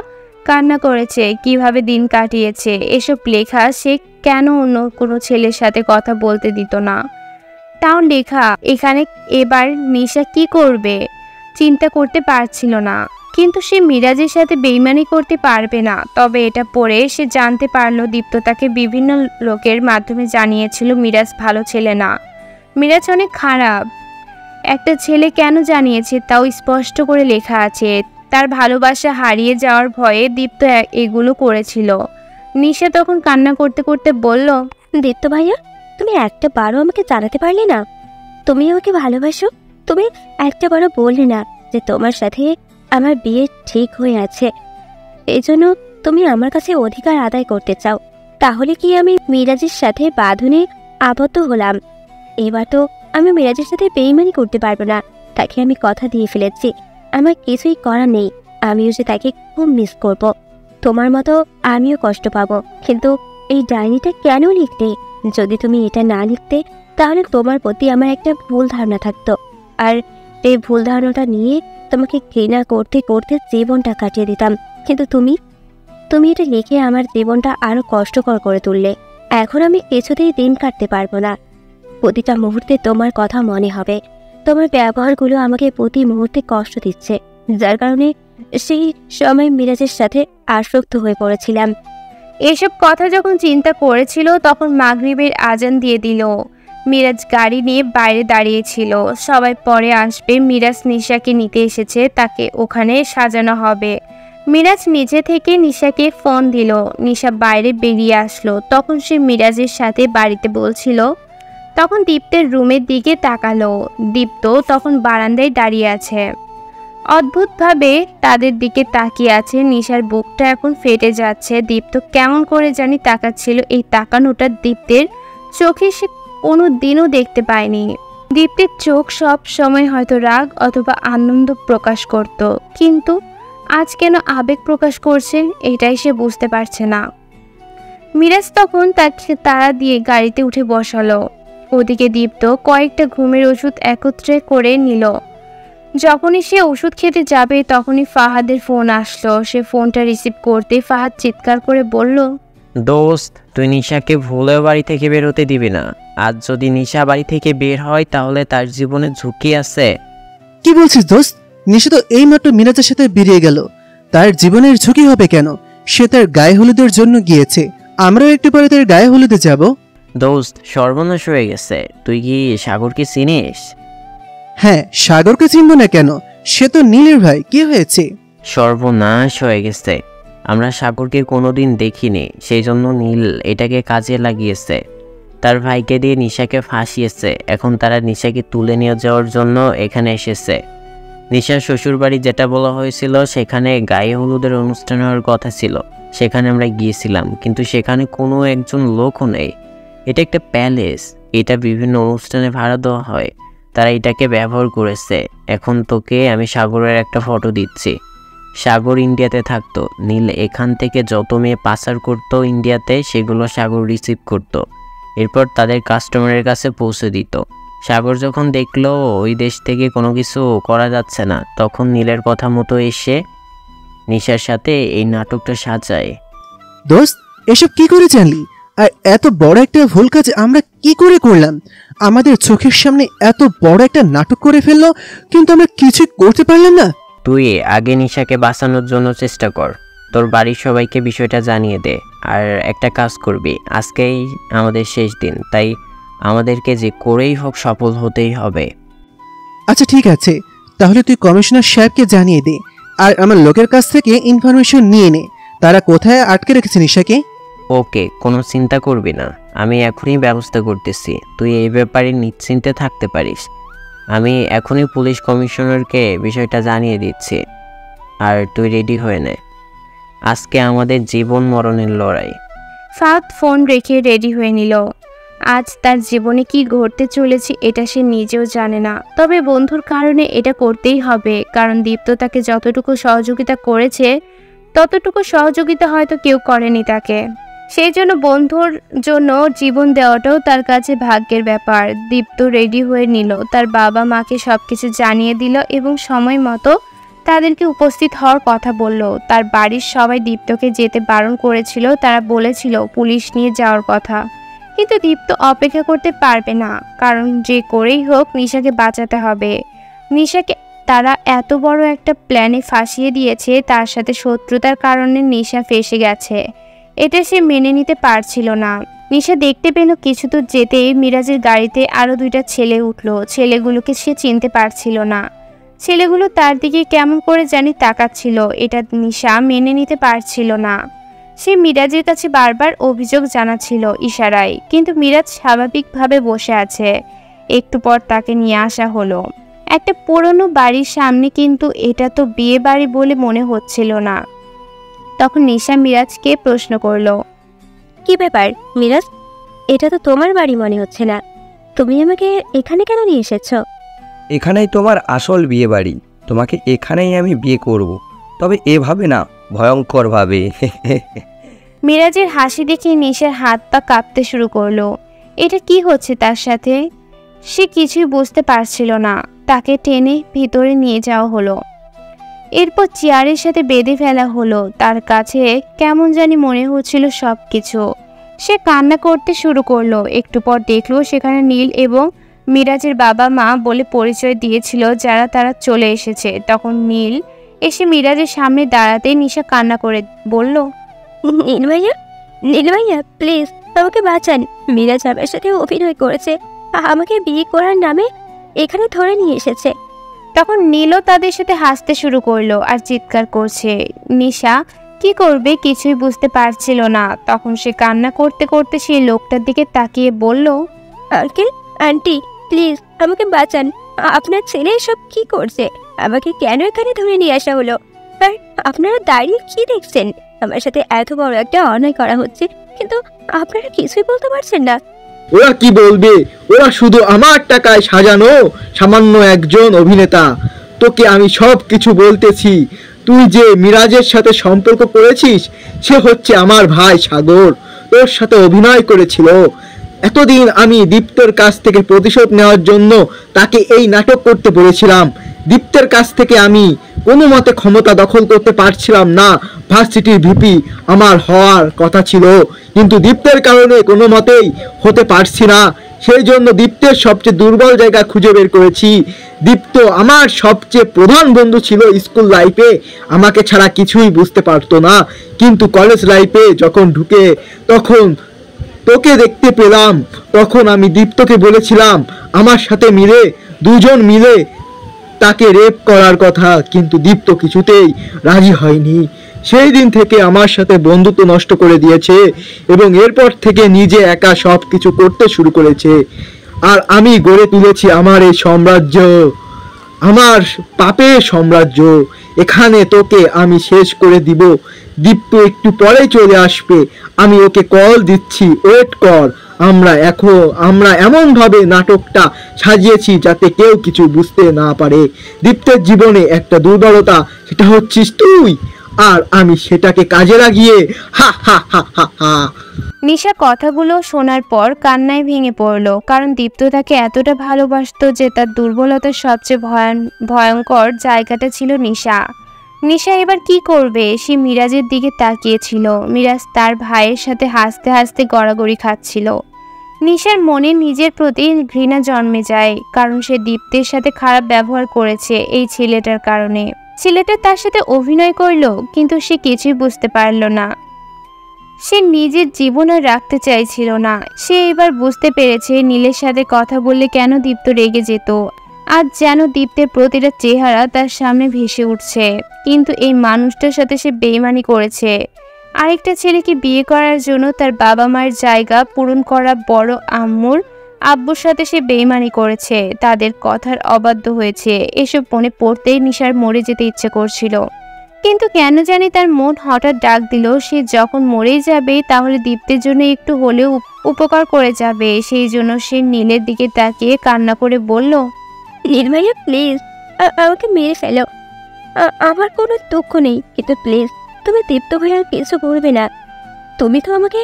কান্না করেছে, কিভাবে দিন কাটিয়েছে। এসব লেখা সে কেন অন্য কোনো ছেলের সাথে কথা বলতে দিত না, তাও লেখা এখানে। এবার নিশা কি করবে চিন্তা করতে পারছিল না, কিন্তু সে মিরাজের সাথে বেইমানি করতে পারবে না। তবে এটা পড়ে সে জানতে পারলো দীপ্ত তাকে বিভিন্ন লোকের মাধ্যমে জানিয়েছিল মিরাজ ভালো ছেলে না, মিরাজ অনেক খারাপ একটা ছেলে। কেন জানিয়েছে তাও স্পষ্ট করে লেখা আছে। তার ভালোবাসা হারিয়ে যাওয়ার ভয়ে দীপ্ত এগুলো করেছিল। নিশা তখন কান্না করতে করতে বলল, দীপ্ত ভাইয়া, তুমি একটা বারও আমাকে জানাতে পারলে না তুমি আমাকে ভালোবাসো? তুমি একটা বারও বললে না যে তোমার সাথে আমার বিয়ে ঠিক হয়ে আছে, এই জন্য তুমি আমার কাছে অধিকার আদায় করতে চাও। তাহলে কি আমি মিরাজের সাথে বাঁধনে আবদ্ধ হলাম? এবার তো আমি মিরাজের সাথে বেইমানি করতে পারবো না, তাকে আমি কথা দিয়ে ফেলেছি, আমার কিছুই করার নেই। আমিও যে তাকে খুব মিস করব, তোমার মতো আমিও কষ্ট পাবো। কিন্তু এই ডায়েরিটা কেন লিখতে? যদি তুমি এটা না লিখতে তাহলে তোমার প্রতি আমার একটা ভুল ধারণা থাকতো, আর এই ভুল ধারণাটা নিয়ে তোমাকে ঘৃণা করতে করতে জীবনটা কাটিয়ে দিতাম। কিন্তু তুমি এটা লিখে আমার জীবনটা আরো কষ্টকর করে তুললে। এখন আমি কিছুতেই দিন কাটতে পারবো না, প্রতিটা মুহূর্তে তোমার কথা মনে হবে। তোমার ব্যবহারগুলো আমাকে প্রতি মুহূর্তে কষ্ট দিচ্ছে, যার কারণে সেই সময় মিরাজের সাথে আসক্ত হয়ে পড়েছিলাম। এসব কথা যখন চিন্তা করেছিল তখন মাগরিবের আজান দিয়ে দিল। মিরাজ গাড়ি নিয়ে বাইরে দাঁড়িয়েছিল, সবাই পরে আসবে। মিরাজ নিশাকে নিতে এসেছে, তাকে ওখানে সাজানো হবে। মিরাজ নিজে থেকে নিশাকে ফোন দিল, নিশা বাইরে বেরিয়ে আসলো। তখন সে মিরাজের সাথে বাড়িতে বলছিল, তখন দীপ্তের রুমের দিকে তাকালো। দীপ্ত তখন বারান্দায় দাঁড়িয়ে আছে, অদ্ভুতভাবে তাদের দিকে তাকিয়ে আছে। নিশার বুকটা এখন ফেটে যাচ্ছে। দীপ্ত কেমন করে জানি তাকাচ্ছিল, এই তাকানোটা দীপ্তের চোখে সে কোনো দিনও দেখতে পায়নি। দীপ্তের চোখ সব সময় হয়তো রাগ অথবা আনন্দ প্রকাশ করত, কিন্তু আজ কেন আবেগ প্রকাশ করছে এটাই সে বুঝতে পারছে না। মিরাজ তখন তাকে তাড়া দিয়ে গাড়িতে উঠে বসালো। ওদিকে দীপ্ত কয়েকটা ঘুমের ওষুধ একত্রে করে নিল। যখনই সে ওষুধ খেতে যাবে তখনই ফাহাদের ফোন আসলো। সে ফোনটা রিসিভ করতে ফাহাদ চিৎকার করে বলল, দোস্ত, তুই নিশাকে ভুলেও বাড়ি থেকে বের হতে দিবি না। আজ যদি নিশা বাড়ি থেকে বের হয় তাহলে তার জীবনে ঝুঁকি আছে। কি বলছিস দোস্ত? নিশা তো এইমাত্র মিরাজের সাথে বেরিয়ে গেল, তার জীবনের ঝুঁকি হবে কেন? সে তার গায়ে হলুদের জন্য গিয়েছে, আমরাও একটু পরে তার গায়ে হলুদে যাব। দোস্ত, সর্বনাশ হয়ে গেছে। তুই কি সাগরকে চিনিস? হ্যাঁ, সাগরকে চিনব না কেন? সে তো নীলের ভাই। কি হয়েছে? সর্বনাশ হয়ে গেছে। আমরা সাগরকে কোনোদিন দেখিনি, সেই জন্য নীল এটাকে কাজে লাগিয়েছে। তার ভাইকে দিয়ে নিশাকে ফাঁসিয়েছে। এখন তারা নিশাকে তুলে নিয়ে যাওয়ার জন্য এখানে এসেছে। নিশার শ্বশুরবাড়ি যেটা বলা হয়েছিল সেখানে গায়ে হলুদের অনুষ্ঠান হওয়ার কথা ছিল, সেখানে আমরা গিয়েছিলাম, কিন্তু সেখানে কোনো একজন লোকও নেই। এটা একটা প্যালেস, এটা বিভিন্ন অনুষ্ঠানে ভাড়া দেওয়া হয়, তারা এটাকে ব্যবহার করেছে। এখন তোকে আমি সাগরের একটা ফটো দিচ্ছি। সাগর ইন্ডিয়াতে থাকতো, নীল এখান থেকে যত মেয়ে পাচার করতো ইন্ডিয়াতে সেগুলো সাগর রিসিভ করতো, এরপর তাদের কাস্টমারের কাছে পৌঁছে দিত। সাগর যখন দেখলো ওই দেশ থেকে কোনো কিছু করা যাচ্ছে না, তখন নীলের কথা মতো এসে নিশার সাথে এই নাটকটা সাজায়। দোস্ত, এসব কি করে জানলি? আর এত বড় একটা ভুল কাজ আমরা কি করে করলাম? আমাদের চোখের সামনে এত বড় একটা নাটক করে ফেললো, কিন্তু আমরা কিছুই করতে পারলাম না। তুই আগে নিশাকে বাঁচানোর জন্য চেষ্টা কর, তোর বাড়ির সবাইকে বিষয়টা জানিয়ে দে। আর একটা কাজ করবি, আজকেই আমাদের শেষ দিন, তাই আমাদেরকে যে করেই হোক সফল হতেই হবে। আচ্ছা ঠিক আছে, তাহলে তুই কমিশনার সাহেবকে জানিয়ে দে, আর আমার লোকের কাছ থেকে ইনফরমেশন নিয়ে নে তারা কোথায় আটকে রেখেছে নিশাকে। ওকে, কোনো চিন্তা করবি না, আমি এখনই ব্যবস্থা করতেছি। তুই এই ব্যাপারে নিশ্চিন্তে থাকতে পারিস। আমি এখনই পুলিশ কমিশনারকে বিষয়টা জানিয়ে দিচ্ছি, আর তুই রেডি হয়ে নে। আজকে আমাদের জীবন মরণের লড়াই। ফাহাদ ফোন রেখে রেডি হয়ে নিল। আজ তার জীবনে কি ঘটতে চলেছে এটা সে নিজেও জানে না, তবে বন্ধুর কারণে এটা করতেই হবে, কারণ দীপ্ত তাকে যতটুকু সহযোগিতা করেছে ততটুকু সহযোগিতা হয়তো কেউ করেনি তাকে। সেই জন্য বন্ধুর জন্য জীবন দেওয়াটাও তার কাছে ভাগ্যের ব্যাপার। দীপ্ত রেডি হয়ে নিল, তার বাবা মাকে সবকিছু জানিয়ে দিল এবং সময় মতো তাদেরকে উপস্থিত হওয়ার কথা বলল। তার বাড়ির সবাই দীপ্তকে যেতে বারণ করেছিল, তারা বলেছিল পুলিশ নিয়ে যাওয়ার কথা, কিন্তু দীপ্ত অপেক্ষা করতে পারবে না, কারণ যে করেই হোক নিশাকে বাঁচাতে হবে। নিশাকে তারা এত বড় একটা প্ল্যানে ফাঁসিয়ে দিয়েছে, তার সাথে শত্রুতার কারণে নিশা ফেঁসে গেছে, এটা সে মেনে নিতে পারছিল না। নিশা দেখতে পেল কিছু দূর যেতেই মিরাজের গাড়িতে আরও 2টা ছেলে উঠল। ছেলেগুলোকে সে চিনতে পারছিল না, ছেলেগুলো তার দিকে কেমন করে জানি তাকাচ্ছিল, এটা নিশা মেনে নিতে পারছিল না। সে মিরাজের কাছে বারবার অভিযোগ জানাচ্ছিল ইশারায়, কিন্তু মিরাজ স্বাভাবিকভাবে বসে আছে। একটু পর তাকে নিয়ে আসা হলো একটা পুরনো বাড়ির সামনে, কিন্তু এটা তো বিয়ে বাড়ি বলে মনে হচ্ছিল না। তখন নিশা মিরাজকে প্রশ্ন করলো, কি ব্যাপার মিরাজ, এটা তো তোমার বাড়ি মনে হচ্ছে না, তুমি আমাকে এখানে কেন নিয়ে এসেছো? এখানেই তোমার আসল বিয়ে বাড়ি, তোমাকে এখানেই আমি বিয়ে করব, তবে এভাবে না, ভয়ঙ্করভাবে। মিরাজের হাসি দেখে নিশার হাত পা কাঁপতে শুরু করলো। এটা কি হচ্ছে তার সাথে, সে কিছুই বুঝতে পারছিল না। তাকে টেনে ভিতরে নিয়ে যাওয়া হলো, এরপর চেয়ারের সাথে বেঁধে ফেলা হলো। তার কাছে কেমন জানি মনে হচ্ছিল সব কিছু। সে কান্না করতে শুরু করলো। একটু পর দেখলো সেখানে নীল এবং মিরাজের বাবা মা বলে পরিচয় দিয়েছিল যারা, তারা চলে এসেছে। তখন নীল এসে মিরাজের সামনে দাঁড়াতেই নিশা কান্না করে বলল, নীল ভাইয়া প্লিজ আমাকে বাঁচান, মিরাজ আমার সাথে অভিনয় করেছে, আমাকে বিয়ে করার নামে এখানে ধরে নিয়ে এসেছে। তখন নীলও তাদের সাথে হাসতে শুরু করলো আর চিৎকার করছে। নিশা কি করবে কিছুই বুঝতে পারছিল না। তখন সে কান্না করতে করতে সেই লোকটার দিকে তাকিয়ে বলল, আঙ্কেল আন্টি প্লিজ আমাকে বাঁচান, আপনার ছেলে এসব কি করছে, আমাকে কেন এখানে ধরে নিয়ে আসা হলো? আর আপনারা দাঁড়িয়ে কি দেখছেন? আমার সাথে এত বড় একটা অন্যায় করা হচ্ছে, কিন্তু আপনারা কিছুই বলতে পারছেন না। ওরা কি বলবে? ওরা শুধু আমার টাকায় সাজানো সামান্য একজন অভিনেতা। তোকে আমি সব কিছু বলতেছি। তুই যে মিরাজের সাথে সম্পর্ক করেছিস, সে হচ্ছে আমার ভাই সাগর, তোর সাথে অভিনয় করেছিল। এতদিন আমি দীপ্তর কাছ থেকে প্রতিশোধ নেওয়ার জন্য তাকে এই নাটক করতে বলেছিলাম। দীপ্তের কাছ থেকে আমি কোনো মতে ক্ষমতা দখল করতে পারছিলাম না। ভার্সিটির ভিপি আমার হওয়ার কথা ছিল, কিন্তু দীপ্তের কারণে কোনো মতেই হতে পারছি না। সেই জন্য দীপ্তের সবচেয়ে দুর্বল জায়গা খুঁজে বের করেছি। দীপ্ত আমার সবচেয়ে প্রধান বন্ধু ছিল স্কুল লাইফে, আমাকে ছাড়া কিছুই বুঝতে পারতো না, কিন্তু কলেজ লাইফে যখন ঢুকে তখন তোকে দেখতে পেলাম। তখন আমি দীপ্তকে বলেছিলাম আমার সাথে মিলে দুজন মিলে তাকে রেপ করার কথা, কিন্তু দীপ্ত কিছুতেই রাজি হয়নি। সেই দিন থেকে আমার সাথে বন্ধুত্ব নষ্ট করে দিয়েছে এবং এরপর থেকে নিজে একা সব কিছু করতে শুরু করেছে। আর আমি গড়ে তুলেছি আমার এই সাম্রাজ্য, আমার পাপের সাম্রাজ্য। এখানে তোকে আমি শেষ করে দিব। দীপ্ত একটু পরে চলে আসবে, আমি ওকে কল দিচ্ছি, ওয়েট কর। আমরা এমন ভাবে নাটকটা সাজিয়েছি যাতে কেউ কিছু বুঝতে না পারে। দীপ্তের জীবনে একটা দুর্বলতা, সেটা হচ্ছিস তুই, আর আমি সেটাকে কাজে লাগিয়ে হা হা হা হা হা। নিশা কথাগুলো শোনার পর কান্নায় ভেঙে পড়ল, কারণ দীপ্ত তাকে এতটা ভালোবাসতো যে তার দুর্বলতার সবচেয়ে ভয়ঙ্কর জায়গাটা ছিল নিশা। নিশা এবার কি করবে? সে মিরাজের দিকে তাকিয়েছিল। মিরাজ তার ভাইয়ের সাথে হাসতে হাসতে গড়াগড়ি খাচ্ছিল। নিশার মনে নিজের প্রতি ঘৃণা জন্মে যায়, কারণ সে দীপ্তের সাথে খারাপ ব্যবহার করেছে এই ছেলেটার কারণে। ছেলেটা তার সাথে অভিনয় করলো, কিন্তু সে কিছুই বুঝতে পারল না। সে নিজের জীবন আর রাখতে চাইছিল না। সে এবার বুঝতে পেরেছে নীলের সাথে কথা বললে কেন দীপ্ত রেগে যেত। আজ যেন দীপ্তের প্রতিটা চেহারা তার সামনে ভেসে উঠছে, কিন্তু এই মানুষটার সাথে সে বেইমানি করেছে। আরেকটা ছেলেকে বিয়ে করার জন্য তার বাবা মায়ের জায়গা পূরণ করা বড় আব্বুর সাথে সে বেইমানি করেছে, তাদের কথার অবাধ্য হয়েছে। এসব মনে পড়তেই নিশার মরে যেতে ইচ্ছে করছিল। কিন্তু কেন জানি তার মন হঠাৎ ডাক দিল সে যখন মরেই যাবে তাহলে দীপ্তের জন্য একটু হলেও উপকার করে যাবে। সেই জন্য সে নীলের দিকে তাকিয়ে কান্না করে বলল, নীল ভাইয়া প্লিজ আমাকে মেরে ফেলো। আমার কোনো দুঃখ নেই, কিন্তু প্লিজ তুমি দীপ্ত ভাইয়ার কিছু করবে না। তুমি তো আমাকে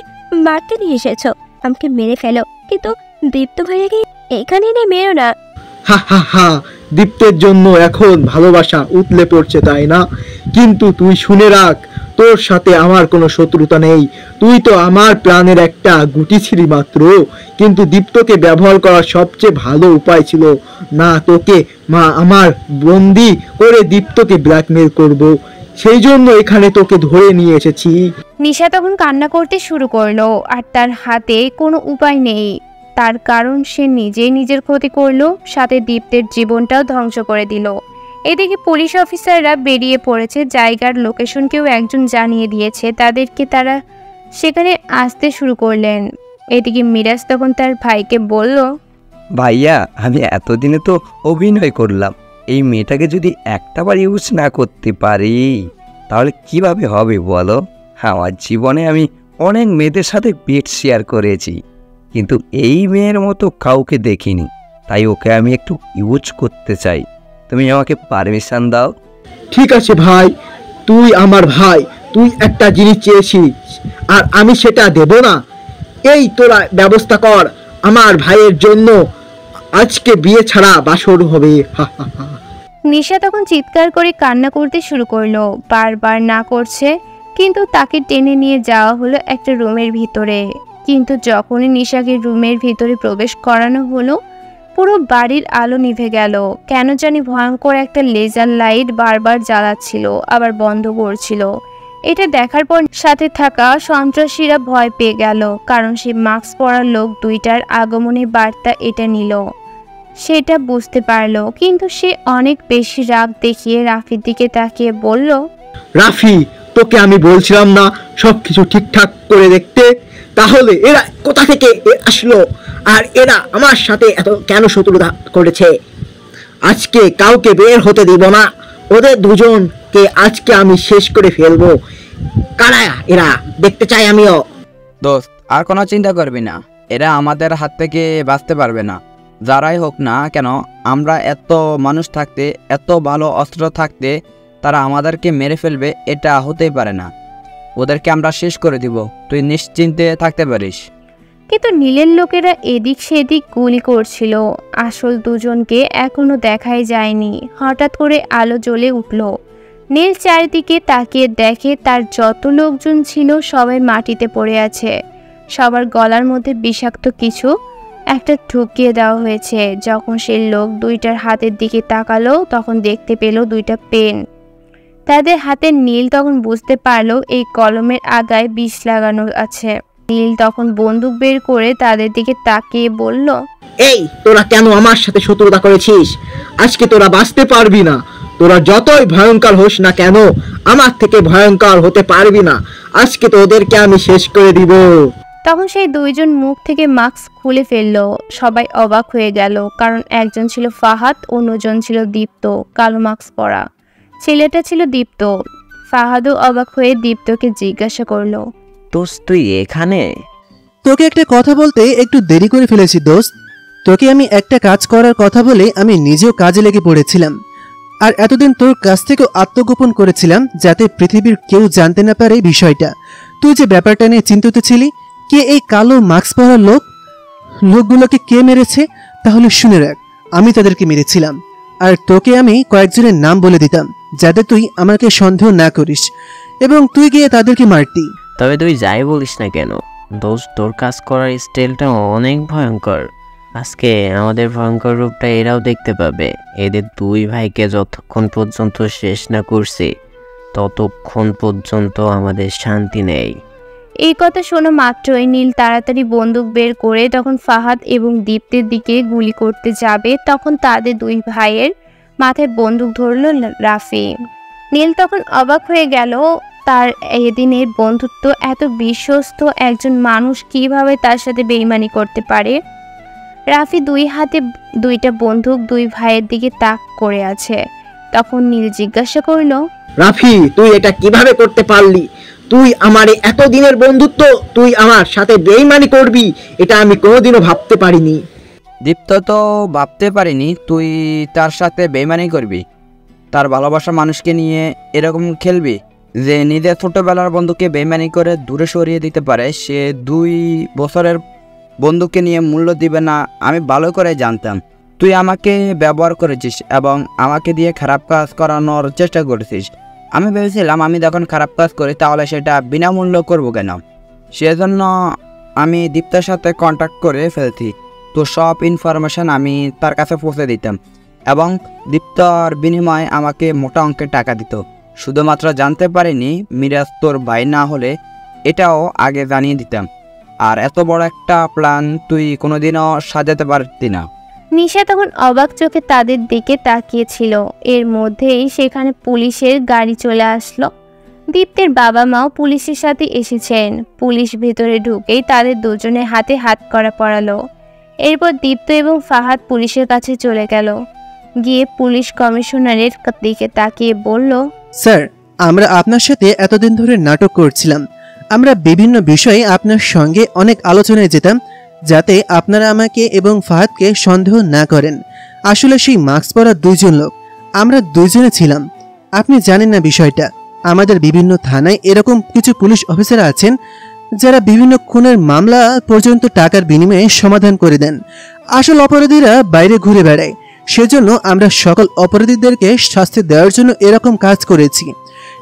মারতে নিয়ে এসেছো, আমাকে মেরে ফেলো, কিন্তু দীপ্ত ভাইয়াকে এখানে এনে মেরো না। হা হা হা, দীপ্তের জন্য এখন ভালোবাসা উতলে পড়ছে তাই না? কিন্তু তুই শুনে রাখ, তোর সাথে আমার কোনো শত্রুতা নেই। তুই তো আমার প্রাণের একটা গুটি ছিলি মাত্র। কিন্তু দীপ্তকে ব্যবহার করার সবচেয়ে ভালো উপায় ছিল না তোকে আমার বন্দি করে দীপ্তকে ব্ল্যাকমেল করব। সেই জন্য এখানে তোকে ধরে নিয়ে এসেছি। নিশা তখন কান্না করতে শুরু করলো আর তার হাতে কোনো উপায় নেই, তার কারণ সে নিজেই নিজের ক্ষতি করলো, সাথে দীপ্তের জীবনটাও ধ্বংস করে দিল। এদিকে পুলিশ অফিসাররা বেরিয়ে পড়েছে, জায়গার লোকেশনকেও একজন জানিয়ে দিয়েছে তাদেরকে, তারা সেখানে আসতে শুরু করলেন। এদিকে মিরাজ তখন তার ভাইকে বলল, ভাইয়া আমি এতদিনে তো অভিনয় করলাম, এই মেয়েটাকে যদি একটাবার ইউজ না করতে পারি তাহলে কিভাবে হবে বলো? আমার জীবনে আমি অনেক মেয়েদের সাথে বেড শেয়ার করেছি, কিন্তু এই মেয়ের মতো কাউকে দেখিনি, তাই ওকে আমি একটু ইউজ করতে চাই। তুমি আমাকে পারমিশন দাও। ঠিক আছে ভাই, তুই আমার ভাই, তুই একটা জিনিস চেয়েছিস আর আমি সেটা দেব না? এই তোরা ব্যবস্থা কর, আমার ভাইয়ের জন্য আজকে বিয়ে ছাড়া বাসর হবে। হা হা হা। নিশা তখন চিৎকার করে কান্না করতে শুরু করলো, বারবার না করছে, কিন্তু তাকে টেনে নিয়ে যাওয়া হলো একটা রুমের ভিতরে। কিন্তু যখনই নিশাকে রুমের ভিতরে প্রবেশ করানো হলো, পুরো বাড়ির আলো নিভে গেল। কেন জানি ভয়ঙ্কর একটা লেজার লাইট বারবার জ্বালাচ্ছিল আবার বন্ধ করছিল। এটা দেখার পর সাথে থাকা সন্ত্রাসীরা ভয় পেয়ে গেল, কারণ সে মাস্ক পরা লোক দুইটার আগমনের বার্তা এটা নিল, সেটা বুঝতে পারলো। কিন্তু সে অনেক বেশি রাগ দেখিয়ে রাফির দিকে তাকিয়ে বলল, রাফি, তোকে আমি বলছিলাম না সবকিছু ঠিকঠাক করে দেখতে? তাহলে এরা কোথা থেকে আসলো আর এরা আমার সাথে এত কেন শত্রুতা করেছে? আজকে কাউকে বের হতে দিব না, ওদের দুজনকে আজকে আমি শেষ করে ফেলবো। কারা এরা দেখতে চাই আমিও। দোস্ত আর কোনো চিন্তা করবি না, এরা আমাদের হাত থেকে বাঁচতে পারবে না। যারাই হোক না কেন, আমরা এত মানুষ থাকতে, এত ভালো অস্ত্র থাকতে তারা আমাদেরকে মেরে ফেলবে এটা হতেই পারে না। ওদেরকে আমরা শেষ করে দিব, তুই নিশ্চিন্তে থাকতে পারিস। কিন্তু নীলের লোকেরা এদিক সেদিক গুলি করছিল, আসল দুজনকে এখনো দেখাই যায়নি। হঠাৎ করে আলো জ্বলে উঠল। নীল চারিদিকে তাকিয়ে দেখে তার যত লোকজন ছিল সবাই মাটিতে পড়ে আছে, সবার গলার মধ্যে বিষাক্ত কিছু একটা ঢুকিয়ে দেওয়া হয়েছে। যখন সেই লোক দুইটার হাতের দিকে তাকালো তখন দেখতে পেল দুইটা পেন তাদের হাতে। নীল তখন বুঝতে পারলো এই কলমের আগায় বিষ লাগানো আছে। নীল তখন বন্দুক বের করে তাদের দিকে তাকিয়ে বলল, এই তোরা কেন আমার সাথে শত্রুতা করেছিস? আজকে তোরা বাঁচতে পারবি না। তোরা যতই ভয়ঙ্কর হোস না কেন, আমার থেকে ভয়ঙ্কর হতে পারবি না। আজকে তো ওদেরকে আমি শেষ করে দিব। তখন সেই দুইজন মুখ থেকে মাস্ক খুলে ফেললো। সবাই অবাক হয়ে গেল, কারণ একজন ছিল ফাহাদ, অন্যজন ছিল দীপ্ত। কালো মাস্ক পরা ছেলেটা ছিল দীপ্ত। ফাহাদও অবাক হয়ে দীপ্তকে জিজ্ঞাসা করলো, দোস্ত তুই এখানে? তোকে একটা কথা বলতে একটু দেরি করে ফেলেছি দোস্ত। তোকে আমি একটা কাজ করার কথা বলে আমি নিজেও কাজে লেগে পড়েছিলাম, আর এতদিন তোর কাছ থেকেও আত্মগোপন করেছিলাম যাতে পৃথিবীর কেউ জানতে না পারে বিষয়টা। তুই যে ব্যাপারটা নিয়ে চিন্তিত ছিলি, কে এই কালো মাস্ক পরা লোকগুলোকে কে মেরেছে তাহলে শুনে রাখ, আমি তাদেরকে মেরেছিলাম। আর তোকে আমি কয়েকজনের নাম বলে দিতাম যাতে তুই আমাকে সন্দেহ না করিস এবং তুই গিয়ে তাদেরকে মারতি। তবে তুই যাই বলিস না কেন দোস্ত, তোর কাজ করার স্টাইলটা অনেক ভয়ঙ্কর। আজকে আমাদের ভয়ঙ্কর রূপটা এরাও দেখতে পাবে। এদের দুই ভাইকে যতক্ষণ পর্যন্ত শেষ না করছি ততক্ষণ পর্যন্ত আমাদের শান্তি নেই। এই কথা শোনা মাত্রই নীল তাড়াতাড়ি বন্দুক বের করে তখন ফাহাদ এবং দীপ্তের দিকে গুলি করতে যাবে। তখন তাদের দুই ভাইয়ের মাথায় বন্দুক ধরলো রাফি। নীল তখন অবাক হয়ে গেল, তার এদিনের বন্ধুত্ব এত বিশ্বস্ত একজন মানুষ কিভাবে তার সাথে বেইমানি করতে পারে। রাফি দুই হাতে দুইটা বন্দুক দুই ভাইয়ের দিকে তাক করে আছে। তখন নীল জিজ্ঞাসা করলো, রাফি, তুই এটা কিভাবে করতে পারলি? তুই আমার এতদিনের বন্ধুত্ব, তুই আমার সাথে বেইমানি করবি, এটা আমি কোনোদিনও ভাবতে পারিনি। দীপ্ত তো ভাবতে পারিনি তুই তার সাথে বেইমানি করবি, তার ভালোবাসা মানুষকে নিয়ে এরকম খেলবি যে নিজের ছোটবেলার বন্ধুকে বেইমানি করে দূরে সরিয়ে দিতে পারে, সে 2 বছরের বন্ধুকে নিয়ে মূল্য দিবে না আমি ভালো করে জানতাম। তুই আমাকে ব্যবহার করেছিস এবং আমাকে দিয়ে খারাপ কাজ করানোর চেষ্টা করেছিস। আমি ভেবেছিলাম আমি যখন খারাপ কাজ করি তাহলে সেটা বিনামূল্য করবো কেন, সেজন্য আমি দীপ্তার সাথে কন্ট্যাক্ট করে ফেলছি। তো সব ইনফরমেশান আমি তার কাছে পৌঁছে দিতাম এবং দীপ্তর বিনিময়ে আমাকে মোটা অঙ্কের টাকা দিত। শুধুমাত্র জানতে পারিনি মিরাজ তোর ভাই না হলে এটাও আগে জানিয়ে দিতাম। আর এত বড় একটা প্ল্যান তুই কোনোদিনও সাজাতে পারতি না। নিশা তখন অবাক চোখে তাদের দিকে তাকিয়েছিল। এর মধ্যেই সেখানে পুলিশের গাড়ি চলে আসলো। দীপ্তের বাবা মাও পুলিশের সাথে এসেছেন। পুলিশ ভেতরে ঢুকেই তাদের দুজনে হাতে হাত করা পড়ালো। এরপর দীপ্ত এবং ফাহাদ পুলিশের কাছে চলে গেল। গিয়ে পুলিশ কমিশনারের দিকে তাকিয়ে বলল, স্যার, আমরা আপনার সাথে এতদিন ধরে নাটক করছিলাম। আমরা বিভিন্ন বিষয়ে আপনার সঙ্গে অনেক আলোচনায় যেতাম যাতে আপনারা আমাকে এবং ফাহাদকে সন্দেহ না করেন। আসলে সেই মাস্ক পরা 2 জন লোক আমরা 2 জনে ছিলাম। আপনি জানেন না বিষয়টা, আমাদের বিভিন্ন থানায় এরকম কিছু পুলিশ অফিসার আছেন যারা বিভিন্ন খুনের মামলা পর্যন্ত টাকার বিনিময়ে সমাধান করে দেন। আসল অপরাধীরা বাইরে ঘুরে বেড়ায়। সেজন্য আমরা সকল অপরাধীদেরকে শাস্তি দেওয়ার জন্য এরকম কাজ করেছি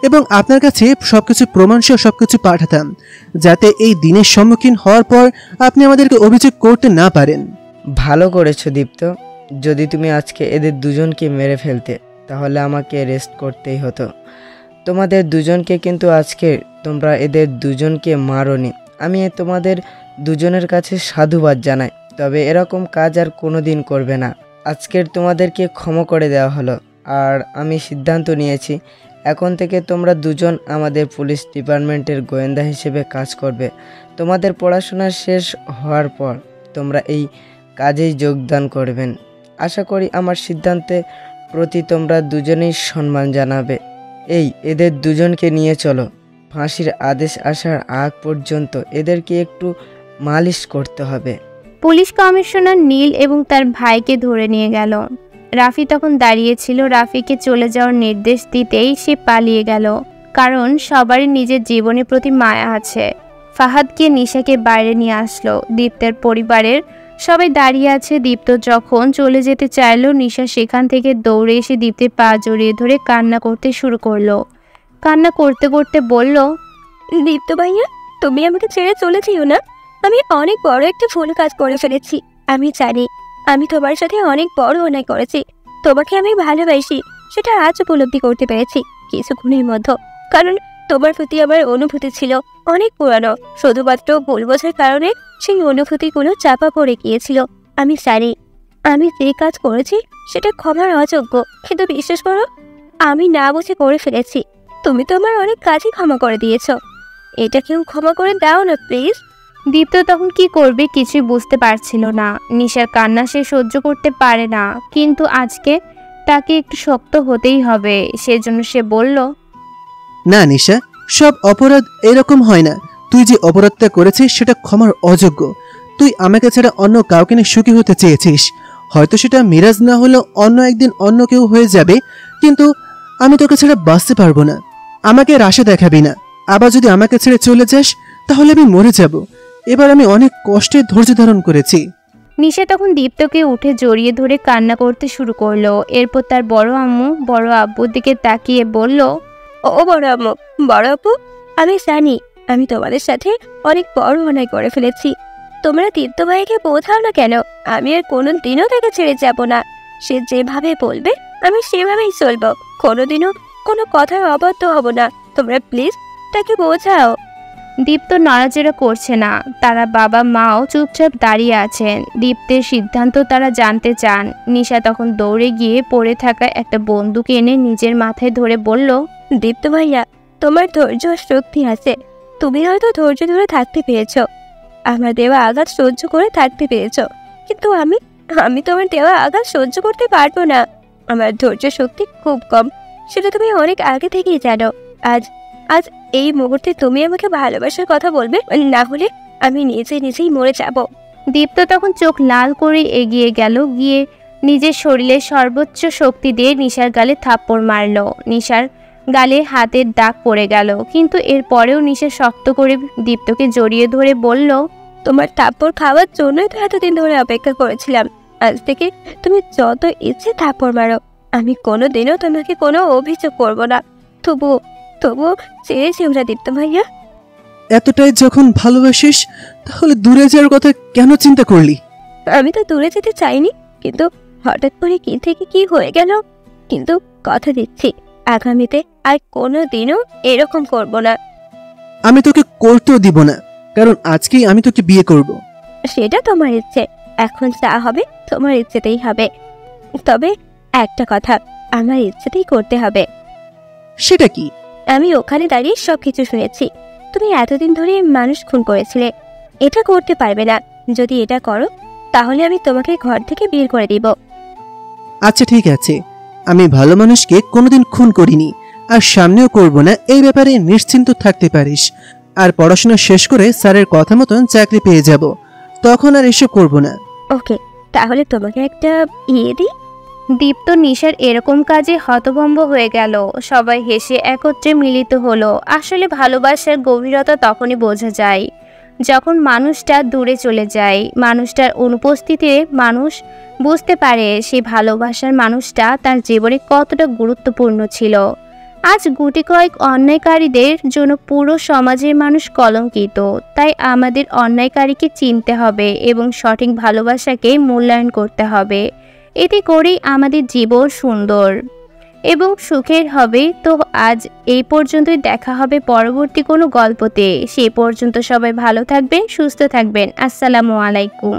এবং আপনার কাছে সবকিছু প্রমাণসহ সবকিছু পাঠাতাম যাতে এই দিনের সম্মুখীন হওয়ার পর আপনি আমাদেরকে অভিযোগ করতে না পারেন। ভালো করেছো দীপ্ত। যদি তুমি আজকে এদের দুজনকে মেরে ফেলতে তাহলে আমাকে রেস্ট করতেই হতো। তোমাদের দুজনকে কিন্তু আজকে তোমরা এদের দুজনকে মারোনি। আমি তোমাদের দুজনের কাছে সাধুবাদ জানাই, তবে এরকম কাজ আর কোনোদিন করবে না। আজকের তোমাদেরকে ক্ষমা করে দেওয়া হলো। আর আমি সিদ্ধান্ত নিয়েছি এখন থেকে তোমরা দুজন আমাদের পুলিশ ডিপার্টমেন্টের গোয়েন্দা হিসেবে কাজ করবে। তোমাদের পড়াশোনা শেষ হওয়ার পর তোমরা এই কাজেই যোগদান করবেন। আশা করি আমার সিদ্ধান্তের প্রতি তোমরা দুজনেই সম্মান জানাবে। এদের দুজনকে নিয়ে চলো। ফাঁসির আদেশ আসার আগ পর্যন্ত এদেরকে একটু মালিশ করতে হবে। পুলিশ কমিশনার নীল এবং তার ভাইকে ধরে নিয়ে গেল। রাফি তখন দাঁড়িয়েছিল। রাফিকে চলে যাওয়ার নির্দেশ দিতেই সে পালিয়ে গেল, কারণ সবারই নিজের জীবনের প্রতি মায়া আছে। ফাহাদ গিয়ে নিশাকে বাইরে নিয়ে আসলো। দীপ্তের পরিবারের সবাই দাঁড়িয়ে আছে। দীপ্ত যখন চলে যেতে চাইলো, নিশা সেখান থেকে দৌড়ে এসে দীপ্তের পা জড়িয়ে ধরে কান্না করতে শুরু করলো। কান্না করতে করতে বলল, দীপ্ত ভাইয়া, তুমি আমাকে ছেড়ে চলে যেও না। আমি অনেক বড় একটা ভুল কাজ করে ফেলেছি। আমি জানি আমি তোমার সাথে অনেক বড় অন্যায় করেছি। তোমাকে আমি ভালোবাসি সেটা আজ উপলব্ধি করতে পেরেছি কিছুক্ষণের মধ্যে। কারণ তোমার প্রতি আমার অনুভূতি ছিল অনেক পুরানো। শুধুমাত্র ভুল বোঝার কারণে সেই অনুভূতিগুলো চাপা পড়ে গিয়েছিল। আমি জানি আমি যে কাজ করেছি সেটা ক্ষমার অযোগ্য, কিন্তু বিশ্বাস করো আমি না বুঝে করে ফেলেছি। তুমি তো আমার অনেক কাজই ক্ষমা করে দিয়েছ, এটা কেউ ক্ষমা করে দাও না প্লিজ। দীপ্ত তখন কি করবে কিছুই বুঝতে পারছিল না। নিশার কান্না সে সহ্য করতে পারে না, কিন্তু আজকে তাকে একটু শক্ত হতেই হবে। সেজন্য সে বলল, না নিশা, সব অপরাধ এরকম হয় না। তুই যে অপরাধটা করেছিস সেটা ক্ষমার অযোগ্য। তুই আমাকে ছাড়া অন্য কাউকে নিয়ে সুখী হতে চেয়েছিস। হয়তো সেটা মিরাজ না হলেও অন্য একদিন অন্য কেউ হয়ে যাবে, কিন্তু আমি তোকে ছাড়া বাঁচতে পারবো না। আমাকে আর আশা দেখাবি না। আবার যদি আমাকে ছেড়ে চলে যাস তাহলে আমি মরে যাব। এবার আমি অনেক কষ্টে ধৈর্য ধারণ করেছি। নিশা তখন দীপ্তকে উঠে জড়িয়ে ধরে কান্না করতে শুরু করলো। এরপর তার বড় আম্মু বড় আব্বুর দিকে তাকিয়ে বলল, ও বড় আম্মু, বড় আব্বু, আমি জানি আমি তোমাদের সাথে অনেক বড় অন্যায় করে ফেলেছি। তোমরা দীপ্ত ভাইকে বোঝাও না কেন। আমি আর কোনোদিনও তাকে ছেড়ে যাব না। সে যেভাবে বলবে আমি সেভাবেই চলবো। কোনোদিনও কোনো কথার অবাধ্য হব না। তোমরা প্লিজ তাকে বোঝাও। দীপ্ত নড়াচড়া করছে না। তারা বাবা মাও চুপচাপ দাঁড়িয়ে আছেন। দীপ্তের সিদ্ধান্ত তারা জানতে চান। নিশা তখন দৌড়ে গিয়ে পড়ে থাকা একটা বন্দুক এনে নিজের মাথায় ধরে বলল, দীপ্ত ভাইয়া, তোমার ধৈর্য শক্তি আছে। তুমি হয়তো ধৈর্য ধরে থাকতে পেরেছ, আমার দেওয়া আঘাত সহ্য করে থাকতে পেরেছ, কিন্তু আমি তোমার দেওয়া আঘাত সহ্য করতে পারবো না। আমার ধৈর্য শক্তি খুব কম। সেটা তুমি অনেক আগে থেকেই জানো। আজ আজ এই মুহূর্তে তুমি আমাকে ভালোবাসার কথা বলবে, না হলে আমি নিজেই মরে যাব। দীপ্ত তখন চোখ লাল করে এগিয়ে গেল, গিয়ে নিজের শরীরের সর্বোচ্চ শক্তি দিয়ে নিশার গালে থাপ্পড় মারল। নিশার গালে হাতের দাগ পড়ে গেল, কিন্তু এরপরেও নিশা শক্ত করে দীপ্তকে জড়িয়ে ধরে বলল, তোমার থাপ্পড় খাওয়ার জন্যই তো এতদিন ধরে অপেক্ষা করেছিলাম। আজ থেকে তুমি যত ইচ্ছে থাপ্পড় মারো, আমি কোনোদিনও তোমাকে কোনো অভিযোগ করব না। তবুও ছেড়ে যেও না দীপ্ত ভাইয়া। এতটাই যখন ভালোবাসিস তাহলে দূরে যাওয়ার কথা কেন চিন্তা করলি? আমি তো দূরে যেতে চাইনি, কিন্তু হঠাৎ করে কি থেকে কি হয়ে গেল। কিন্তু কথা দিচ্ছি, আগামীতে আর কোনোদিনও এরকম করব না। আমি তোকে করতেও দিব না, কারণ আজকেই আমি তোকে বিয়ে করব। সেটা তোমার ইচ্ছে, এখন যা হবে তোমার ইচ্ছেতেই হবে। তবে একটা কথা, আমার ইচ্ছেতেই করতে হবে। সেটা কি? আমি ওখানে দাঁড়িয়ে সবকিছু শুনেছি। তুমি এতদিন ধরে মানুষ খুন করেছিলে। এটা করতে পারবে না। যদি এটা করো তাহলে আমি তোমাকে ঘর থেকে বের করে দিব। আচ্ছা ঠিক আছে, আমি ভালো মানুষকে কোনোদিন খুন করিনি, আর সামনেও করব না, এই ব্যাপারে নিশ্চিন্ত থাকতে পারিস। আর পড়াশোনা শেষ করে স্যারের কথা মতন চাকরি পেয়ে যাব, তখন আর এসব করব না। ওকে, তাহলে তোমাকে একটা দিই। দীপ্ত নিশার এরকম কাজে হতভম্ব হয়ে গেল। সবাই হেসে একত্রে মিলিত হলো। আসলে ভালোবাসার গভীরতা তখনই বোঝা যায় যখন মানুষটা দূরে চলে যায়। মানুষটার অনুপস্থিতিতে মানুষ বুঝতে পারে সেই ভালোবাসার মানুষটা তার জীবনে কতটা গুরুত্বপূর্ণ ছিল। আজ গুটি কয়েক অন্যায়কারীদের জন্য পুরো সমাজের মানুষ কলঙ্কিত। তাই আমাদের অন্যায়কারীকে চিনতে হবে এবং সঠিক ভালোবাসাকে মূল্যায়ন করতে হবে। এতে করেই আমাদের জীবন সুন্দর এবং সুখের হবে। তো আজ এই পর্যন্তই, দেখা হবে পরবর্তী কোনো গল্পতে। সেই পর্যন্ত সবাই ভালো থাকবেন, সুস্থ থাকবেন। আসসালামু আলাইকুম।